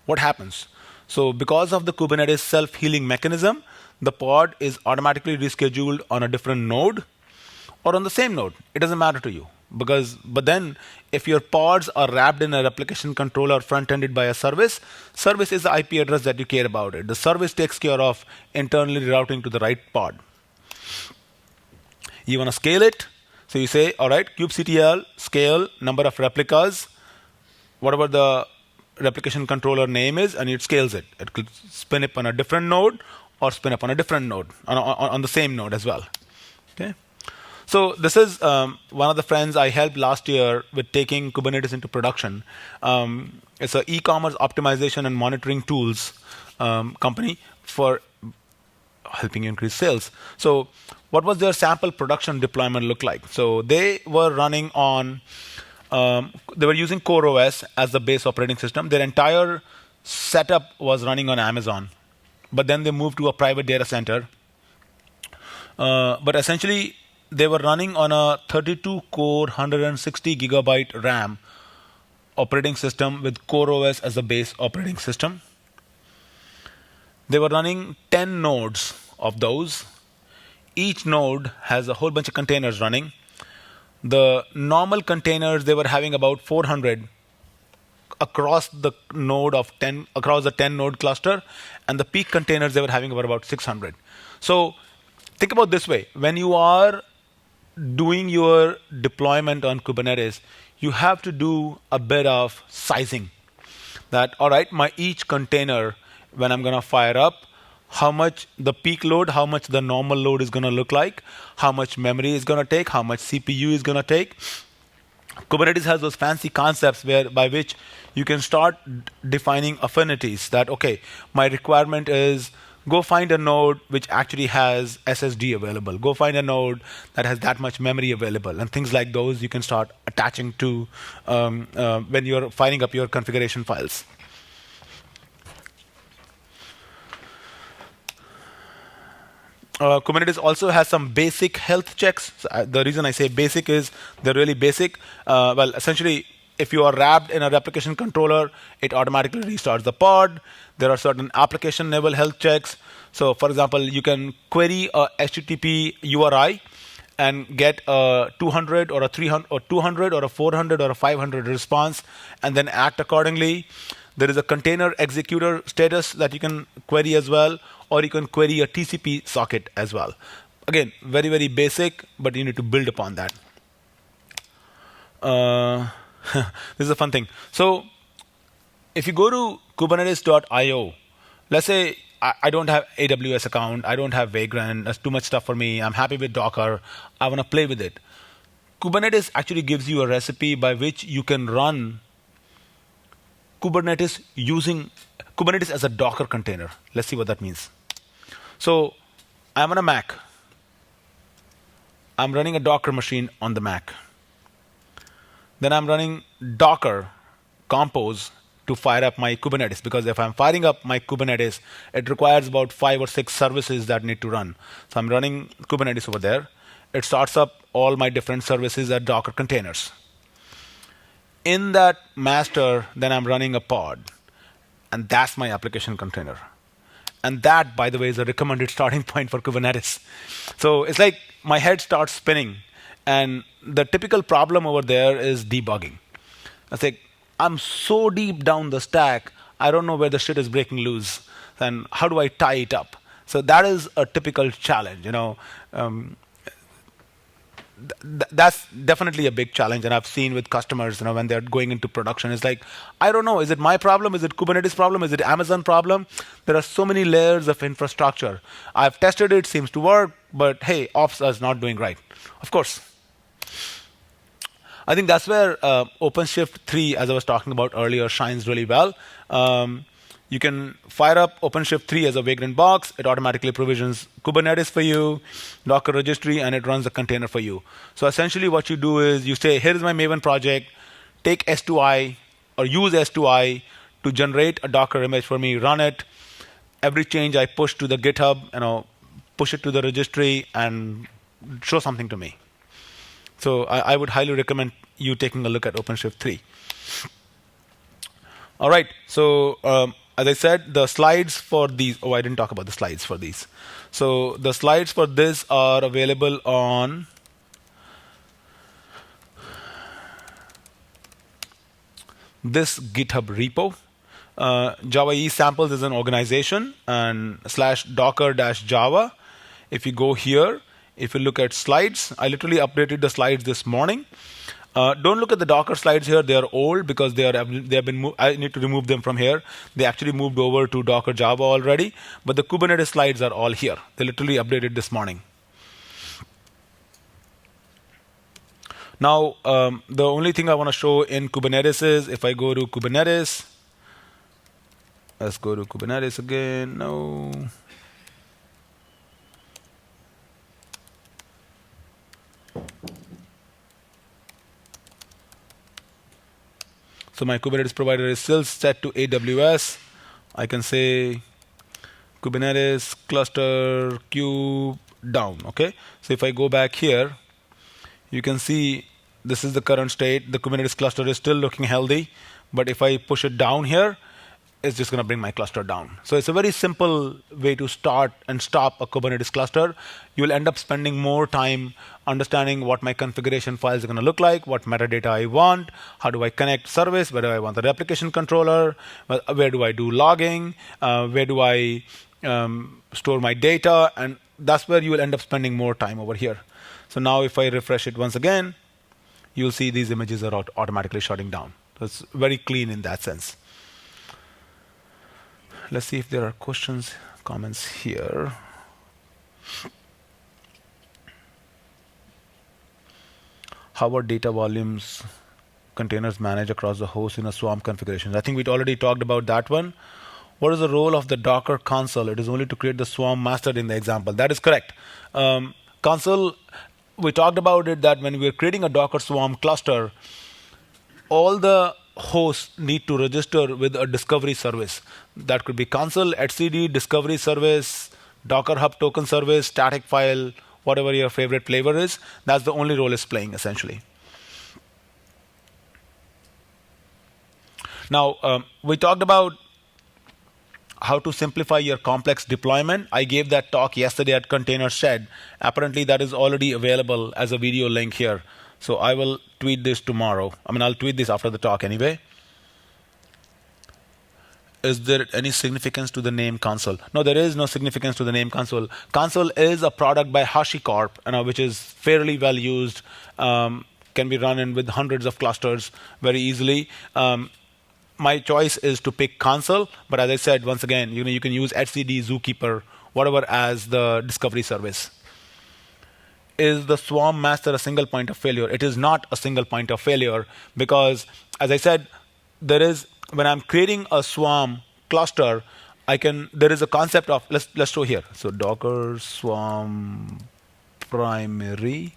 What happens? So because of the Kubernetes self-healing mechanism, the pod is automatically rescheduled on a different node or on the same node. It doesn't matter to you. But then, if your pods are wrapped in a replication controller front-ended by a service, service is the IP address that you care about it. The service takes care of internally routing to the right pod. You want to scale it. So you say, all right, kubectl, scale, number of replicas, whatever the replication controller name is, and it scales it. It could spin up on a different node or spin up on a different node, on the same node as well. Okay. So this is one of the friends I helped last year with taking Kubernetes into production. It's an e-commerce optimization and monitoring tools company for helping you increase sales. So what was their sample production deployment look like? So they were running on, they were using CoreOS as the base operating system. Their entire setup was running on Amazon. But then they moved to a private data center. But essentially, they were running on a 32-core, 160 gigabyte RAM operating system with CoreOS as the base operating system. They were running 10 nodes of those. Each node has a whole bunch of containers running. The normal containers, they were having about 400 across the node of 10, across the 10 node cluster, and the peak containers they were having were about 600. So think about this way: when you are doing your deployment on Kubernetes, you have to do a bit of sizing. That, all right, my each container, when I'm going to fire up, how much the peak load, how much the normal load is going to look like, how much memory is going to take, how much CPU is going to take. Kubernetes has those fancy concepts by which you can start defining affinities. That, okay, my requirement is go find a node which actually has SSD available. Go find a node that has that much memory available. And things like those you can start attaching to when you're firing up your configuration files. Kubernetes also has some basic health checks. The reason I say basic is they're really basic. Well, essentially, if you are wrapped in a replication controller, it automatically restarts the pod. There are certain application level health checks. So, for example, you can query a HTTP URI and get a 200 or a 300 or 200 or a 400 or a 500 response, and then act accordingly. There is a container executor status that you can query as well, or you can query a TCP socket as well. Again, very, very basic, but you need to build upon that. This is a fun thing. So if you go to kubernetes.io, let's say I don't have AWS account, I don't have Vagrant, that's too much stuff for me, I'm happy with Docker, I want to play with it. Kubernetes actually gives you a recipe by which you can run Kubernetes using Kubernetes as a Docker container. Let's see what that means. So I'm on a Mac. I'm running a Docker machine on the Mac. Then I'm running Docker Compose to fire up my Kubernetes, because if I'm firing up my Kubernetes, it requires about 5 or 6 services that need to run. So I'm running Kubernetes over there. It starts up all my different services as Docker containers. In that master, then I'm running a pod. And that's my application container. And that, by the way, is a recommended starting point for Kubernetes. So it's like my head starts spinning. And the typical problem over there is debugging. It's like, I'm so deep down the stack, I don't know where the shit is breaking loose. And how do I tie it up? So that is a typical challenge. That's definitely a big challenge, and I've seen with customers, when they're going into production, it's like, I don't know, is it my problem? Is it Kubernetes problem? Is it Amazon problem? There are so many layers of infrastructure. I've tested it, seems to work, but hey, ops is not doing right. Of course. I think that's where OpenShift 3, as I was talking about earlier, shines really well. You can fire up OpenShift 3 as a Vagrant box. It automatically provisions Kubernetes for you, Docker registry, and it runs a container for you. So essentially what you do is you say, here is my Maven project. Take S2I or use S2I to generate a Docker image for me, run it. Every change I push to the GitHub, push it to the registry and show something to me. So I would highly recommend you taking a look at OpenShift 3. All right, so as I said, the slides for these, I didn't talk about the slides for these. So the slides for this are available on this GitHub repo. Java E samples is an organization, and /docker-java. If you go here, if you look at slides, I literally updated the slides this morning. Don't look at the Docker slides here. They are old because they have been. I need to remove them from here. They actually moved over to Docker Java already. But the Kubernetes slides are all here. They literally updated this morning. Now, the only thing I want to show in Kubernetes is if I go to Kubernetes. Let's go to Kubernetes again. No. So my Kubernetes provider is still set to AWS. I can say Kubernetes cluster kube down. Okay. So if I go back here, you can see this is the current state. The Kubernetes cluster is still looking healthy. But if I push it down here, is just going to bring my cluster down. So it's a very simple way to start and stop a Kubernetes cluster. You'll end up spending more time understanding what my configuration files are going to look like, what metadata I want, how do I connect service, where do I want the replication controller, where do I do logging, where do I store my data, and that's where you will end up spending more time over here. So now if I refresh it once again, you'll see these images are automatically shutting down. So it's very clean in that sense. Let's see if there are questions, comments here. How are data volumes containers managed across the host in a Swarm configuration? I think we'd already talked about that one. What is the role of the Docker console? It is only to create the Swarm master in the example. That is correct. Console, we talked about it that when we are creating a Docker Swarm cluster, all the hosts need to register with a discovery service. That could be console, etcd, discovery service, Docker Hub token service, static file, whatever your favorite flavor is. That's the only role it's playing, essentially. Now, we talked about how to simplify your complex deployment. I gave that talk yesterday at Container Shed. Apparently, that is already available as a video link here. So I will tweet this tomorrow. I'll tweet this after the talk anyway. Is there any significance to the name console? No, there is no significance to the name console. Console is a product by HashiCorp, which is fairly well used, can be run in with hundreds of clusters very easily. My choice is to pick console, but as I said, once again, you can use etcd, Zookeeper, whatever as the discovery service. Is the Swarm master a single point of failure? It is not a single point of failure because, as I said, when I'm creating a Swarm cluster, there is a concept of, let's show here. So Docker Swarm primary.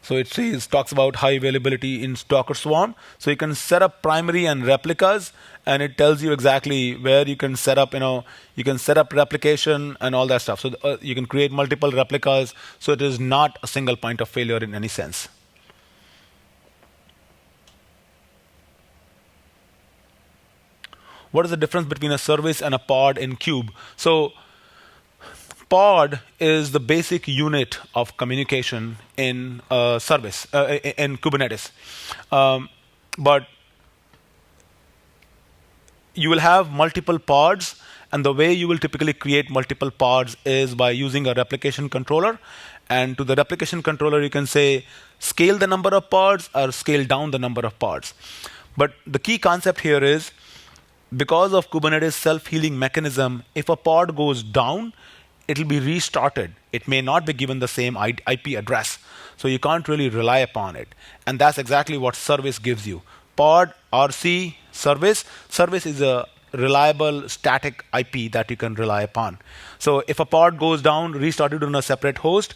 So it talks about high availability in Docker Swarm. So you can set up primary and replicas, and it tells you exactly where you can set up, you can set up replication and all that stuff. So you can create multiple replicas. So it is not a single point of failure in any sense. What is the difference between a service and a pod in Kube? So pod is the basic unit of communication in service, in Kubernetes. But you will have multiple pods, and the way you will typically create multiple pods is by using a replication controller. And to the replication controller, you can say scale the number of pods or scale down the number of pods. But the key concept here is, because of Kubernetes self-healing mechanism, if a pod goes down, it will be restarted. It may not be given the same IP address. So you can't really rely upon it. And that's exactly what service gives you. Pod, RC, service. Service is a reliable static IP that you can rely upon. So if a pod goes down, restarted on a separate host,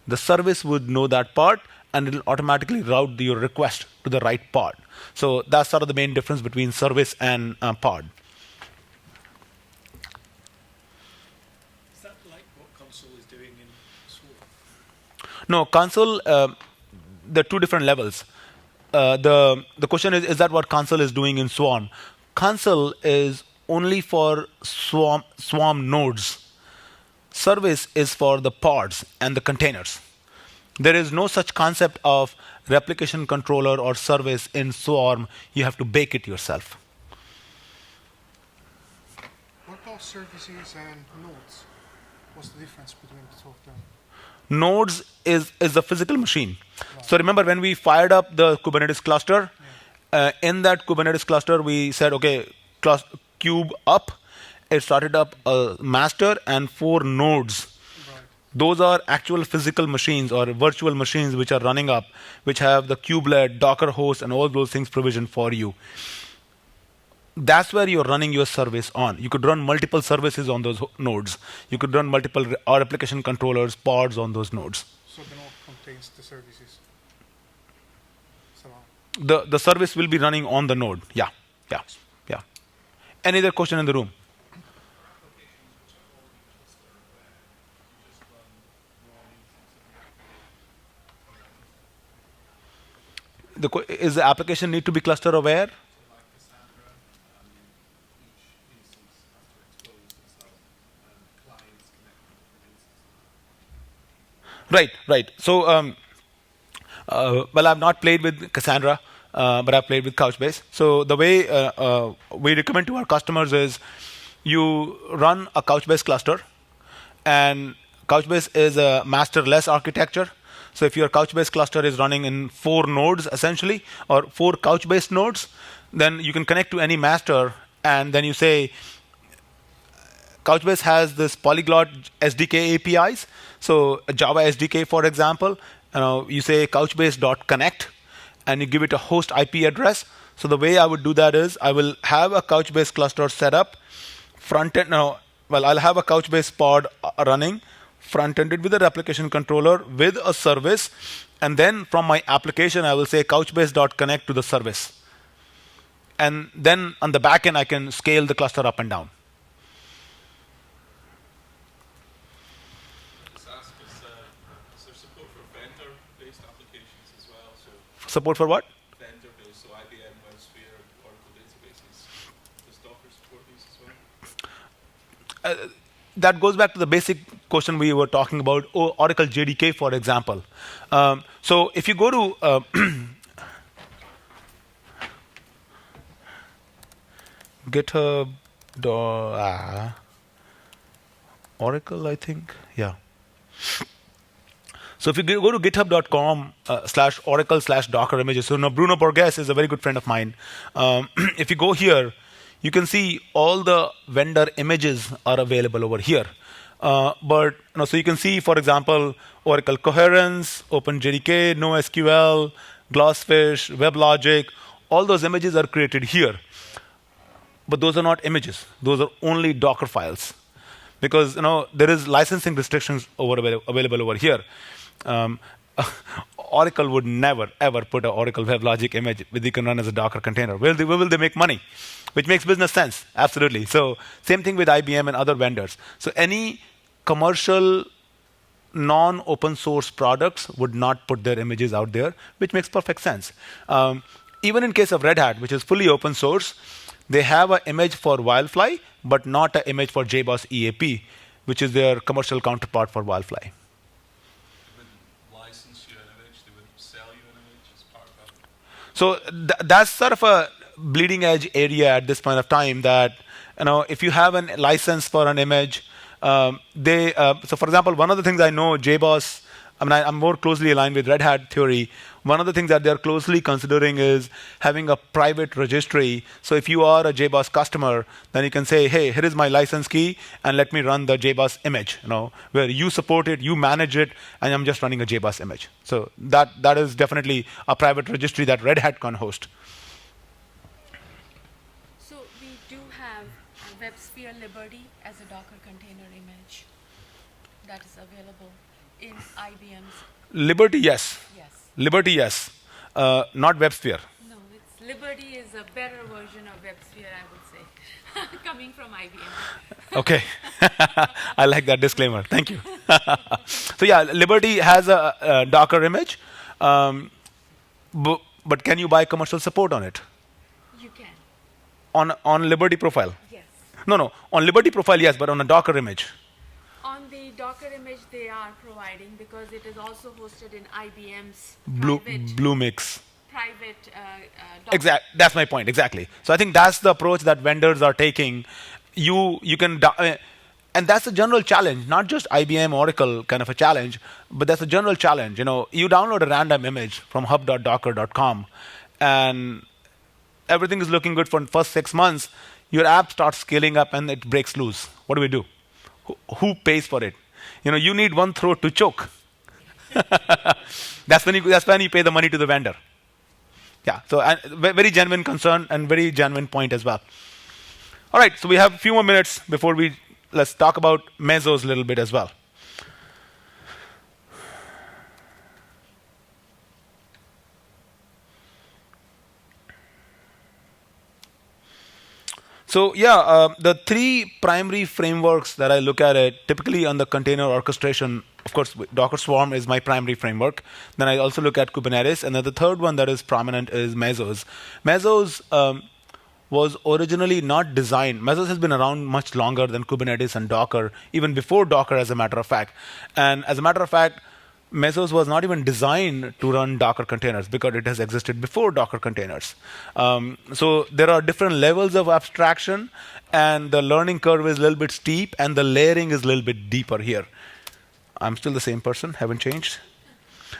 the service would know that pod, and it will automatically route your request to the right pod. So that's sort of the main difference between service and pod. Is that like what console is doing in Swarm? No, console, there are two different levels. The question is that what console is doing in Swarm? Console is only for Swarm nodes. Service is for the pods and the containers. There is no such concept of replication controller or service in Swarm. You have to bake it yourself. What about services and nodes? What's the difference between the two of them? Nodes is the physical machine. Right. So remember when we fired up the Kubernetes cluster, in that Kubernetes cluster we said, okay, cube up, it started up a master and 4 nodes. Right. Those are actual physical machines or virtual machines which are running up, which have the kubelet, Docker host, and all those things provisioned for you. That's where you're running your service on. You could run multiple services on those nodes. You could run multiple replication controllers, pods on those nodes. So the node contains the services? Somehow. The service will be running on the node. Yeah. Any other question in the room? Is the application need to be cluster aware? Right. So, well, I've not played with Cassandra, but I've played with Couchbase. So the way we recommend to our customers is you run a Couchbase cluster, and Couchbase is a masterless architecture. So if your Couchbase cluster is running in 4 nodes essentially, or 4 Couchbase nodes, then you can connect to any master, and then you say, Couchbase has this polyglot SDK APIs. So a Java SDK, for example, you say couchbase.connect, and you give it a host IP address. So the way I would do that is I will have a Couchbase cluster set up, I'll have a Couchbase pod running, front-ended with a replication controller with a service, and then from my application, I will say couchbase.connect to the service. And then on the back end, I can scale the cluster up and down. Support for what? Vendor-based, so IBM, WebSphere, Oracle databases. Does Docker support these as well? That goes back to the basic question we were talking about, Oracle JDK, for example. So if you go to GitHub, Oracle, I think, yeah. So if you go to github.com/oracle/docker images, so now Bruno Borges is a very good friend of mine. If you go here, you can see all the vendor images are available over here. So you can see, for example, Oracle Coherence, OpenJDK, NoSQL, Glassfish, WebLogic. All those images are created here. But those are not images. Those are only Docker files. Because there is licensing restrictions available over here. Oracle would never, ever put an Oracle WebLogic image that you can run as a Docker container. Where will they make money? Which makes business sense, absolutely. So same thing with IBM and other vendors. So any commercial non-open source products would not put their images out there, which makes perfect sense. Even in case of Red Hat, which is fully open source, they have an image for Wildfly, but not an image for JBoss EAP, which is their commercial counterpart for Wildfly. So that's sort of a bleeding edge area at this point of time that, if you have a license for an image, so for example, one of the things I know JBoss, I'm more closely aligned with Red Hat theory. One of the things that they're closely considering is having a private registry. So if you are a JBoss customer, then you can say, hey, here is my license key, and let me run the JBoss image, where you support it, you manage it, and I'm just running a JBoss image. So that is definitely a private registry that Red Hat can host. So we do have WebSphere Liberty as a Docker container image that is available in IBM's. Liberty, yes. Yes. Liberty, yes. Not WebSphere. No, Liberty is a better version of WebSphere, I would say, coming from IBM. Okay. I like that disclaimer. Thank you. So yeah, Liberty has a Docker image, but can you buy commercial support on it? You can. On Liberty profile? Yes. No. On Liberty profile, yes, but on a Docker image. On the Docker image, they are providing because it is also hosted in IBM's Bluemix. private Docker. Exactly. That's my point. Exactly. So I think that's the approach that vendors are taking. You can, and that's a general challenge, not just IBM Oracle kind of a challenge, but that's a general challenge. You download a random image from hub.docker.com, and everything is looking good for the first 6 months. Your app starts scaling up and it breaks loose. What do we do? Who pays for it? You need one throat to choke. That's when you pay the money to the vendor. Yeah, so very genuine concern and very genuine point as well. All right, so we have a few more minutes before let's talk about Mesos a little bit as well. So yeah, the 3 primary frameworks that I look at it, typically on the container orchestration, of course, Docker Swarm is my primary framework. Then I also look at Kubernetes. And then the third one that is prominent is Mesos. Mesos was originally not designed. Mesos has been around much longer than Kubernetes and Docker, even before Docker, as a matter of fact. And as a matter of fact, Mesos was not even designed to run Docker containers because it has existed before Docker containers. So there are different levels of abstraction, and the learning curve is a little bit steep, and the layering is a little bit deeper here. I'm still the same person, haven't changed.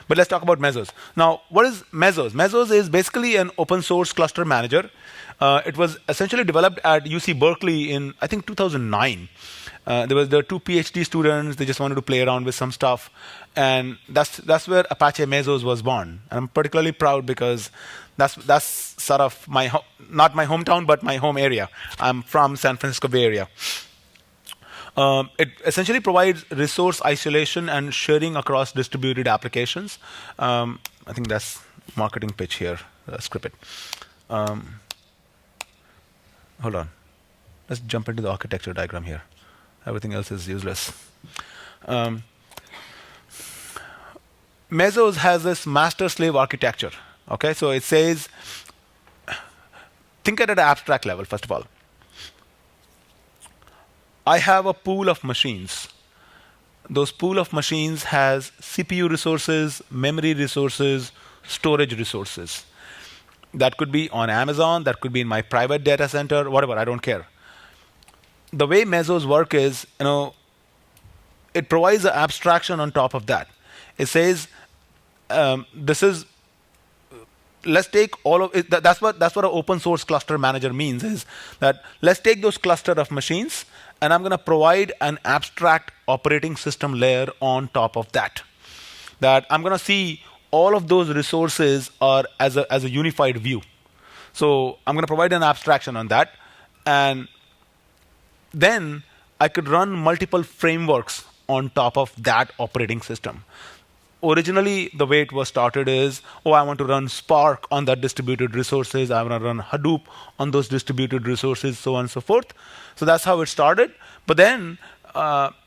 But let's talk about Mesos. Now, what is Mesos? Mesos is basically an open source cluster manager. It was essentially developed at UC Berkeley in, I think, 2009. There were two PhD students. They just wanted to play around with some stuff, and that's where Apache Mesos was born. And I'm particularly proud because that's sort of not my hometown, but my home area. I'm from San Francisco Bay Area. It essentially provides resource isolation and sharing across distributed applications. I think that's marketing pitch here. Script it. Hold on. Let's jump into the architecture diagram here. Everything else is useless. Mesos has this master-slave architecture. Okay, so it says, think at an abstract level, first of all. I have a pool of machines. Those pool of machines has CPU resources, memory resources, storage resources. That could be on Amazon, that could be in my private data center, whatever, I don't care. The way Mesos work is, it provides an abstraction on top of that. It says, let's take all of it. That's what an open source cluster manager means, is that let's take those cluster of machines, and I'm going to provide an abstract operating system layer on top of that. That I'm going to see all of those resources are as a unified view. So I'm going to provide an abstraction on that, and then I could run multiple frameworks on top of that operating system. Originally, the way it was started is, I want to run Spark on that distributed resources. I want to run Hadoop on those distributed resources, so on and so forth. So that's how it started. But then,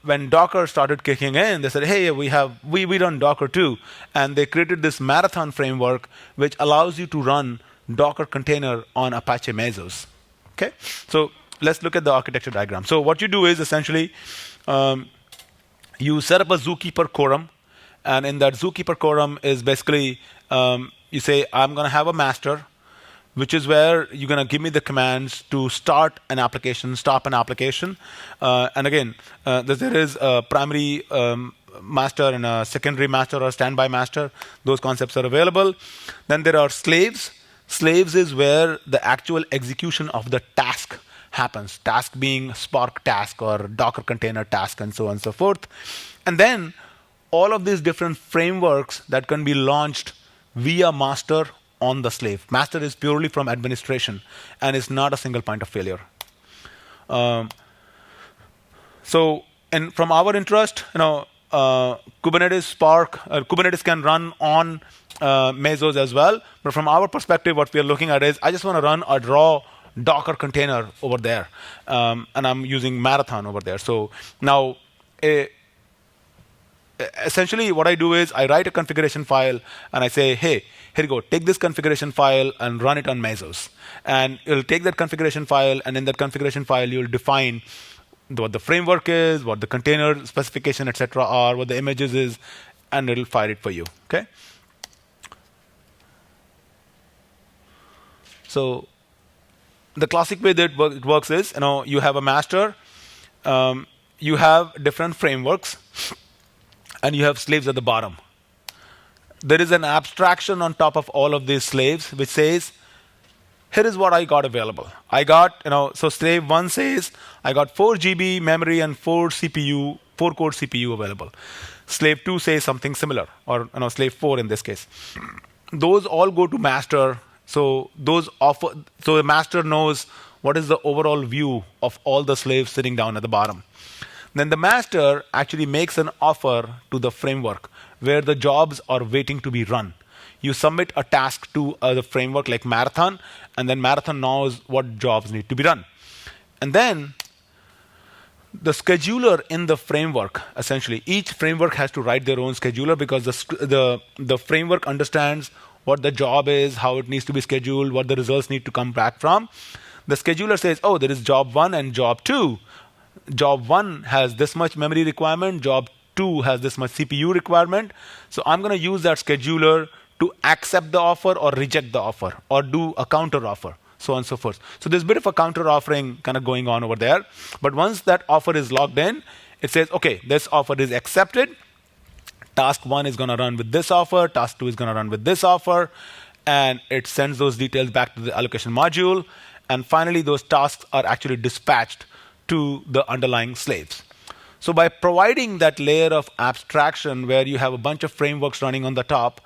when Docker started kicking in, they said, hey, we run Docker too. And they created this Marathon framework, which allows you to run Docker container on Apache Mesos. Okay? So let's look at the architecture diagram. So what you do is essentially, you set up a Zookeeper quorum. And in that Zookeeper quorum is basically, you say, I'm going to have a master, which is where you're going to give me the commands to start an application, stop an application. And again, there is a primary master and a secondary master or standby master. Those concepts are available. Then there are slaves. Slaves is where the actual execution of the task happens. Task being Spark task or Docker container task and so on and so forth. And then all of these different frameworks that can be launched via master on the slave. Master is purely from administration and is not a single point of failure. And from our interest, Kubernetes Spark, Kubernetes can run on Mesos as well. But from our perspective, what we are looking at is, I just want to run a raw Docker container over there, and I'm using Marathon over there. So now, essentially, what I do is I write a configuration file and I say, hey, here you go, take this configuration file and run it on Mesos. And it'll take that configuration file, and in that configuration file, you'll define what the framework is, what the container specification, etc. are, what the images is, and it'll fire it for you. Okay. So the classic way that it works is, you have a master, you have different frameworks, and you have slaves at the bottom. There is an abstraction on top of all of these slaves, which says, here is what I got available. I got, so slave 1 says, I got 4 GB memory and 4 core CPU available. Slave 2 says something similar, or slave 4 in this case. Those all go to master. So the master knows what is the overall view of all the slaves sitting down at the bottom. Then the master actually makes an offer to the framework where the jobs are waiting to be run. You submit a task to the framework like Marathon, and then Marathon knows what jobs need to be run. And then the scheduler in the framework, essentially, each framework has to write their own scheduler because the framework understands what the job is, how it needs to be scheduled, what the results need to come back from. The scheduler says, there is job 1 and job 2. Job 1 has this much memory requirement, job 2 has this much CPU requirement. So I'm going to use that scheduler to accept the offer or reject the offer or do a counter offer, so on and so forth. So there's a bit of a counter offering kind of going on over there. But once that offer is logged in, it says, OK, this offer is accepted. Task 1 is going to run with this offer. Task 2 is going to run with this offer. And it sends those details back to the allocation module. And finally, those tasks are actually dispatched to the underlying slaves. So by providing that layer of abstraction where you have a bunch of frameworks running on the top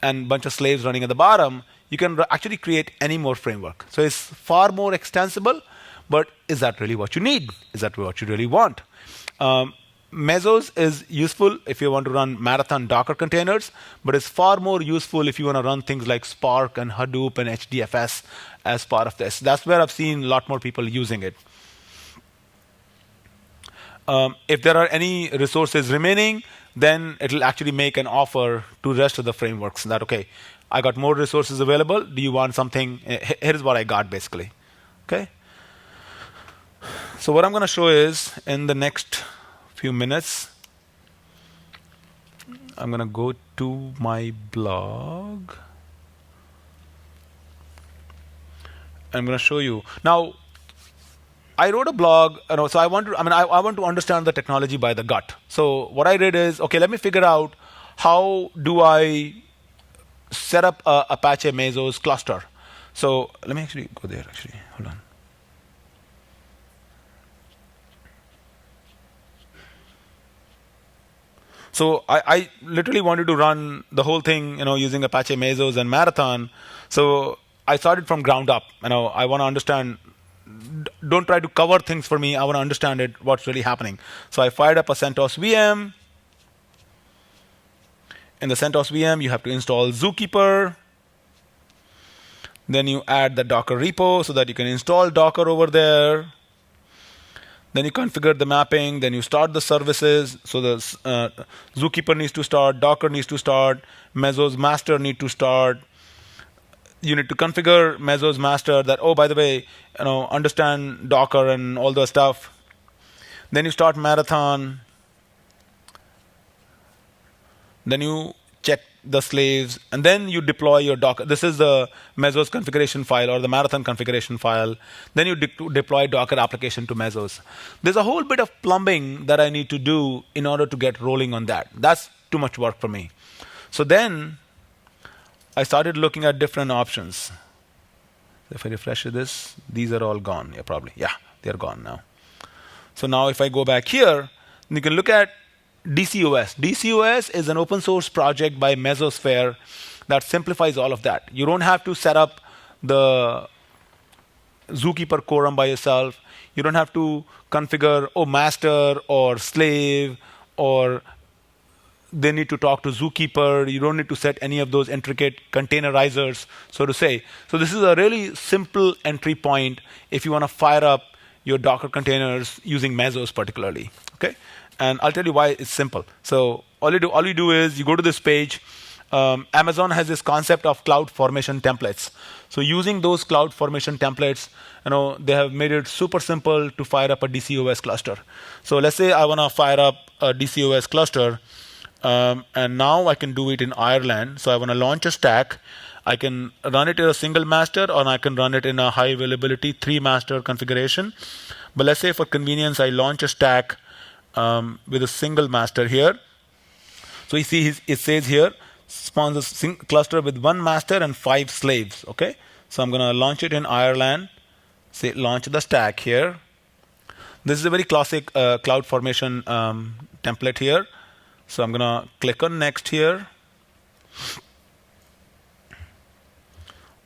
and a bunch of slaves running at the bottom, you can actually create any more framework. So it's far more extensible. But is that really what you need? Is that what you really want? Mesos is useful if you want to run marathon Docker containers, but it's far more useful if you want to run things like Spark and Hadoop and HDFS as part of this. That's where I've seen a lot more people using it. If there are any resources remaining, then it'll actually make an offer to the rest of the frameworks that, OK, I got more resources available. Do you want something? Here's what I got, basically. OK. So what I'm going to show is in the next few minutes, I'm going to go to my blog. I'm going to show you. Now, I wrote a blog, so I want to understand the technology by the gut. So what I did is, OK, let me figure out how do I set up a Apache Mesos cluster. So let me actually go there, actually. Hold on. So I literally wanted to run the whole thing, using Apache Mesos and Marathon. So I started from ground up. I want to understand. Don't try to cover things for me. I want to understand what's really happening. So I fired up a CentOS VM. In the CentOS VM, you have to install Zookeeper. Then you add the Docker repo so that you can install Docker over there. Then you configure the mapping. Then you start the services. So the Zookeeper needs to start. Docker needs to start. Mesos master need to start. You need to configure Mesos master that, oh, by the way, understand Docker and all the stuff. Then you start Marathon. Then you check the slaves, and then you deploy your Docker. This is the Mesos configuration file or the Marathon configuration file. Then you deploy Docker application to Mesos. There's a whole bit of plumbing that I need to do in order to get rolling on that. That's too much work for me. So then I started looking at different options. If I refresh this, these are all gone. Yeah, probably. Yeah, they're gone now. So now if I go back here, you can look at DCOS. DCOS is an open source project by Mesosphere that simplifies all of that. You don't have to set up the Zookeeper quorum by yourself. You don't have to configure, master or slave, or they need to talk to Zookeeper. You don't need to set any of those intricate containerizers, so to say. So this is a really simple entry point if you want to fire up your Docker containers using Mesos particularly. Okay. And I'll tell you why it's simple. So all you do is you go to this page. Amazon has this concept of cloud formation templates. So using those cloud formation templates, they have made it super simple to fire up a DCOS cluster. So let's say I want to fire up a DCOS cluster, and now I can do it in Ireland. So I want to launch a stack. I can run it in a single master, or I can run it in a high availability 3-master configuration. But let's say for convenience, I launch a stack with a single master here. So you see it says here, spawns a cluster with 1 master and 5 slaves. Okay, so I'm going to launch it in Ireland. Say launch the stack here. This is a very classic cloud formation template here. So I'm going to click on next here.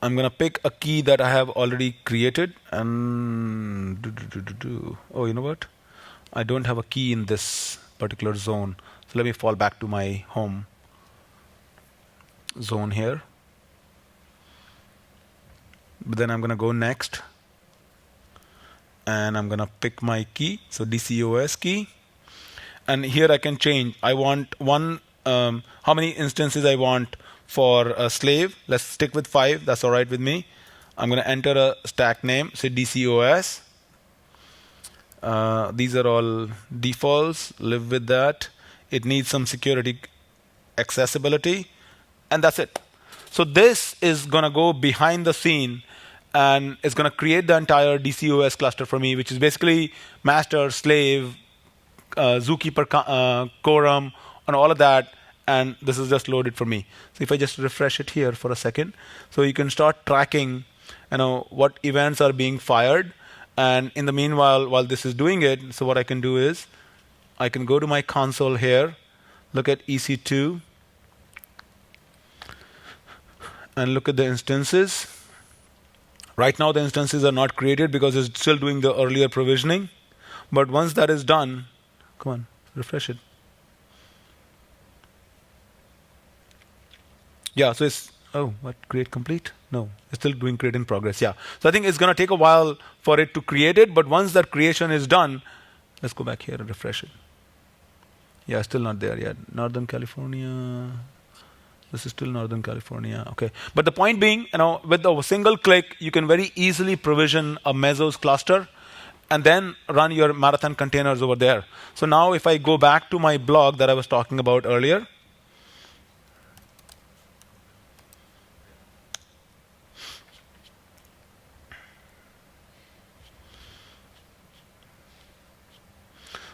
I'm going to pick a key that I have already created. And oh, you know what? I don't have a key in this particular zone. So let me fall back to my home zone here. But then I'm going to go next. And I'm going to pick my key. So DCOS key. And here I can change. I want how many instances I want for a slave. Let's stick with 5. That's all right with me. I'm going to enter a stack name. Say DCOS. These are all defaults. Live with that. It needs some security accessibility, and that's it. So this is going to go behind the scene, and it's going to create the entire DCOS cluster for me, which is basically master, slave, zookeeper, quorum, and all of that. And this is just loaded for me. So if I just refresh it here for a second, so you can start tracking, what events are being fired. And in the meanwhile, while this is doing it, so what I can do is I can go to my console here, look at EC2, and look at the instances. Right now, the instances are not created because it's still doing the earlier provisioning. But once that is done, come on, refresh it. Yeah, so it's, create complete? No, it's still doing create in progress, yeah. So I think it's going to take a while for it to create it, but once that creation is done, let's go back here and refresh it. Yeah, still not there yet. Northern California. This is still Northern California, okay. But the point being, with a single click, you can very easily provision a Mesos cluster and then run your Marathon containers over there. So now if I go back to my blog that I was talking about earlier,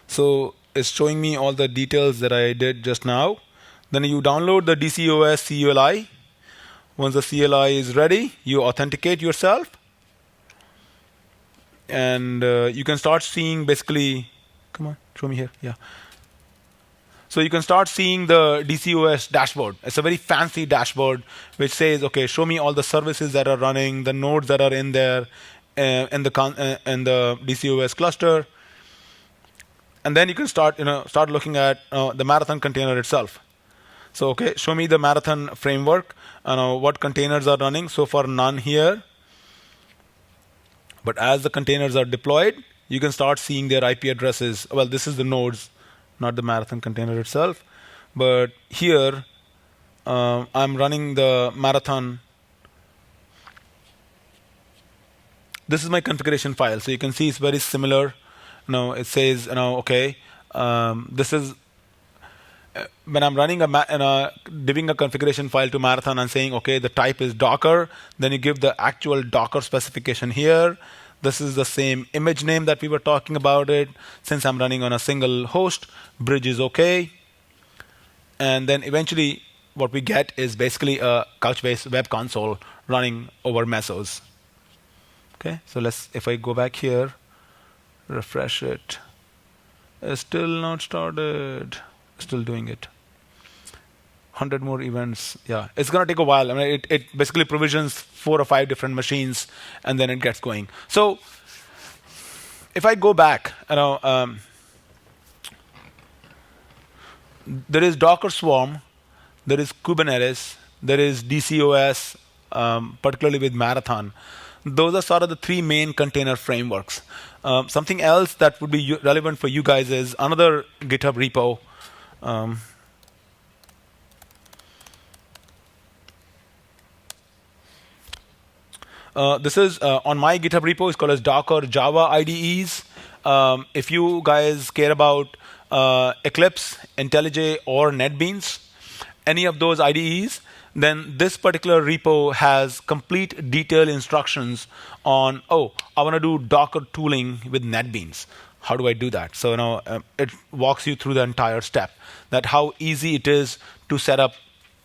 so it's showing me all the details that I did just now. Then you download the DCOS CLI. Once the CLI is ready, you authenticate yourself. And you can start seeing basically, come on, show me here, yeah. So you can start seeing the DCOS dashboard. It's a very fancy dashboard which says, okay, show me all the services that are running, the nodes that are in there, in the DCOS cluster. And then you can start looking at the Marathon container itself. So, okay, show me the Marathon framework, what containers are running. So far, none here. But as the containers are deployed, you can start seeing their IP addresses. Well, this is the nodes, not the Marathon container itself. But here, I'm running the Marathon. This is my configuration file. So you can see it's very similar. It says, okay, this is when I'm running giving a configuration file to Marathon and saying, okay, the type is Docker. Then you give the actual Docker specification here. This is the same image name that we were talking about it. Since I'm running on a single host, bridge is okay. And then eventually what we get is basically a Couchbase web console running over Mesos. Okay, so if I go back here, refresh it. It's still not started. Still doing it. 100 more events. Yeah, it's going to take a while. I mean, it basically provisions 4 or 5 different machines, and then it gets going. So if I go back, there is Docker Swarm, there is Kubernetes, there is DCOS, particularly with Marathon. Those are sort of the 3 main container frameworks. Something else that would be relevant for you guys is another GitHub repo. This is on my GitHub repo. It's called as Docker Java IDEs. If you guys care about Eclipse, IntelliJ, or NetBeans, any of those IDEs, then this particular repo has complete detailed instructions on, I want to do Docker tooling with NetBeans. How do I do that? So it walks you through the entire step, that how easy it is to set up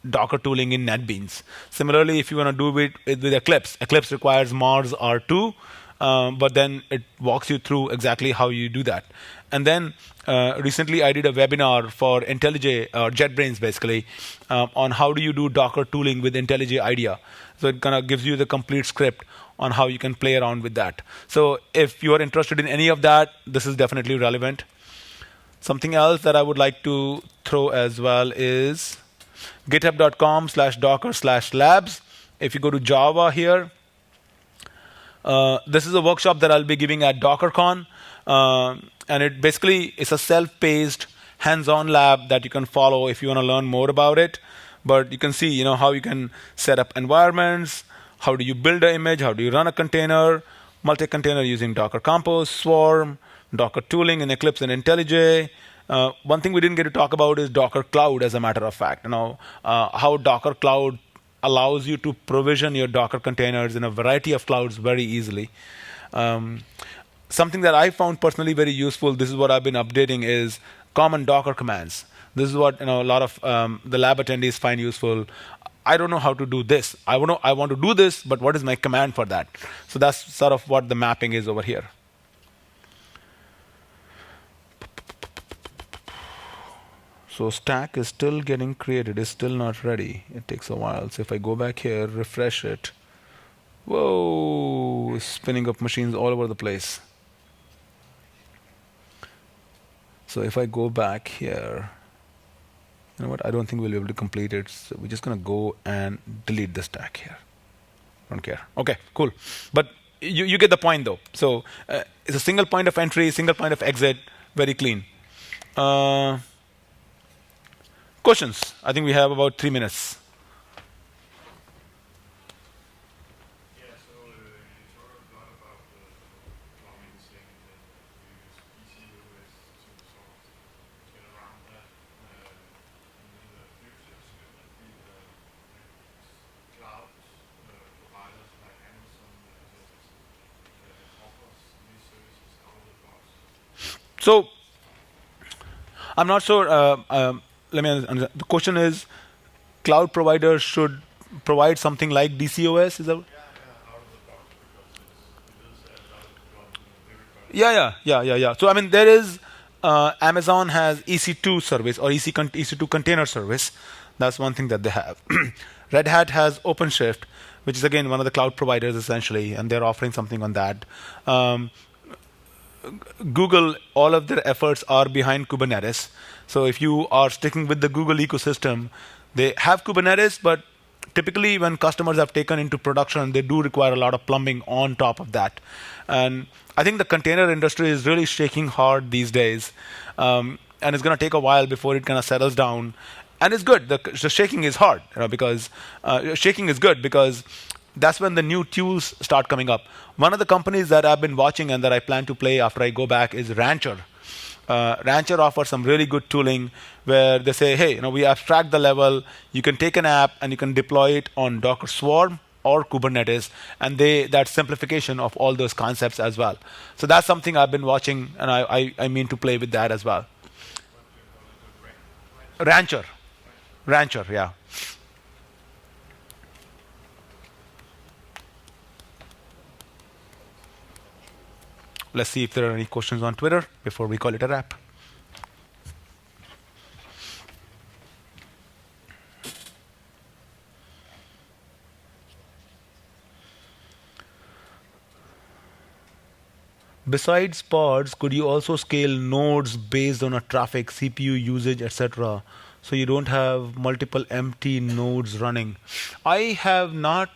Docker tooling in NetBeans. Similarly, if you want to do it with Eclipse, Eclipse requires Mars R2, but then it walks you through exactly how you do that. And then recently I did a webinar for IntelliJ, JetBrains basically, on how do you do Docker tooling with IntelliJ IDEA. So it kind of gives you the complete script on how you can play around with that. So if you are interested in any of that, this is definitely relevant. Something else that I would like to throw as well is github.com/docker/labs. If you go to Java here, this is a workshop that I'll be giving at DockerCon. And it basically is a self-paced, hands-on lab that you can follow if you want to learn more about it. But you can see, how you can set up environments, how do you build an image, how do you run a container, multi-container using Docker Compose, Swarm, Docker tooling in Eclipse and IntelliJ, One thing we didn't get to talk about is Docker Cloud, as a matter of fact. How Docker Cloud allows you to provision your Docker containers in a variety of clouds very easily. Something that I found personally very useful, this is what I've been updating, is common Docker commands. This is what a lot of the lab attendees find useful. I don't know how to do this. I want to do this, but what is my command for that? So that's sort of what the mapping is over here. So stack is still getting created, it's still not ready. It takes a while. So if I go back here, refresh it, whoa, it's spinning up machines all over the place. So if I go back here, you know what, I don't think we'll be able to complete it. So we're just going to go and delete the stack here. Don't care. Okay, cool. But you get the point though. So it's a single point of entry, single point of exit, very clean. Questions? I think we have about 3 minutes. Yeah, so you talked a lot about the plumbing thing that you use DCOS to sort of get around that. In the future, it's going to be the cloud providers like Amazon that offers these services out of the box. So I'm not sure. Let me understand. The question is, cloud providers should provide something like DCOS? Is that? Out of the box because it is a lot of Yeah. So I mean, there is Amazon has EC2 service or EC2 container service. That's one thing that they have. Red Hat has OpenShift, which is again one of the cloud providers essentially, and they're offering something on that. Google, all of their efforts are behind Kubernetes. So if you are sticking with the Google ecosystem, they have Kubernetes, but typically when customers have taken into production, they do require a lot of plumbing on top of that. And I think the container industry is really shaking hard these days. And it's going to take a while before it kind of settles down. And it's good. The shaking is hard, because shaking is good because that's when the new tools start coming up. One of the companies that I've been watching and that I plan to play after I go back is Rancher. Rancher offers some really good tooling where they say, hey, we abstract the level. You can take an app and you can deploy it on Docker Swarm or Kubernetes, and that simplification of all those concepts as well. So that's something I've been watching, and I mean to play with that as well. Rancher, yeah. Let's see if there are any questions on Twitter before we call it a wrap. Besides pods, could you also scale nodes based on a traffic, CPU usage, etc., so you don't have multiple empty nodes running? I have not.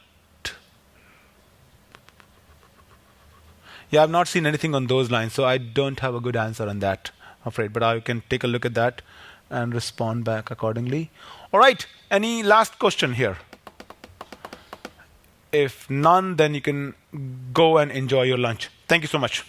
Yeah, I've not seen anything on those lines, so I don't have a good answer on that, I'm afraid. But I can take a look at that and respond back accordingly. All right, any last question here? If none, then you can go and enjoy your lunch. Thank you so much.